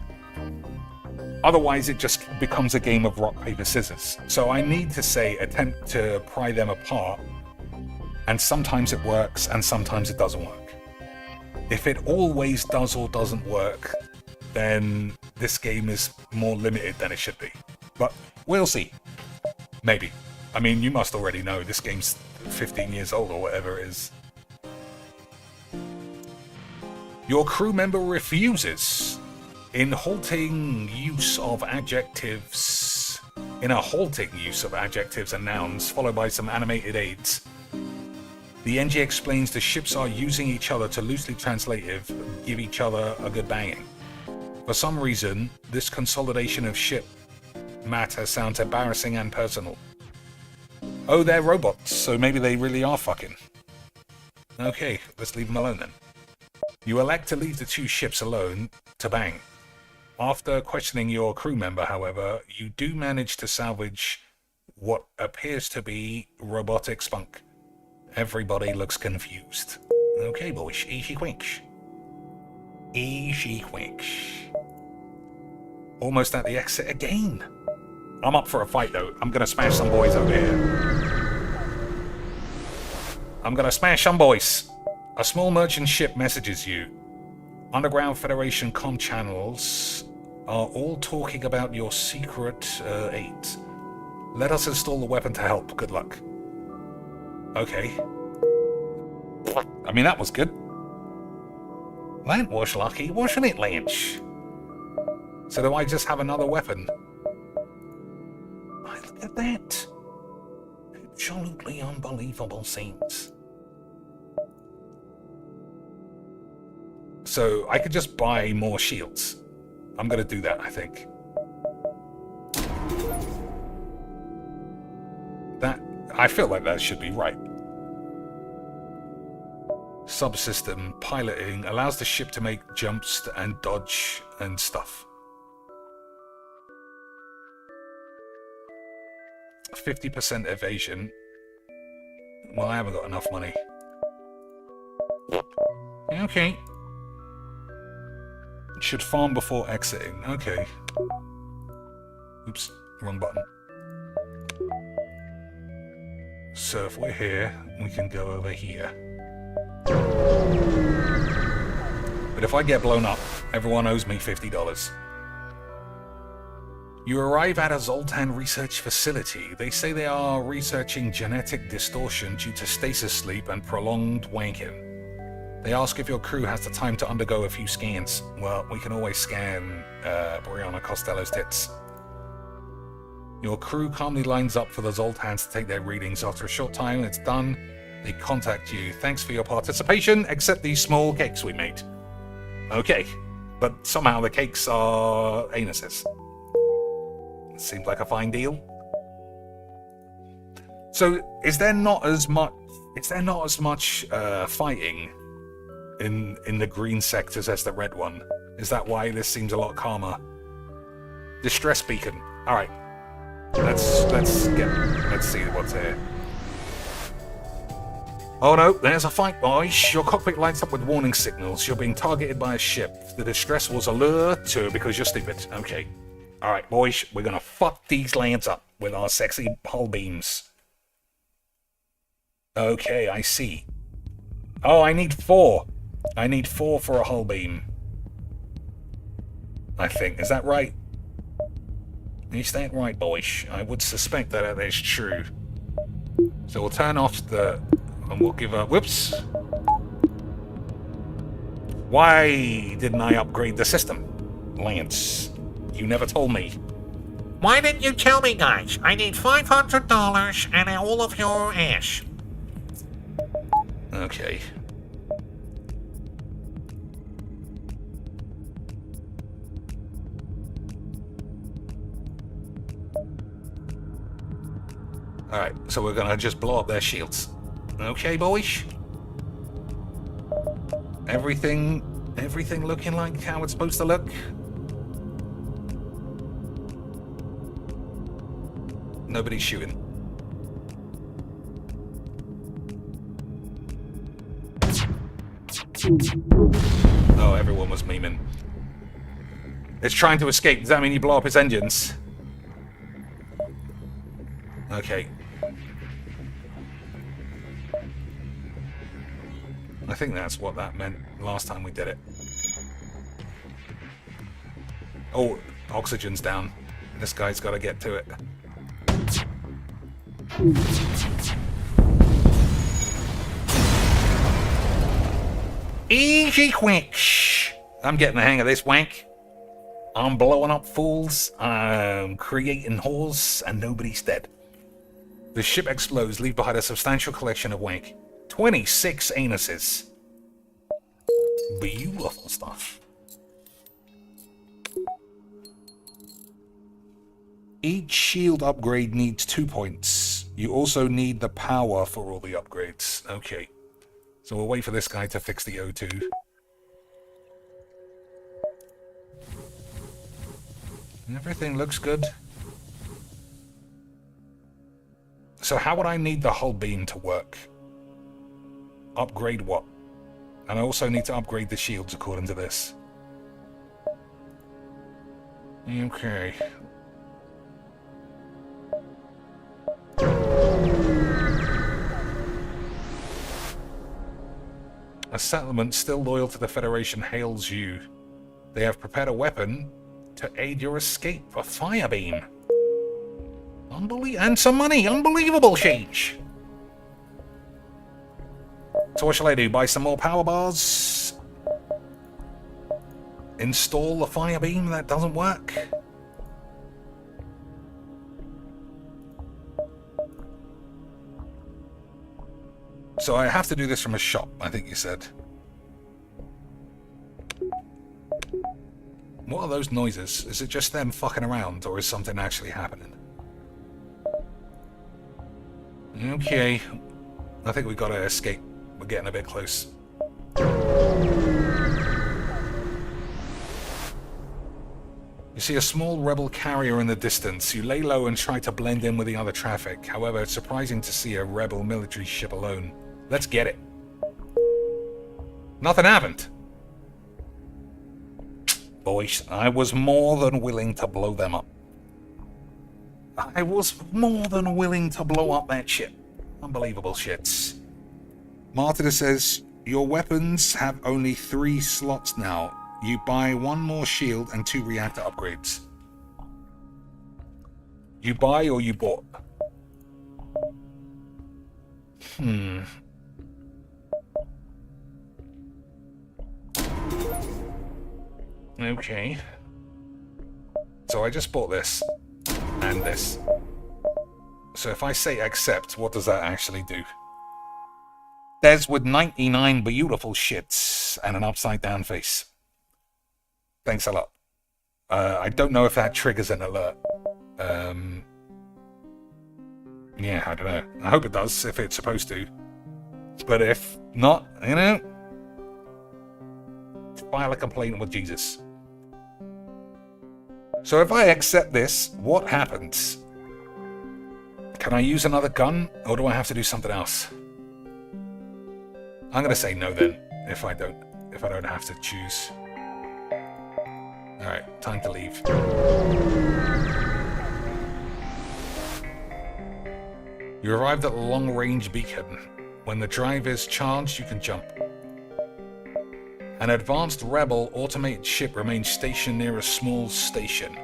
Otherwise, it just becomes a game of rock, paper, scissors. So I need to say attempt to pry them apart, and sometimes it works, and sometimes it doesn't work. If it always does or doesn't work, then this game is more limited than it should be. But we'll see. Maybe. I mean, you must already know this game's 15 years old or whatever it is. Your crew member refuses. In a halting use of adjectives and nouns, followed by some animated aids, the NG explains the ships are using each other to loosely translative give each other a good banging. For some reason, this consolidation of ship matter sounds embarrassing and personal. Oh, they're robots, so maybe they really are fucking. Okay, let's leave them alone then. You elect to leave the two ships alone to bang. After questioning your crew member, however, you do manage to salvage what appears to be robotic spunk. Everybody looks confused. Okay, boys, easy quinch. Easy quinch. Almost at the exit again. I'm up for a fight though. I'm gonna smash some boys over here. I'm gonna smash some boys. A small merchant ship messages you. Underground Federation comm channels are all talking about your secret aid. Let us install the weapon to help. Good luck. Okay. I mean, that was good. That was lucky, wasn't it, Lynch? So do I just have another weapon? Oh, look at that. Absolutely unbelievable scenes. So I could just buy more shields. I'm gonna do that, I think. I feel like that should be right. Subsystem piloting allows the ship to make jumps and dodge and stuff. 50% evasion. Well, I haven't got enough money. Okay. Should farm before exiting. Okay. Oops, wrong button. So if we're here, we can go over here. But if I get blown up, everyone owes me $50. You arrive at a Zoltan research facility. They say they are researching genetic distortion due to stasis sleep and prolonged wanking. They ask if your crew has the time to undergo a few scans. Well, we can always scan Brianna Costello's tits. Your crew calmly lines up for the Zoltans to take their readings. After a short time, it's done. They contact you. Thanks for your participation, except these small cakes we made. Okay, but somehow the cakes are anuses. Seems like a fine deal. So, is there not as much fighting in the green sectors as the red one? Is that why this seems a lot calmer? Distress beacon. All right. Let's see what's here. Oh no, there's a fight, boys. Your cockpit lights up with warning signals. You're being targeted by a ship. The distress was a lure to because you're stupid. Okay. Alright, boys, we're gonna fuck these lands up with our sexy hull beams. Okay, I see. Oh, I need 4. I need 4 for a hull beam. I think. Is that right? Is that right, boys? I would suspect that is true. So we'll turn off the... and we'll give a... Whoops! Why didn't I upgrade the system? Lance, you never told me. Why didn't you tell me, guys? I need $500 and all of your ash. Okay. Alright, so we're gonna just blow up their shields. Okay, boys? Everything looking like how it's supposed to look? Nobody's shooting. Oh, everyone was memeing. It's trying to escape. Does that mean you blow up its engines? Okay. I think that's what that meant last time we did it. Oh, oxygen's down. This guy's got to get to it. Easy quick. I'm getting the hang of this wank. I'm blowing up fools. I'm creating whores, and nobody's dead. The ship explodes, leave behind a substantial collection of wank. 26 anuses. Beautiful stuff. Each shield upgrade needs 2 points. You also need the power for all the upgrades. Okay. So we'll wait for this guy to fix the O2. Everything looks good. So how would I need the hull beam to work? Upgrade what? And I also need to upgrade the shields according to this. Okay. A settlement still loyal to the Federation hails you. They have prepared a weapon to aid your escape, a fire beam. And some money, unbelievable change. So what shall I do? Buy some more power bars? Install the fire beam? That doesn't work. So I have to do this from a shop, I think you said. What are those noises? Is it just them fucking around, or is something actually happening? Okay. I think we gotta escape. We're getting a bit close. You see a small rebel carrier in the distance. You lay low and try to blend in with the other traffic. However, it's surprising to see a rebel military ship alone. Let's get it. Nothing happened. Boys, I was more than willing to blow them up. I was more than willing to blow up that ship. Unbelievable shits. Martyr says, your weapons have only 3 slots now. You buy 1 more shield and 2 reactor upgrades. You buy or you bought? Okay. So I just bought this. And this. So if I say accept, what does that actually do? There's with 99 beautiful shits and an upside down face. Thanks a lot. I don't know if that triggers an alert. Yeah, I don't know. I hope it does, if it's supposed to. But if not, you know, file a complaint with Jesus. So if I accept this, what happens? Can I use another gun, or do I have to do something else? I'm gonna say no then, if I don't have to choose. Alright, time to leave. You arrived at the long-range beacon. When the drive is charged, you can jump. An advanced rebel automated ship remains stationed near a small station.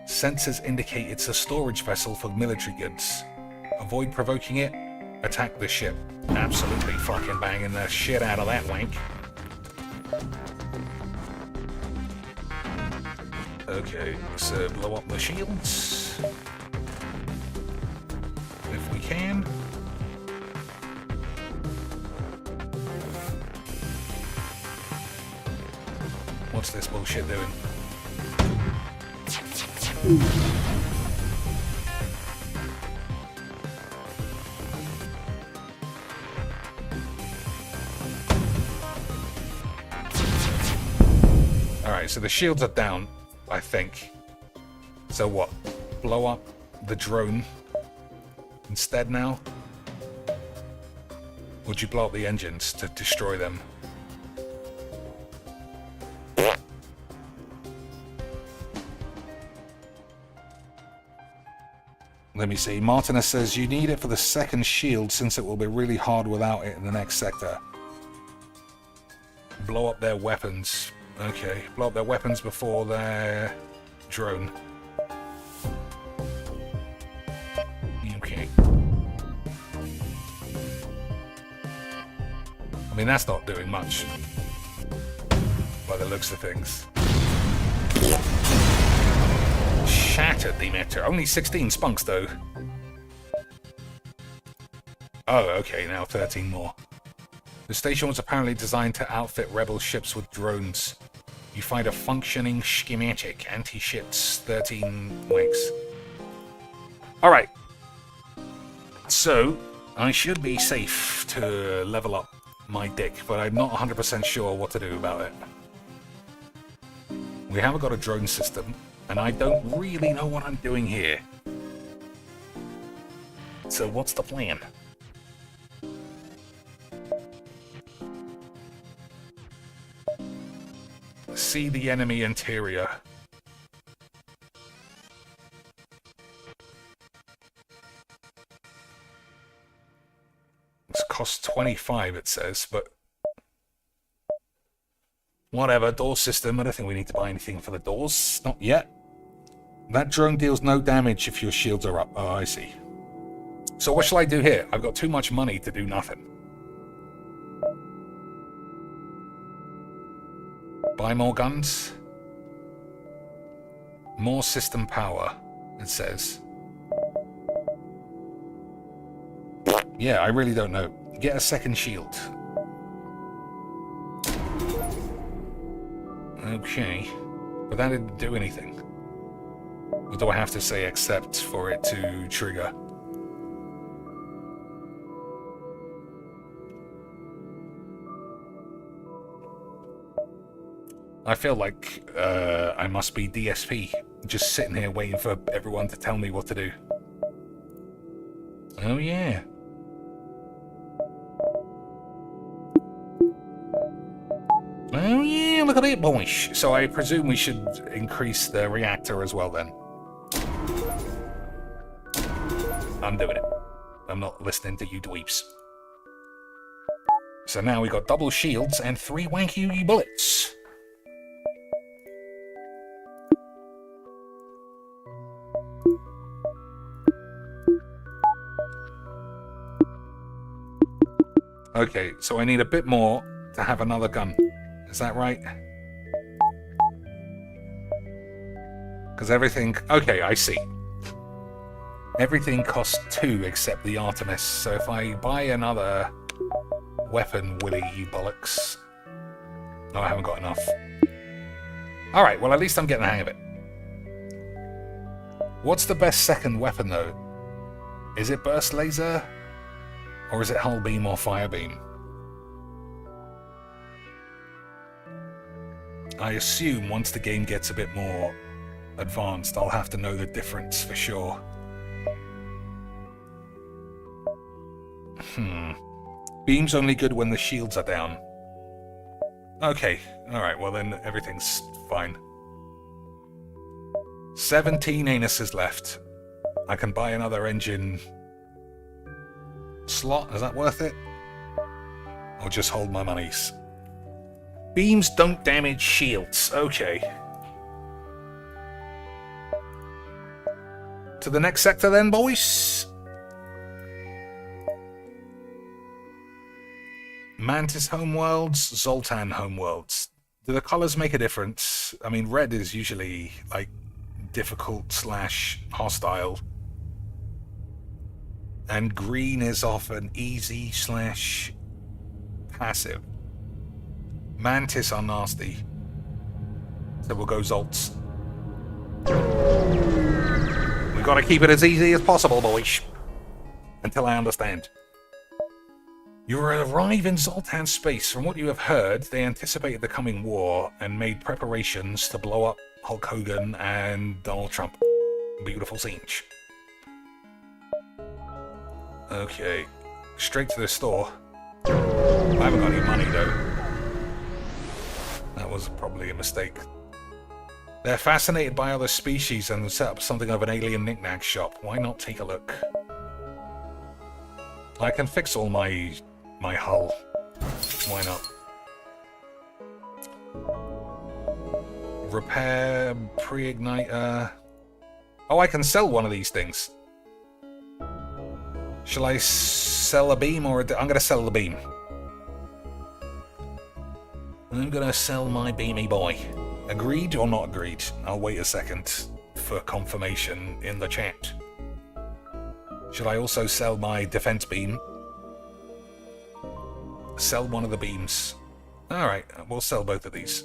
Sensors indicate it's a storage vessel for military goods. Avoid provoking it. Attack the ship. Absolutely fucking banging the shit out of that wank. Okay, so blow up the shields. If we can. What's this bullshit doing? Alright, so the shields are down, I think. So what? Blow up the drone instead now? Would you blow up the engines to destroy them? Let me see. Martinez says you need it for the second shield since it will be really hard without it in the next sector. Blow up their weapons. Okay, blow up their weapons before their drone. Okay. I mean, that's not doing much by the looks of things. Shattered the emitter. Only 16 spunks, though. Oh, okay, now 13 more. The station was apparently designed to outfit rebel ships with drones. You find a functioning schematic. Anti-ships, 13 links. Alright. So, I should be safe to level up my dick, but I'm not 100% sure what to do about it. We haven't got a drone system, and I don't really know what I'm doing here. So what's the plan? See the enemy interior. This costs 25, it says, but whatever. Door system. I don't think we need to buy anything for the doors. Not yet. That drone deals no damage if your shields are up. Oh, I see. So what shall I do here? I've got too much money to do nothing. Buy more guns. More system power, it says. Yeah, I really don't know. Get a second shield. Okay. But that didn't do anything. Or do I have to say accept for it to trigger? I feel like I must be DSP, just sitting here waiting for everyone to tell me what to do. Oh yeah. Oh yeah, look at it, boys. So I presume we should increase the reactor as well then. I'm doing it. I'm not listening to you dweeps. So now we got double shields and 3 wanky bullets. Okay, so I need a bit more to have another gun. Is that right? Because everything... Okay, I see. Everything costs 2 except the Artemis. So if I buy another weapon, Willy, you bollocks... Oh, I haven't got enough. Alright, well at least I'm getting the hang of it. What's the best second weapon, though? Is it burst laser? Or is it hull beam or fire beam? I assume once the game gets a bit more advanced, I'll have to know the difference for sure. Beam's only good when the shields are down. Okay, alright, well then everything's fine. 17 anuses left. I can buy another engine slot, is that worth it? Or just hold my monies? Beams don't damage shields, okay. To the next sector then, boys. Mantis homeworlds, Zoltan homeworlds. Do the colours make a difference? I mean, red is usually, like, difficult / hostile. And green is often easy / passive. Mantis are nasty. So we'll go Zolts. We've got to keep it as easy as possible, boys. Until I understand. You arrive in Zoltan space. From what you have heard, they anticipated the coming war and made preparations to blow up Hulk Hogan and Donald Trump. Beautiful scenes. Okay. Straight to the store. I haven't got any money, though. That was probably a mistake. They're fascinated by other species and set up something of an alien knick-knack shop. Why not take a look? I can fix all my hull. Why not? Repair, pre-igniter. Oh, I can sell one of these things. Shall I sell a beam or I'm gonna sell the beam. I'm gonna sell my beamy boy. Agreed or not agreed? I'll wait a second for confirmation in the chat. Should I also sell my defense beam? Sell one of the beams. Alright, we'll sell both of these.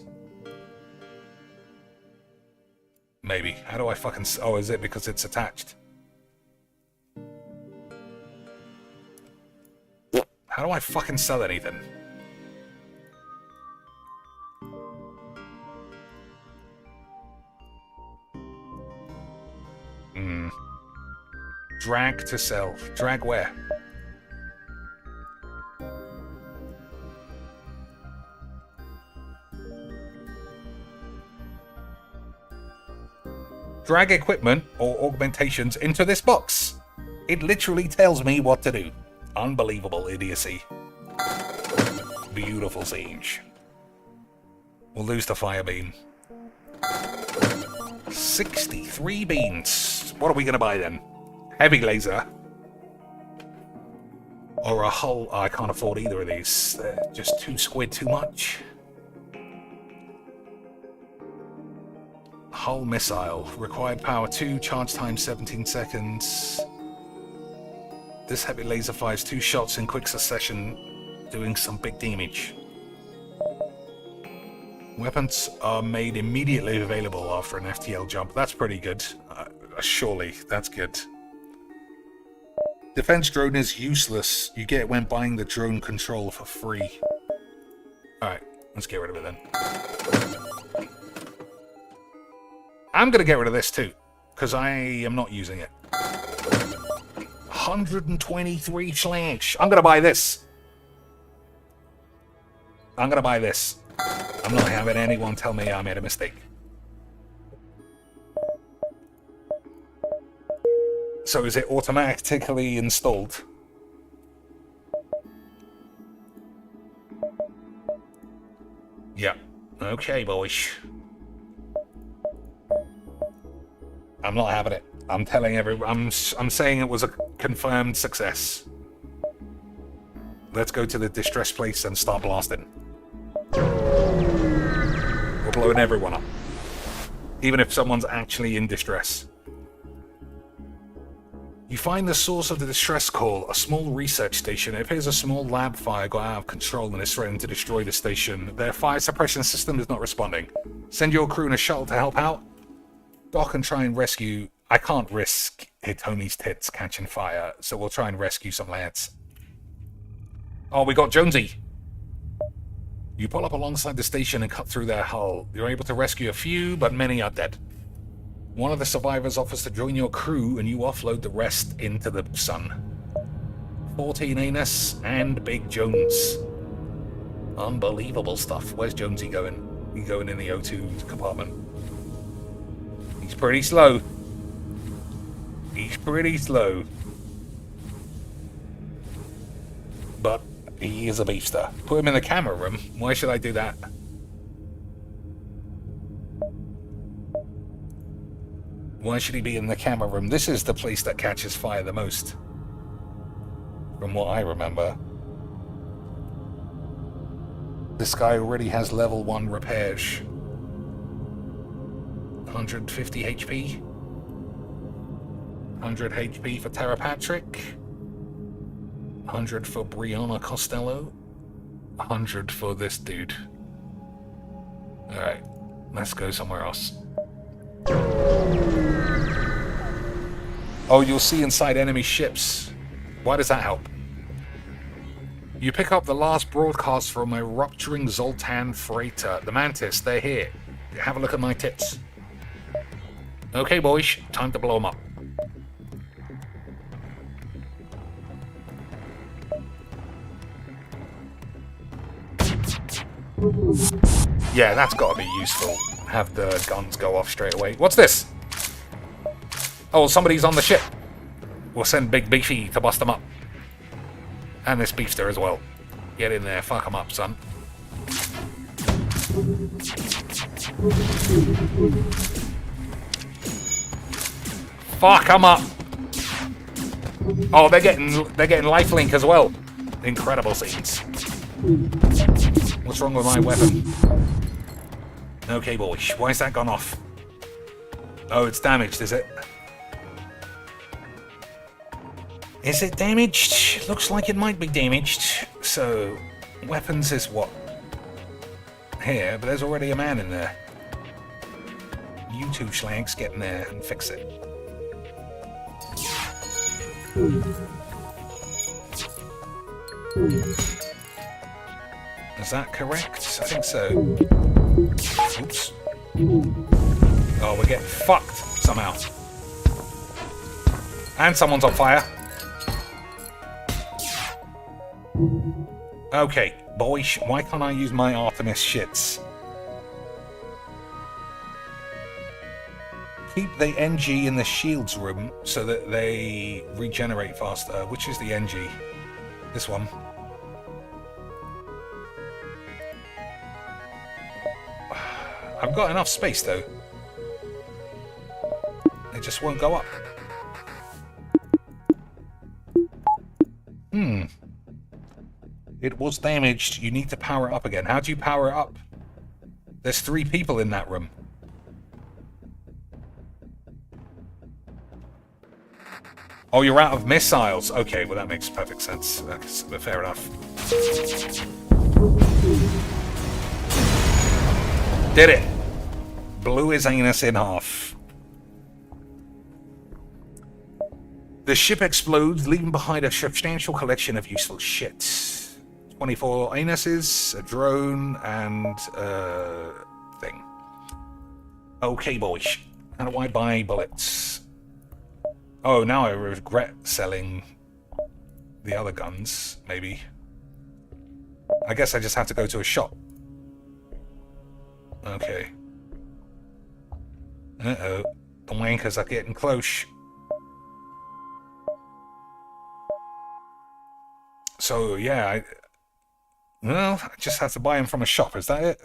Maybe. How do I fucking... Oh, is it because it's attached? How do I fucking sell anything? Drag to sell. Drag where? Drag equipment or augmentations into this box. It literally tells me what to do. Unbelievable idiocy. Beautiful siege. We'll lose the fire beam. 63 beans. What are we going to buy then? Heavy laser. Or a hull. Oh, I can't afford either of these. They're just 2 squid too much. Hull missile. Required power 2. Charge time 17 seconds. This heavy laser fires 2 shots in quick succession, doing some big damage. Weapons are made immediately available after an FTL jump. That's pretty good. Surely, that's good. Defense drone is useless. You get it when buying the drone control for free. Alright, let's get rid of it then. I'm going to get rid of this too, because I am not using it. 123 slash. I'm going to buy this. I'm going to buy this. I'm not having anyone tell me I made a mistake. So is it automatically installed? Yeah. Okay, boys. I'm not having it. I'm telling everyone. I'm saying it was a confirmed success. Let's go to the distress place and start blasting. We're blowing everyone up. Even if someone's actually in distress. You find the source of the distress call, a small research station. It appears a small lab fire got out of control and is threatening to destroy the station. Their fire suppression system is not responding. Send your crew in a shuttle to help out. Dock and try and rescue... I can't risk Hitomi's tits catching fire, so we'll try and rescue some lads. Oh, we got Jonesy! You pull up alongside the station and cut through their hull. You're able to rescue a few, but many are dead. One of the survivors offers to join your crew, and you offload the rest into the sun. 14 Anus, and Big Jones. Unbelievable stuff. Where's Jonesy going? He's going in the O2 compartment. He's pretty slow. He's pretty slow. But he is a beefster. Put him in the camera room. Why should I do that? Why should he be in the camera room? This is the place that catches fire the most. From what I remember. This guy already has level 1 repairs. 150 HP. 100 HP for Tara Patrick. 100 for Brianna Costello. 100 for this dude. Alright, let's go somewhere else. Oh, you'll see inside enemy ships. Why does that help? You pick up the last broadcast from a rupturing Zoltan freighter. The Mantis, they're here. Have a look at my tits. Okay, boys, time to blow them up. Yeah, that's gotta be useful. Have the guns go off straight away. What's this? Oh, somebody's on the ship. We'll send Big Beefy to bust them up. And this beefster as well. Get in there, fuck them up, son. Fuck them up. Oh, they're getting lifelink as well. Incredible scenes. What's wrong with my weapon? Okay, boys. Why's that gone off? Oh, it's damaged, is it? Is it damaged? Looks like it might be damaged. So, weapons is what? Here, but there's already a man in there. You two schlanks get in there and fix it. Is that correct? I think so. Oops. Oh, we're getting fucked somehow. And someone's on fire. Okay, boys, why can't I use my Artemis shits? Keep the NG in the shields room so that they regenerate faster. Which is the NG? This one. I've got enough space though. It just won't go up. It was damaged. You need to power it up again. How do you power it up? There's 3 people in that room. Oh, you're out of missiles. Okay, well that makes perfect sense. That's fair enough. Did it. Blew his anus in half. The ship explodes, leaving behind a substantial collection of useful shit. 24 anuses, a drone, and a thing. Okay, boys. How do I buy bullets? Oh, now I regret selling the other guns, maybe. I guess I just have to go to a shop. Okay. Uh-oh. The wankers are getting close. So, yeah, I just have to buy them from a shop, is that it?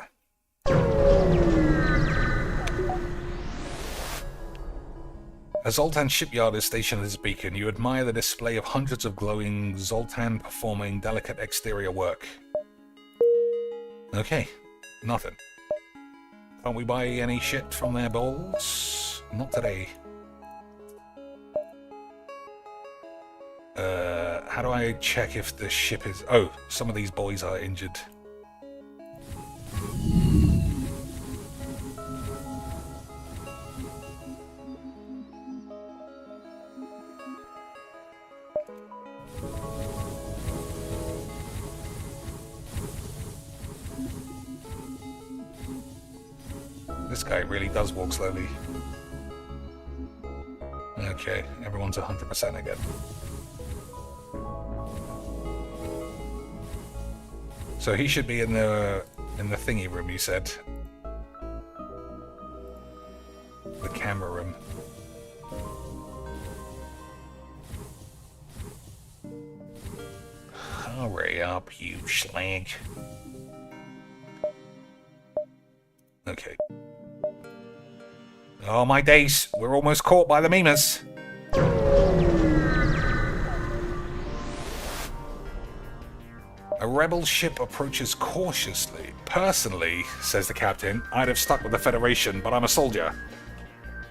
A Zoltan shipyard is stationed at this beacon. You admire the display of hundreds of glowing Zoltan performing delicate exterior work. Okay, nothing. Can't we buy any shit from their bowls? Not today. How do I check if the ship is... Oh, some of these boys are injured. This guy really does walk slowly. Okay, everyone's 100% again. So he should be in the thingy room, you said. The camera room. Hurry up, you slag. Okay. Oh my days, we're almost caught by the memers. A rebel ship approaches cautiously. Personally, says the captain, I'd have stuck with the Federation, but I'm a soldier.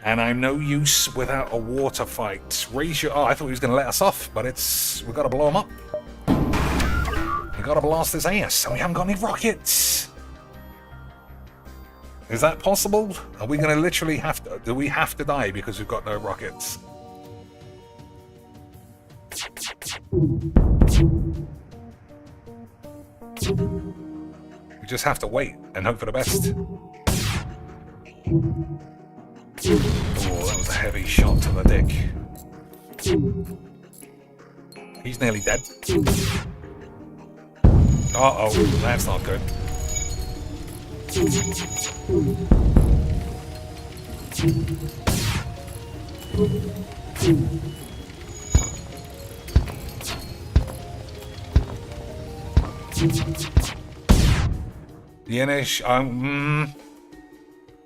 And I'm no use without a water fight. Raise your... Oh, I thought he was going to let us off, but it's... We've got to blow him up. We've got to blast his ass, and we haven't got any rockets. Is that possible? Are we going to literally have to... Do we have to die because we've got no rockets? We just have to wait and hope for the best. Oh, that was a heavy shot to the dick. He's nearly dead. Uh-oh, that's not good. The NH...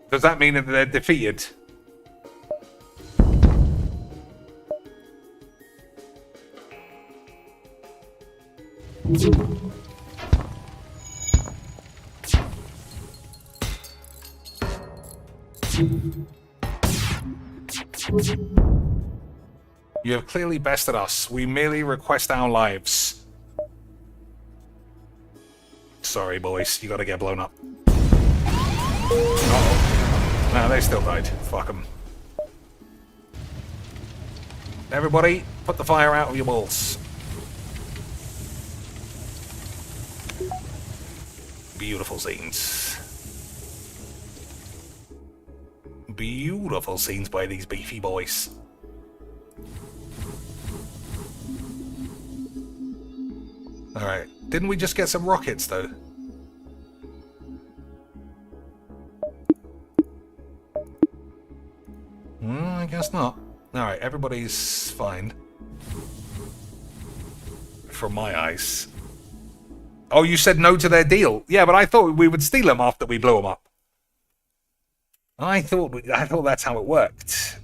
Does that mean that they're defeated? You have clearly bested us. We merely request our lives. Sorry, boys. You gotta get blown up. Uh-oh. No, they still died. Fuck them. Everybody, put the fire out of your balls. Beautiful scenes. Beautiful scenes by these beefy boys. Alright. Didn't we just get some rockets, though? I guess not. Alright, everybody's fine. From my eyes. Oh, you said no to their deal. Yeah, but I thought we would steal them after we blew them up. I thought that's how it worked.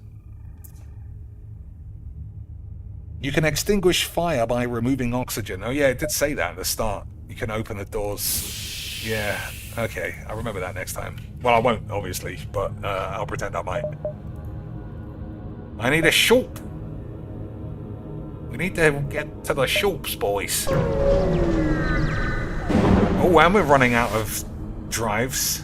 You can extinguish fire by removing oxygen. Oh yeah, it did say that at the start. You can open the doors. Yeah, okay. I'll remember that next time. Well, I won't, obviously, but I'll pretend I might. I need a shop. We need to get to the shops, boys. Oh, and we're running out of drives.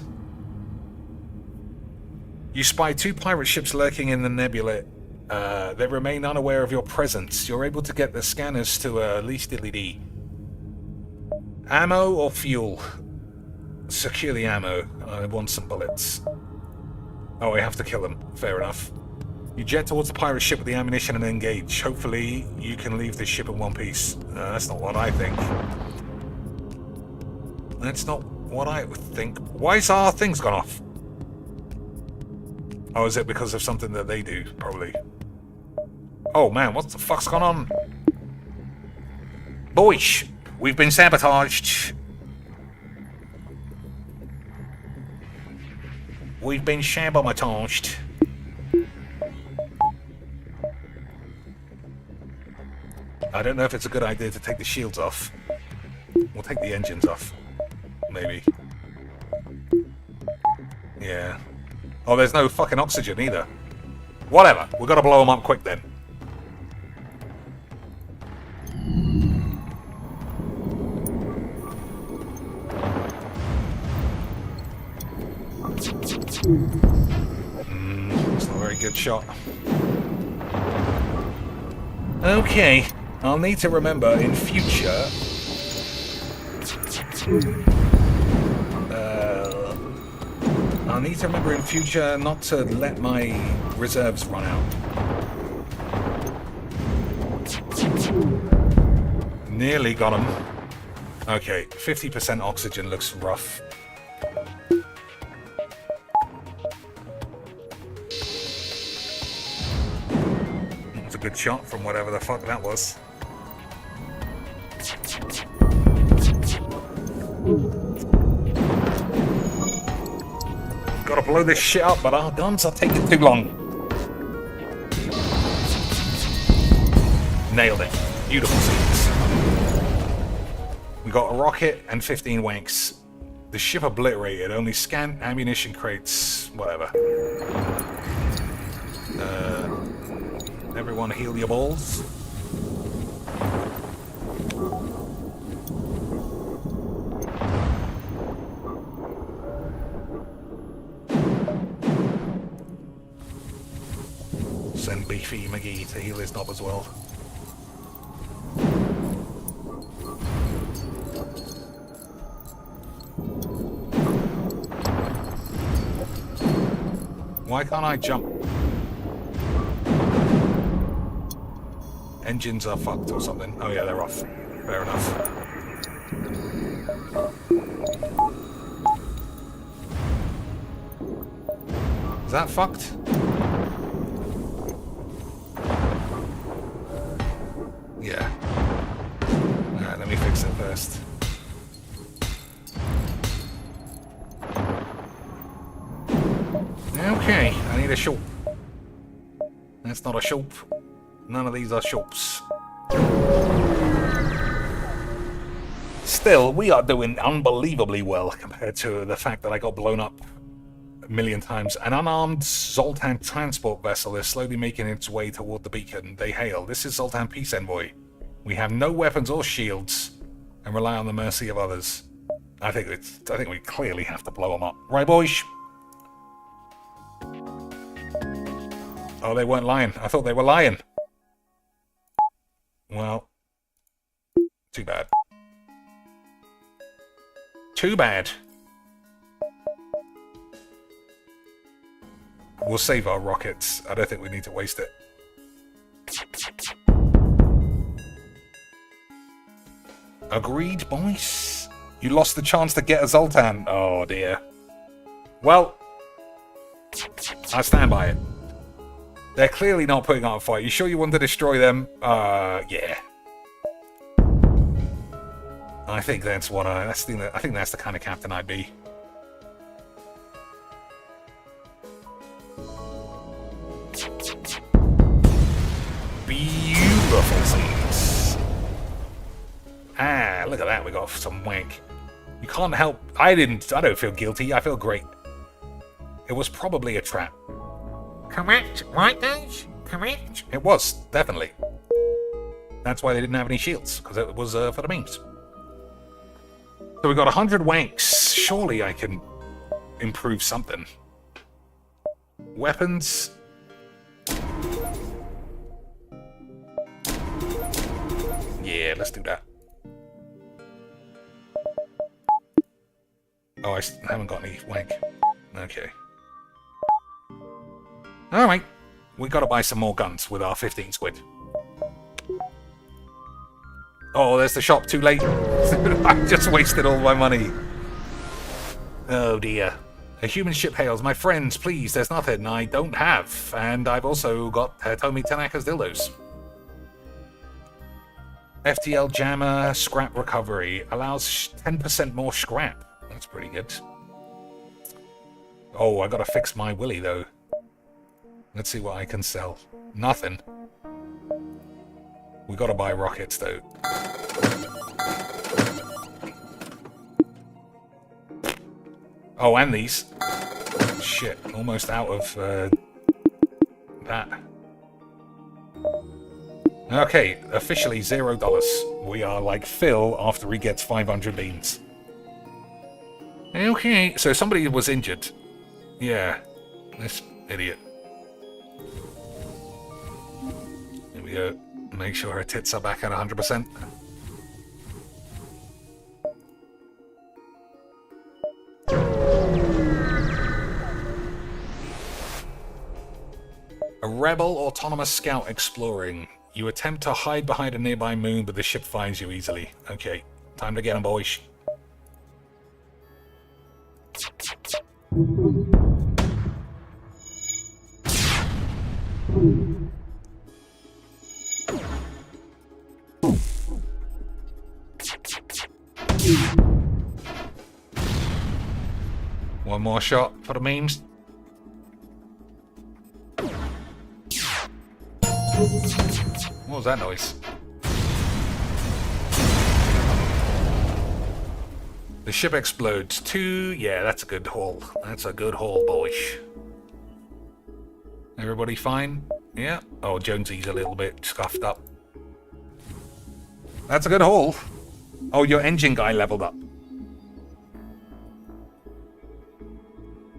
You spy 2 pirate ships lurking in the nebula. They remain unaware of your presence. You're able to get the scanners to least LED. Ammo or fuel? Secure the ammo. I want some bullets. Oh, I have to kill them. Fair enough. You jet towards the pirate ship with the ammunition and engage. Hopefully, you can leave the ship in one piece. That's not what I think. That's not what I would think. Why is our things gone off? Oh, is it because of something that they do? Probably. Oh man, what the fuck's gone on? Boys, we've been sabotaged. We've been sabotaged. I don't know if it's a good idea to take the shields off. We'll take the engines off. Maybe. Yeah. Oh, there's no fucking oxygen either. Whatever. We've got to blow them up quick then. It's not a very good shot. Okay. I'll need to remember in future... I'll need to remember in future not to let my reserves run out. Nearly got him. Okay, 50% oxygen looks rough. That was a good shot from whatever the fuck that was. Gotta blow this shit up, but our guns are taking too long. Nailed it. Beautiful scenes. We got a rocket and 15 wanks. The ship obliterated, only scant ammunition crates, whatever. Everyone heal your balls. Send Beefy McGee to heal his knob as well. Why can't I jump? Engines are fucked or something. Oh yeah, they're off. Fair enough. Is that fucked? Yeah. Alright, let me fix it first. Okay, I need a shop. That's not a shop. None of these are shops. Still, we are doing unbelievably well compared to the fact that I got blown up a million times. An unarmed Zoltan transport vessel is slowly making its way toward the beacon. They hail. This is Zoltan Peace Envoy. We have no weapons or shields and rely on the mercy of others. I think we clearly have to blow them up. Right, boys? Oh, they weren't lying. I thought they were lying. Well, too bad. Too bad. We'll save our rockets. I don't think we need to waste it. Agreed, boys. You lost the chance to get a Zoltan. Oh, dear. Well, I stand by it. They're clearly not putting up a fight. You sure you want to destroy them? Yeah. I think that's what I think that's the kind of captain I'd be. Beautiful scenes. Ah, look at that. We got some wank. You can't help. I don't feel guilty. I feel great. It was probably a trap. Correct, right, guys? Correct? It was, definitely. That's why they didn't have any shields, because it was for the memes. So we got 100 wanks. Surely I can improve something. Weapons. Yeah, let's do that. Oh, I haven't got any wank. Okay. Alright. We gotta buy some more guns with our 15 squid. Oh, there's the shop. Too late. I just wasted all my money. Oh dear. A human ship hails. My friends, please, there's nothing I don't have. And I've also got Tomi Tanaka's dildos. FTL jammer, scrap recovery. Allows 10% more scrap. That's pretty good. Oh, I gotta fix my willy though. Let's see what I can sell. Nothing. We gotta buy rockets though. Oh, and these. Shit, almost out of that. Okay, officially $0. We are like Phil after he gets 500 beans. Okay, so somebody was injured. Yeah, this idiot. Here we go. Make sure her tits are back at 100%. A rebel autonomous scout exploring. You attempt to hide behind a nearby moon, but the ship finds you easily. Okay. Time to get him, boys. One more shot for the memes. What was that noise? The ship explodes. 2. Yeah, that's a good haul. That's a good haul, boys. Everybody fine? Yeah. Oh, Jonesy's a little bit scuffed up. That's a good haul. Oh, your engine guy leveled up.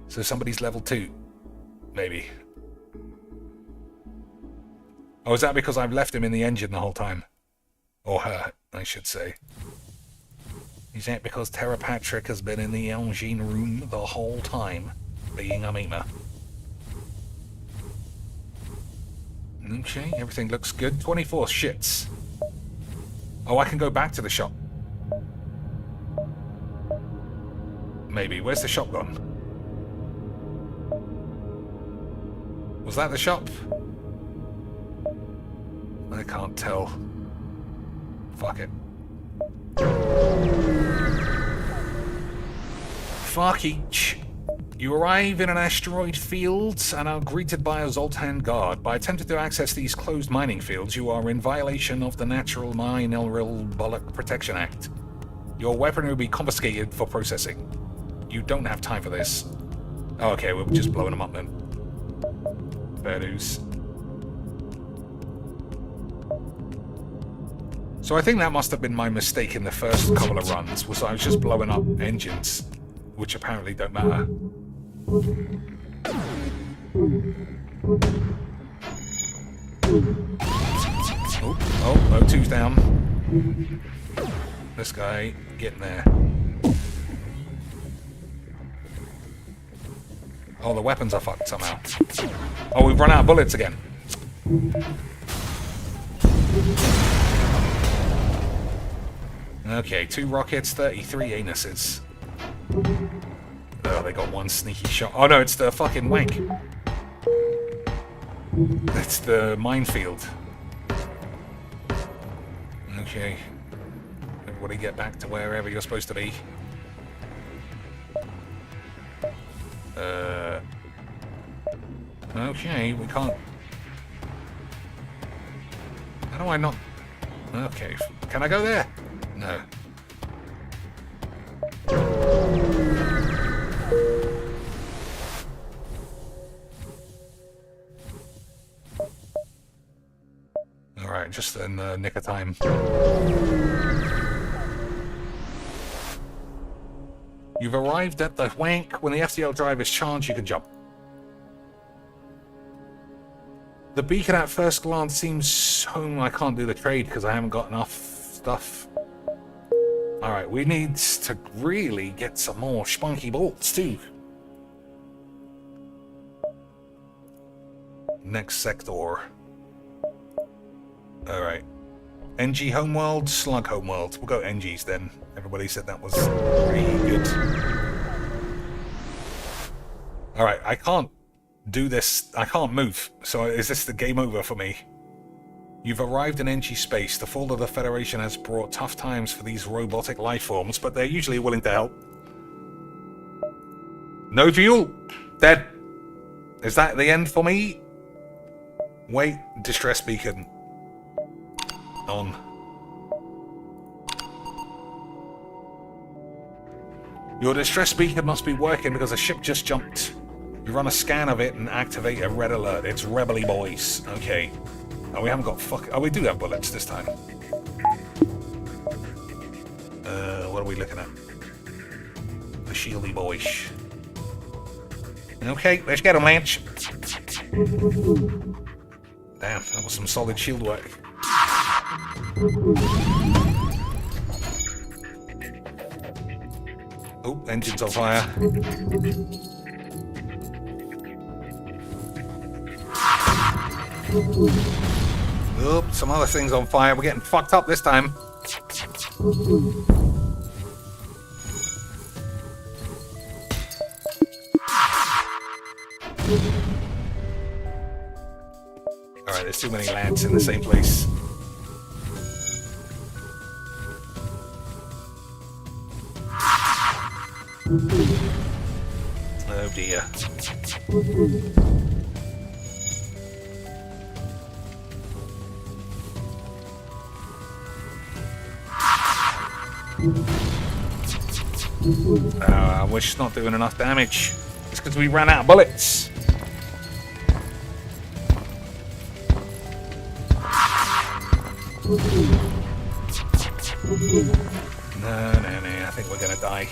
So somebody's level 2. Maybe. Oh, is that because I've left him in the engine the whole time? Or her, I should say. Is that because Terra Patrick has been in the engine room the whole time, being a memer? Okay, everything looks good. 24 shits. Oh, I can go back to the shop. Maybe. Where's the shop gone? Was that the shop? I can't tell. Fuck it. Fuck each. You arrive in an asteroid field and are greeted by a Zoltan guard. By attempting to access these closed mining fields, you are in violation of the Natural Mineral Bullock Protection Act. Your weapon will be confiscated for processing. You don't have time for this. Oh, okay, we're just blowing them up then. Fair news. So I think that must have been my mistake in the first couple of runs, was I was just blowing up engines, which apparently don't matter. Oh, 0-2's down. This guy getting there. Oh, the weapons are fucked somehow. Oh, we've run out of bullets again. Okay, 2 rockets, 33 anuses. Oh, they got one sneaky shot. Oh no, it's the fucking wank. It's the minefield. Okay. Everybody get back to wherever you're supposed to be. Okay, we can't... How do I not... Okay, can I go there? No. Alright, just in the nick of time. You've arrived at the wank. When the FTL drive is charged, you can jump. The beacon at first glance seems home. I can't do the trade because I haven't got enough stuff. Alright, we need to really get some more spunky bolts too. Next sector. Alright. NG Homeworld, Slug Homeworld. We'll go NGs then. Everybody said that was pretty good. Alright, I can't do this. I can't move. So is this the game over for me? You've arrived in NG space. The fall of the Federation has brought tough times for these robotic life forms, but they're usually willing to help. No fuel! Dead! Is that the end for me? Wait, distress beacon. On. Your distress beacon must be working because a ship just jumped. You run a scan of it and activate a red alert. It's rebel-y boys. Okay. Oh, we haven't got oh, we do have bullets this time. What are we looking at? The shieldy boys. Okay, let's get them, Lance. Damn, that was some solid shield work. Oh, engine's on fire. Oh, some other things on fire. We're getting fucked up this time. Alright, there's too many lads in the same place. Oh dear. We're just not doing enough damage. It's because we ran out of bullets. No, I think we're gonna die.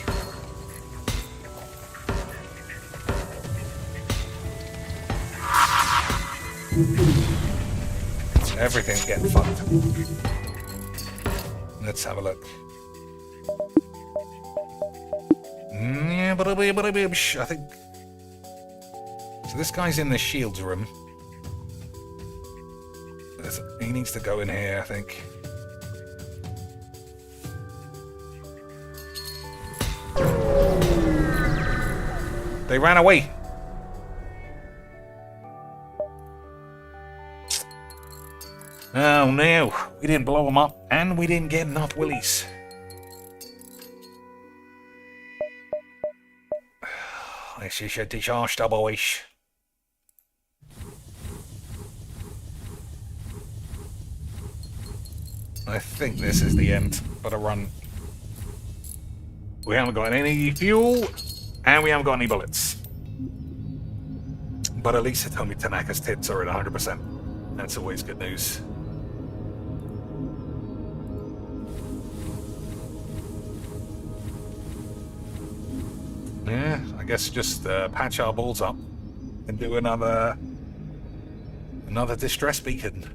Everything's getting fucked. Let's have a look. Yeah, I think... So this guy's in the shields room. He needs to go in here, I think. They ran away. Oh no, we didn't blow them up, and we didn't get enough willies. This is a disaster, boys. I think this is the end for the run. We haven't got any fuel, and we haven't got any bullets. But at least it told me Tanaka's tits are at 100%. That's always good news. Yeah, I guess just patch our balls up and do another distress beacon.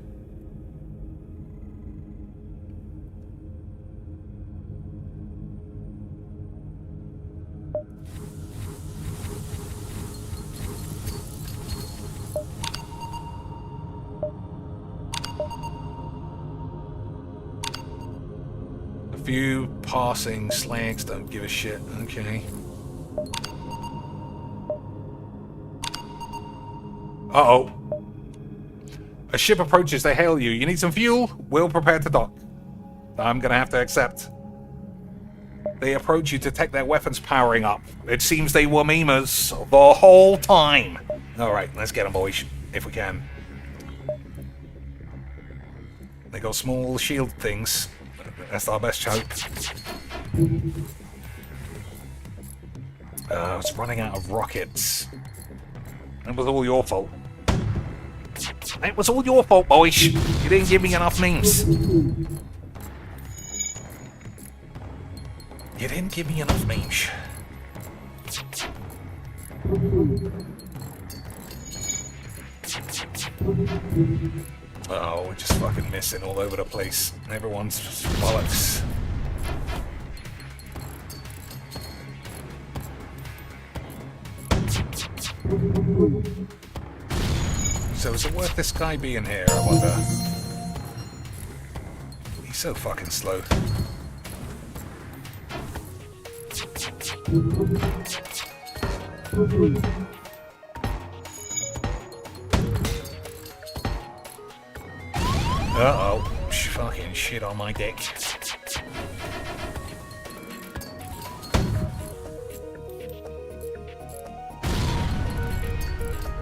A few passing slags don't give a shit. Okay. Uh-oh. A ship approaches, they hail you. You need some fuel? We'll prepare to dock. I'm gonna have to accept. They approach, you detect their weapons powering up. It seems they were memers the whole time. Alright, let's get them, boys, if we can. They got small shield things. That's our best hope. It's running out of rockets. It was all your fault. It was all your fault, boys. You didn't give me enough memes. You didn't give me enough memes. Oh, we're just fucking missing all over the place. Everyone's just bollocks. So is it worth this guy being here, I wonder? He's so fucking slow. Uh-oh. Fucking shit on my dick.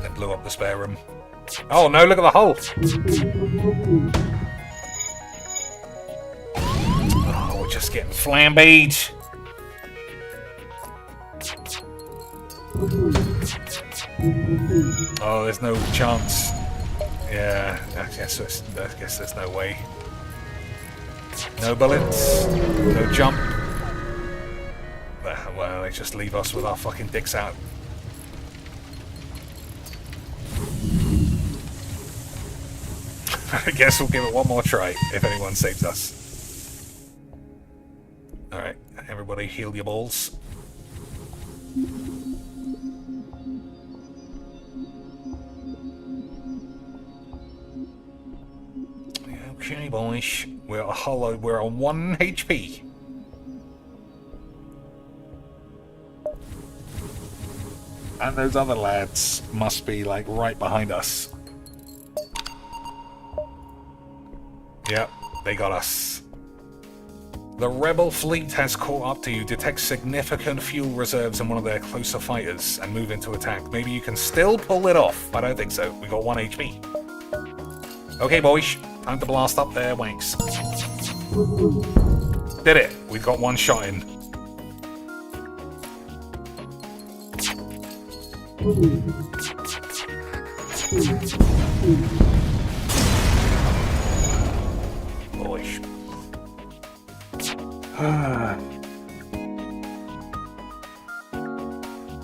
That blew up the spare room. Oh no, look at the hull! Oh, we're just getting flambéed. Oh, there's no chance. Yeah, I guess there's no way. No bullets, no jump. Well, they just leave us with our fucking dicks out. I guess we'll give it one more try if anyone saves us. Alright, everybody heal your balls. Okay, boys. We're hollow. We're on 1 HP. And those other lads must be, like, right behind us. Yep, they got us. The rebel fleet has caught up to you. Detect significant fuel reserves in one of their closer fighters and move into attack. Maybe you can still pull it off. I don't think so. We got 1 HP. Okay, boys. Time to blast up their wanks. Did it. We got 1 shot in. Boys.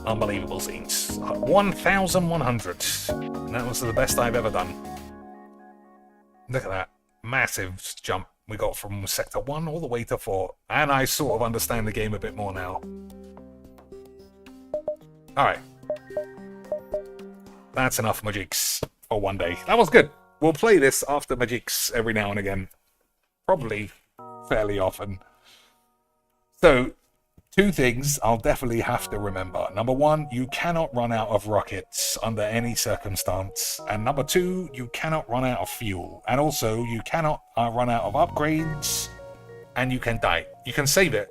Unbelievable scenes. 1,100. That was the best I've ever done. Look at that. Massive jump we got from Sector 1 all the way to 4. And I sort of understand the game a bit more now. Alright. That's enough Majiks for one day. That was good. We'll play this after Majiks every now and again. Probably fairly often. So, 2 things I'll definitely have to remember. Number 1, you cannot run out of rockets under any circumstance. And number 2, you cannot run out of fuel. And also, you cannot run out of upgrades. And you can die. You can save it.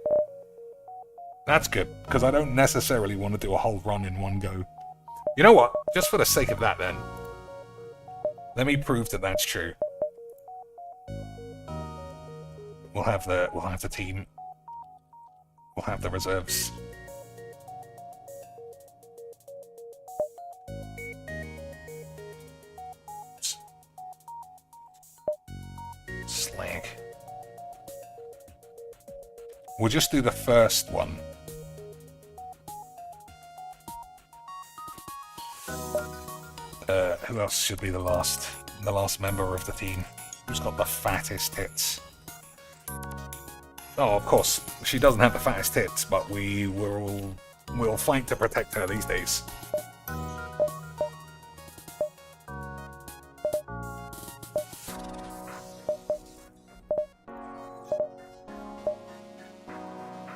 That's good, because I don't necessarily want to do a whole run in one go. You know what? Just for the sake of that then. Let me prove that that's true. We'll have the team. We'll have the reserves. Slag. We'll just do the first one. Who else should be the last member of the team? Who's got the fattest tits? Oh, of course, she doesn't have the fattest tits, but we'll fight to protect her these days.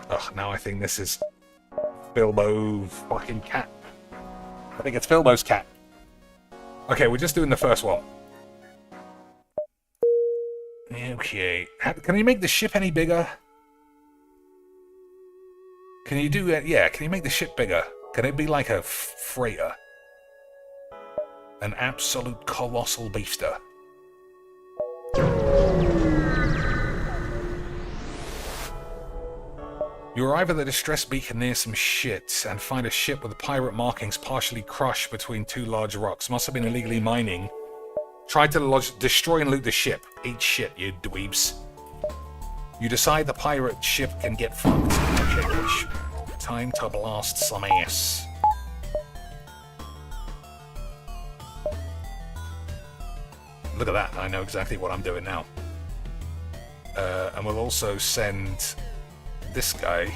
Ugh, now I think this is Bilbo fucking cat. I think it's Bilbo's cat. Okay, we're just doing the first one. Okay. Can you make the ship any bigger? Can you do it? Yeah, can you make the ship bigger? Can it be like a freighter? An absolute colossal beefster. You arrive at the distress beacon near some shit and find a ship with pirate markings partially crushed between 2 large rocks. Must have been illegally mining. Try to destroy and loot the ship. Eat shit, you dweebs. You decide the pirate ship can get fucked. Okay, time to blast some ass. Look at that, I know exactly what I'm doing now. And we'll also send this guy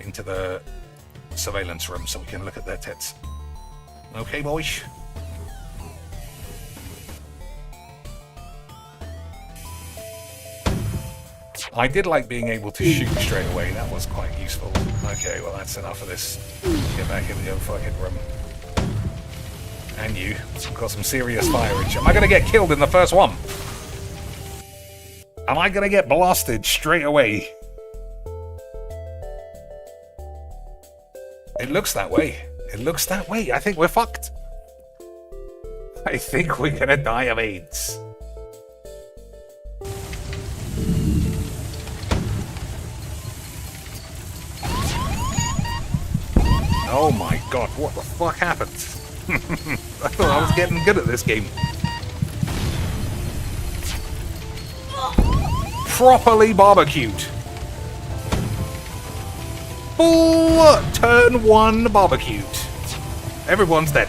into the surveillance room so we can look at their tits. Okay, boys? I did like being able to shoot straight away. That was quite useful. Okay, well that's enough of this. Get back in the fucking room. And you. Got some serious fireage. Am I going to get killed in the first one? Am I going to get blasted straight away? It looks that way. It looks that way. I think we're fucked. I think we're going to die of AIDS. Oh my god, what the fuck happened? I thought I was getting good at this game. Properly barbecued. Full turn 1 barbecued. Everyone's dead.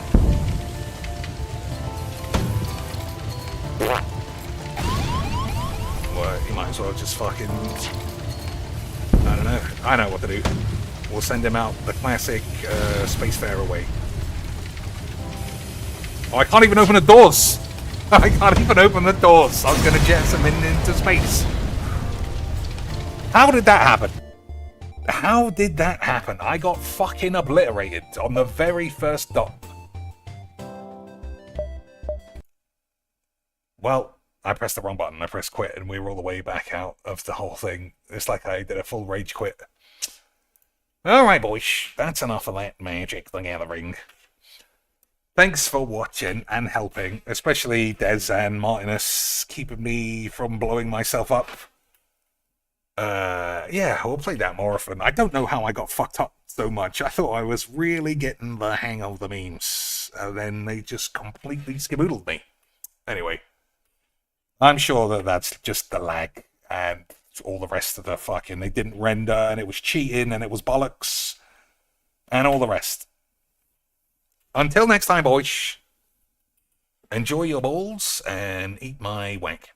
Well, you might as well just fucking... I don't know. I know what to do. We'll send him out the classic Spacefarer way. Oh, I can't even open the doors! I can't even open the doors! I was going to jet him into space. How did that happen? How did that happen? I got fucking obliterated on the very first dot. Well, I pressed the wrong button. I pressed quit, and we were all the way back out of the whole thing. It's like I did a full rage quit. Alright, boys. That's enough of that Magic the Gathering. Thanks for watching and helping, especially Des and Martinus, keeping me from blowing myself up. Yeah, we'll play that more often. I don't know how I got fucked up so much. I thought I was really getting the hang of the memes, and then they just completely skiboodled me. Anyway, I'm sure that that's just the lag and all the rest of the fucking, they didn't render and it was cheating and it was bollocks and all the rest. Until next time, boys, enjoy your balls and eat my wank.